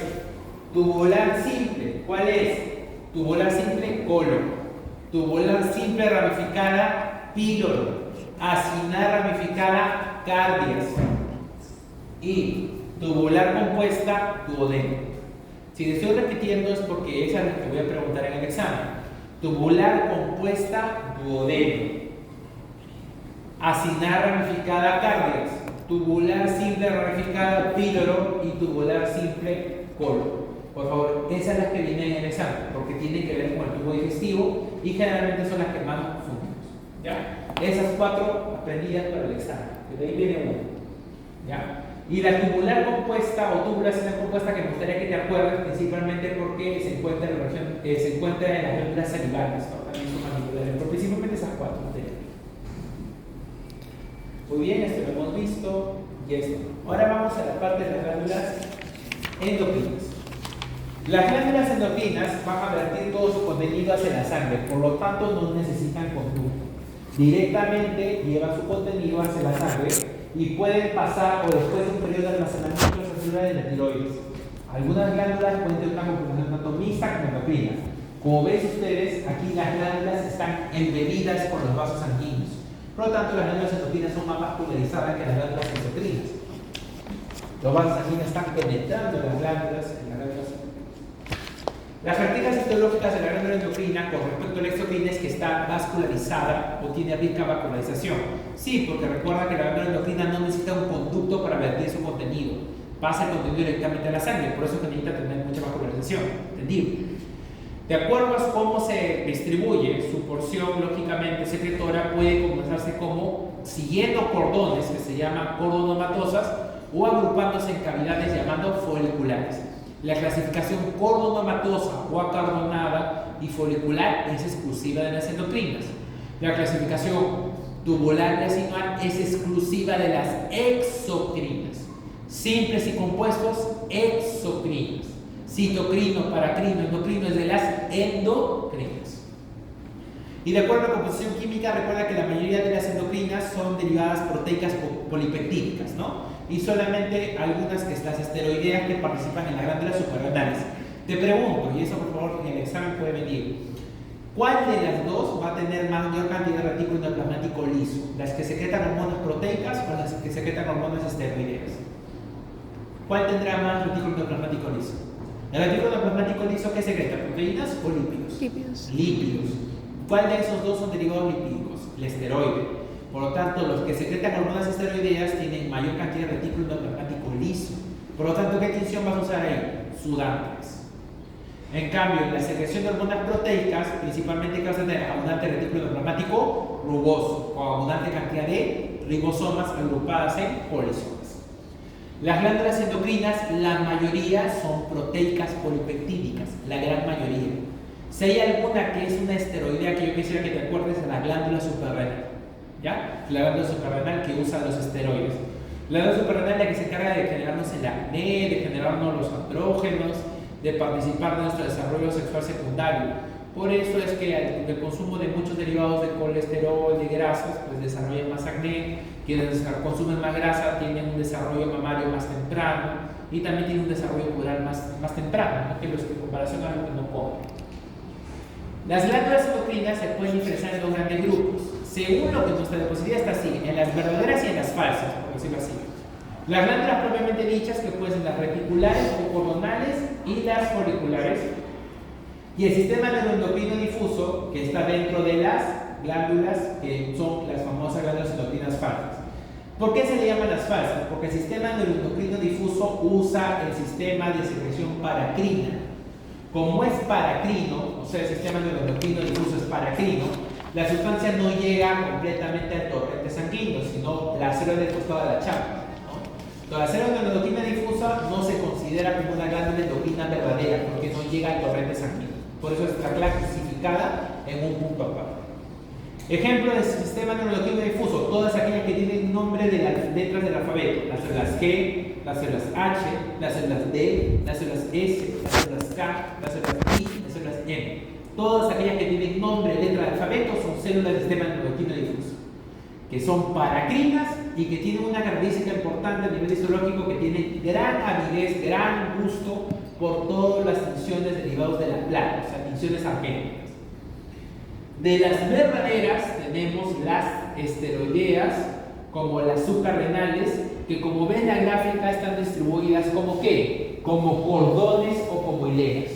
Tubular simple, ¿cuál es? Tubular simple, colon. Tubular simple ramificada, píloro. Acinar ramificada, cardias. Y tubular compuesta, duodeno. Si le estoy repitiendo es porque esa es la que voy a preguntar en el examen. Tubular compuesta, duodeno. Acinar ramificada, cardias. Tubular simple ramificada, píloro. Y tubular simple, colon. Por favor, esa es la que viene en el examen, porque tiene que ver con el tubo digestivo y generalmente son las que más nos confundimos. ¿Ya? Esas 4 aprendidas para el examen. De ahí viene una. ¿Ya? Y la tubular compuesta o tubulación compuesta que me gustaría que te acuerdes principalmente porque se encuentra en la región, se encuentra en las glándulas salivares, ¿no? También son manipulares, pero principalmente esas 4 materias. Muy bien, esto lo hemos visto y esto. Ahora vamos a la parte de las glándulas endocrinas. Las glándulas endocrinas van a vertir todo su contenido hacia la sangre, por lo tanto no necesitan conducto. Directamente llevan su contenido hacia la sangre y pueden pasar o después de un periodo de almacenamiento celular de la tiroides. Algunas glándulas pueden tener una composición tanto mixta como endocrina. Como ven ustedes, aquí las glándulas están embebidas por los vasos sanguíneos. Por lo tanto, las glándulas endocrinas son más vascularizadas que las glándulas endocrinas. Los vasos sanguíneos están penetrando las glándulas. Las características histológicas de la glándula endocrina con respecto a la exocrina es que está vascularizada o tiene rica vascularización. Sí, porque recuerda que la glándula endocrina no necesita un conducto para vertir su contenido. Pasa el contenido directamente a la sangre, por eso que necesita tener mucha vascularización. ¿Entendido? De acuerdo a cómo se distribuye, su porción lógicamente secretora puede comenzarse como siguiendo cordones que se llaman cordonomatosas o agrupándose en cavidades llamando foliculares. La clasificación cordonomatosa o acardonada y folicular es exclusiva de las endocrinas. La clasificación tubular y acinar es exclusiva de las exocrinas. Simples y compuestos, exocrinas. Citocrino, paracrino, endocrino es de las endocrinas. Y de acuerdo a la composición química, recuerda que la mayoría de las endocrinas son derivadas proteicas polipeptídicas, ¿no? Y solamente algunas que las esteroideas que participan en las glándulas suprarrenales. Te pregunto, y eso por favor en el examen puede venir, ¿cuál de las dos va a tener mayor cantidad de retículo endoplasmático liso? ¿Las que secretan hormonas proteicas o las que secretan hormonas esteroideas? ¿Cuál tendrá más retículo endoplasmático liso? ¿El retículo endoplasmático liso qué secreta? ¿Proteínas o lípidos? Lípidos. Lípidos. ¿Cuál de esos dos son derivados lipídicos? El esteroide. Por lo tanto, los que secretan hormonas esteroideas tienen mayor cantidad de retículo endoplasmático liso. Por lo tanto, ¿qué tinción vas a usar ahí? Sudantes. En cambio, en la secreción de hormonas proteicas, principalmente que vas a tener abundante retículo endoplasmático rugoso, con abundante cantidad de ribosomas agrupadas en polisomas. Las glándulas endocrinas, la mayoría son proteicas polipeptídicas, la gran mayoría. Si hay alguna que es una esteroidea que yo quisiera que te acuerdes, es la glándula suprarrenal. ¿Ya? La glándula suprarrenal que usa los esteroides. La glándula suprarrenal es la que se encarga de generarnos el acné, de generarnos los andrógenos, de participar de nuestro desarrollo sexual secundario. Por eso es que el consumo de muchos derivados de colesterol, de grasas, pues desarrollan más acné, quienes consumen más grasa tienen un desarrollo mamario más temprano y también tienen un desarrollo puberal más temprano, ¿no? Que los que en comparación a los que no comen. Las glándulas endocrinas se pueden diferenciar en dos grandes grupos. Según lo que nuestra diapositiva está así, en las verdaderas y en las falsas, por decirlo así. Las glándulas propiamente dichas, que pueden ser las reticulares o cordonales, y las foliculares. Y el sistema neuroendocrino difuso, que está dentro de las glándulas, que son las famosas glándulas endocrinas falsas. ¿Por qué se le llaman las falsas? Porque el sistema neuroendocrino difuso usa el sistema de secreción paracrina. Como es paracrino, o sea, el sistema neuroendocrino difuso es paracrino, la sustancia no llega completamente al torrente sanguíneo, sino la célula del costado de la chapa. ¿No? La célula neuroendocrina difusa no se considera como una glándula endocrina verdadera, porque no llega al torrente sanguíneo. Por eso está clasificada en un punto aparte. Ejemplo del sistema neuroendocrino difuso: todas aquellas que tienen nombre de las letras del alfabeto, las células G, las células H, las células D, las células S, las células K, las células I, las células M. Todas aquellas que tienen nombre de letra del alfabeto son células del sistema neuroendocrino difuso, que son paracrinas y que tienen una característica importante a nivel histológico, que tienen gran avidez, gran gusto por todas las tinciones derivadas de la placa, o sea, tinciones argénicas. De las verdaderas tenemos las esteroideas, como las suprarrenales, que como ven en la gráfica están distribuidas como ¿qué? Como cordones o como hileras.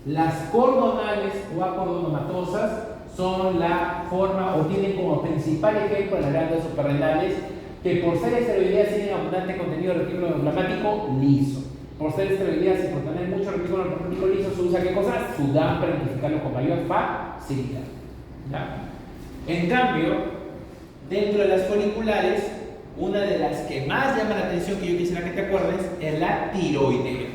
Las cordonales o acordonomatosas son la forma, o tienen como principal ejemplo las glándulas suprarrenales, que por ser esteroideas tienen abundante contenido de retículo endoplasmático liso. Por ser esteroideas y por tener mucho retículo endoplasmático liso, se usa ¿qué cosa? Sudán, para identificarlo con mayor facilidad. ¿Ya? En cambio, dentro de las foliculares, una de las que más llama la atención, que yo quisiera que te acuerdes, es la tiroidea,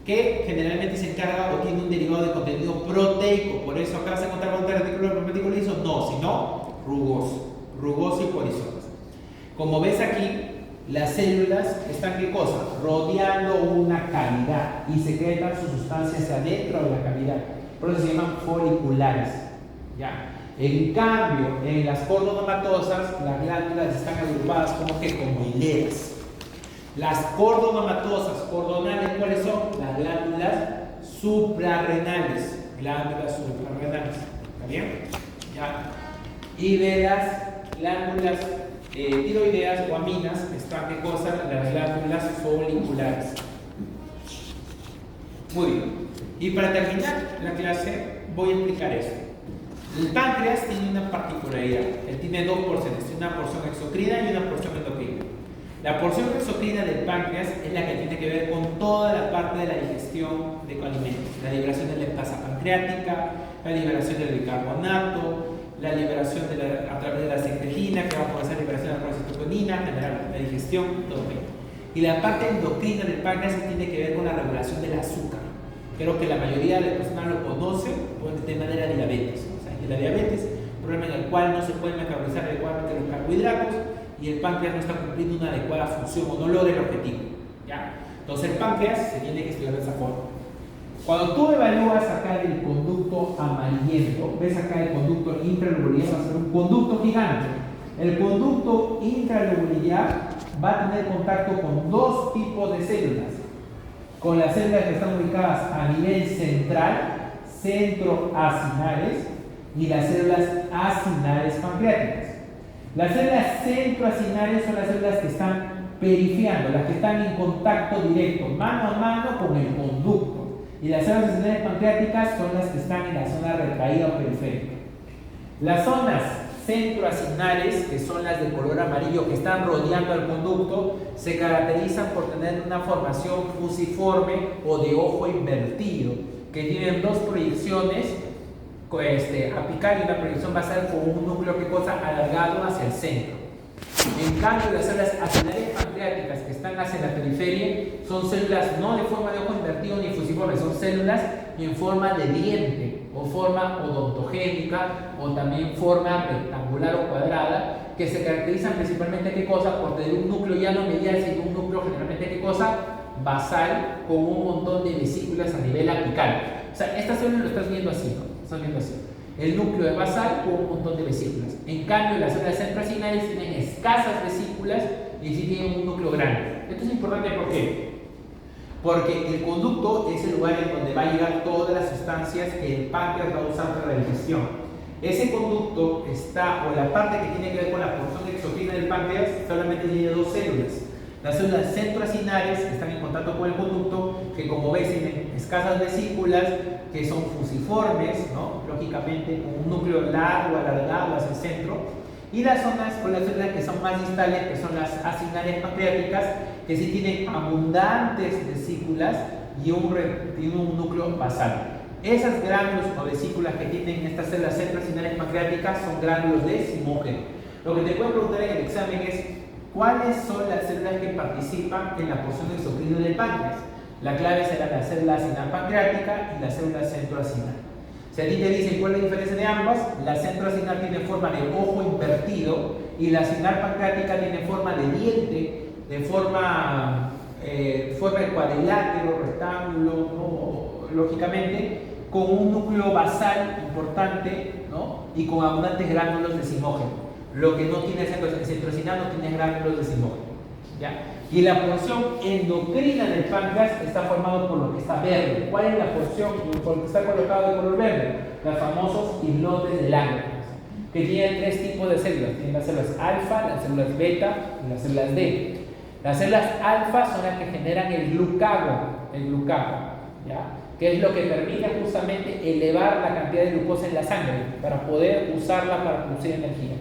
que generalmente se encarga o tiene un derivado de contenido proteico. Por eso acá vas a encontrar un retículo endoplasmático liso, no, sino rugoso y polisomas. Como ves aquí, las células están ¿qué cosa? Rodeando una cavidad y secretan sus sustancias adentro de la cavidad. Por eso se llaman foliculares. ¿Ya? En cambio, en las cordonomatosas, las glándulas están agrupadas como hileras. Las cordonomatosas, cordonales, ¿cuáles son? Las glándulas suprarrenales. Glándulas suprarrenales. ¿Está bien? ¿Ya? Y de las glándulas tiroideas o aminas están ¿qué cosa? Las glándulas foliculares. Muy bien. Y para terminar la clase, voy a explicar esto. El páncreas tiene una particularidad. Él tiene dos porciones, una porción exocrina y una porción endocrina. La porción exocrina del páncreas es la que tiene que ver con toda la parte de la digestión de alimentos, la liberación de la lactasa pancreática, la liberación del bicarbonato, la liberación a través de la secretina, que va a poder ser liberación de la procetoconina, generar la digestión, todo bien. Y la parte endocrina del páncreas tiene que ver con la regulación del azúcar. Creo que la mayoría de las personas lo conocen de manera de diabetes. O sea, la diabetes, un problema en el cual no se pueden metabolizar adecuadamente los carbohidratos y el páncreas no está cumpliendo una adecuada función o no logra el objetivo. ¿Ya? Entonces el páncreas se tiene que estudiar de esa forma. Cuando tú evalúas acá el conducto amarillento, ves acá el conducto intralobular, va a ser un conducto gigante. El conducto intralobular va a tener contacto con dos tipos de células. Con las células que están ubicadas a nivel central, centroacinales, y las células acinales pancreáticas. Las células centroacinales son las células que están perifiando, las que están en contacto directo, mano a mano con el conducto. Y las células acinales pancreáticas son las que están en la zona retraída o periférica. Las zonas centroacinares, que son las de color amarillo que están rodeando al conducto, se caracterizan por tener una formación fusiforme o de ojo invertido, que tienen dos proyecciones apical y una proyección basal con un núcleo que cosa alargado hacia el centro. En cambio, las células acinares pancreáticas que están hacia la periferia son células no de forma de ojo invertido ni fusiforme, son células en forma de diente o forma odontogénica o también forma rectangular o cuadrada, que se caracterizan principalmente ¿qué cosa? Por tener un núcleo ya no medial, sino un núcleo generalmente ¿qué cosa? Basal, con un montón de vesículas a nivel apical. O sea, esta célula lo estás viendo así, ¿no? Estás viendo así. El núcleo es basal con un montón de vesículas. En cambio, las células centroacinares tienen escasas vesículas y sí tienen un núcleo grande. Esto es importante, ¿por qué? Porque el conducto es el lugar en donde va a llegar todas las sustancias que el páncreas va a usar para la digestión. Ese conducto está, o la parte que tiene que ver con la porción exocrina del páncreas, solamente tiene dos células. Las células centroacinares están en contacto con el conducto, que como ves tienen escasas vesículas, que son fusiformes, ¿no? Lógicamente con un núcleo largo, alargado hacia el centro, y las zonas con las células que son más distales, que son las acinares pancreáticas, que sí tienen abundantes vesículas y un núcleo basal. Esas gránulos o vesículas que tienen estas células centroacinares pancreáticas son gránulos de Zimógeno. Lo que te pueden preguntar en el examen es ¿cuáles son las células que participan en la porción exocrina del páncreas? La clave será la célula acinar pancreática y la célula centroacinar. Si a ti te dicen cuál es la diferencia de ambas, la centroacinar tiene forma de ojo invertido y la acinar pancreática tiene forma de diente, de forma de cuadrilátero, rectángulo, ¿no? Lógicamente, con un núcleo basal importante, ¿no? Y con abundantes gránulos de Zimógeno. Lo que no tiene el centroacinar no tiene gránulos de Zimógeno, ¿ya? Y la porción endocrina del páncreas está formado por lo que está verde. ¿Cuál es la porción? Por lo que está colocado de color verde. Los famosos islotes de Langerhans, que tienen tres tipos de células. Tienen las células alfa, las células beta y las células D. Las células alfa son las que generan el glucagón, ¿ya? Que es lo que permite justamente elevar la cantidad de glucosa en la sangre para poder usarla para producir energía.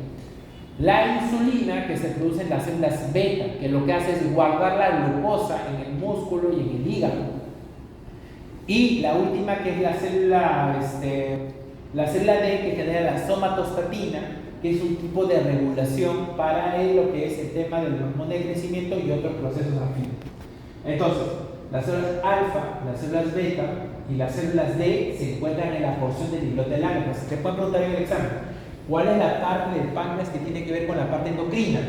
La insulina, que se produce en las células beta, que lo que hace es guardar la glucosa en el músculo y en el hígado. Y la última, que es la célula D, que genera la somatostatina, que es un tipo de regulación para lo que es el tema del hormona de crecimiento y otros procesos afines. Entonces, las células alfa, las células beta y las células D se encuentran en la porción del islote de Langerhans. Te pueden preguntar en el examen. ¿Cuál es la parte del páncreas que tiene que ver con la parte endocrina?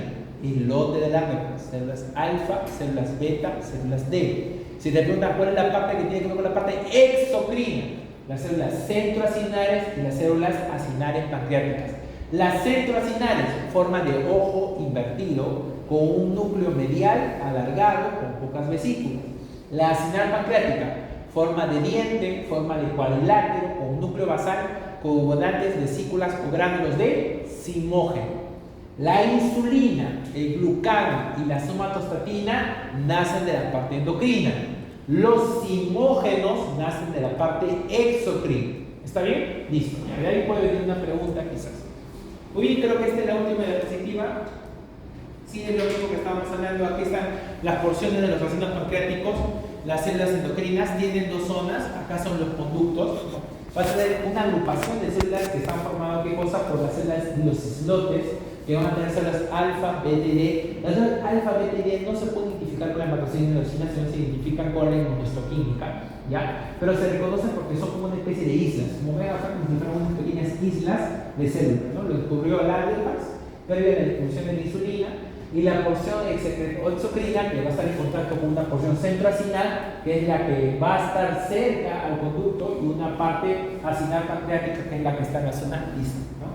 Islote de Langerhans, células alfa, células beta, células D. Si te preguntan cuál es la parte que tiene que ver con la parte exocrina, las células centroacinares y las células acinares pancreáticas. Las centroacinares, forma de ojo invertido, con un núcleo medial alargado, con pocas vesículas. La acinar pancreática, forma de diente, forma de cuadrilátero, con un núcleo basal, con abundantes vesículas o gránulos de Zimógeno. La insulina, el glucagón y la somatostatina nacen de la parte endocrina. Los zimógenos nacen de la parte exocrina. ¿Está bien? Listo. De ahí puede venir una pregunta quizás. Muy bien, creo que esta es la última diapositiva. Sí, es lo mismo que estábamos hablando. Aquí están las porciones de los vacinos pancreáticos. Las células endocrinas tienen dos zonas. Acá son los conductos. Va a tener una agrupación de células que están formadas, ¿qué cosa? Por las células, los islotes, que van a tener células alfa, beta y D. Las células alfa, beta y D no se pueden identificar con la hematoxina y sino se identifican con la inmunohistoquímica, ¿ya? Pero se reconocen porque son como una especie de islas. Como ven acá, como si fueran unas pequeñas islas de células, ¿no? Lo descubrió Langerhans, previo a la distribución de la insulina. Y la porción exocrina, que va a estar en contacto con una porción centroacinar, que es la que va a estar cerca al conducto, y una parte acinar pancreática, que es la que está en la zona distal, ¿no?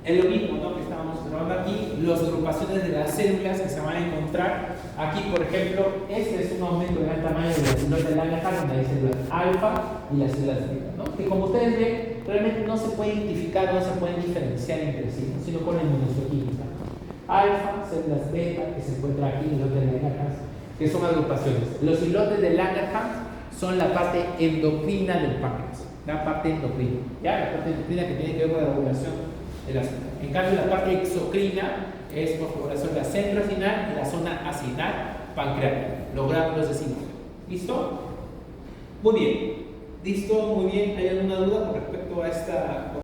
Es lo mismo, ¿no?, que estábamos observando aquí, las agrupaciones de las células que se van a encontrar. Aquí, por ejemplo, este es un aumento del tamaño de las células de Langerhans, donde hay células alfa y las células beta, ¿no? Que como ustedes ven, realmente no se puede identificar, no se pueden diferenciar entre sí, ¿no?, sino con la inmunohistoquímica. Alfa, células beta, que se encuentra aquí en los de Langerhans, que son agrupaciones. Los islotes de Langerhans son la parte endocrina del páncreas. la parte endocrina, ¿ya? La parte endocrina que tiene que ver con la regulación del azúcar. En cambio, la parte exocrina es por regulación de la centro acinal y la zona acinal pancreática, los gránulos de Singer. ¿Listo? Muy bien. ¿Listo? Muy bien. ¿Hay alguna duda con respecto a esta?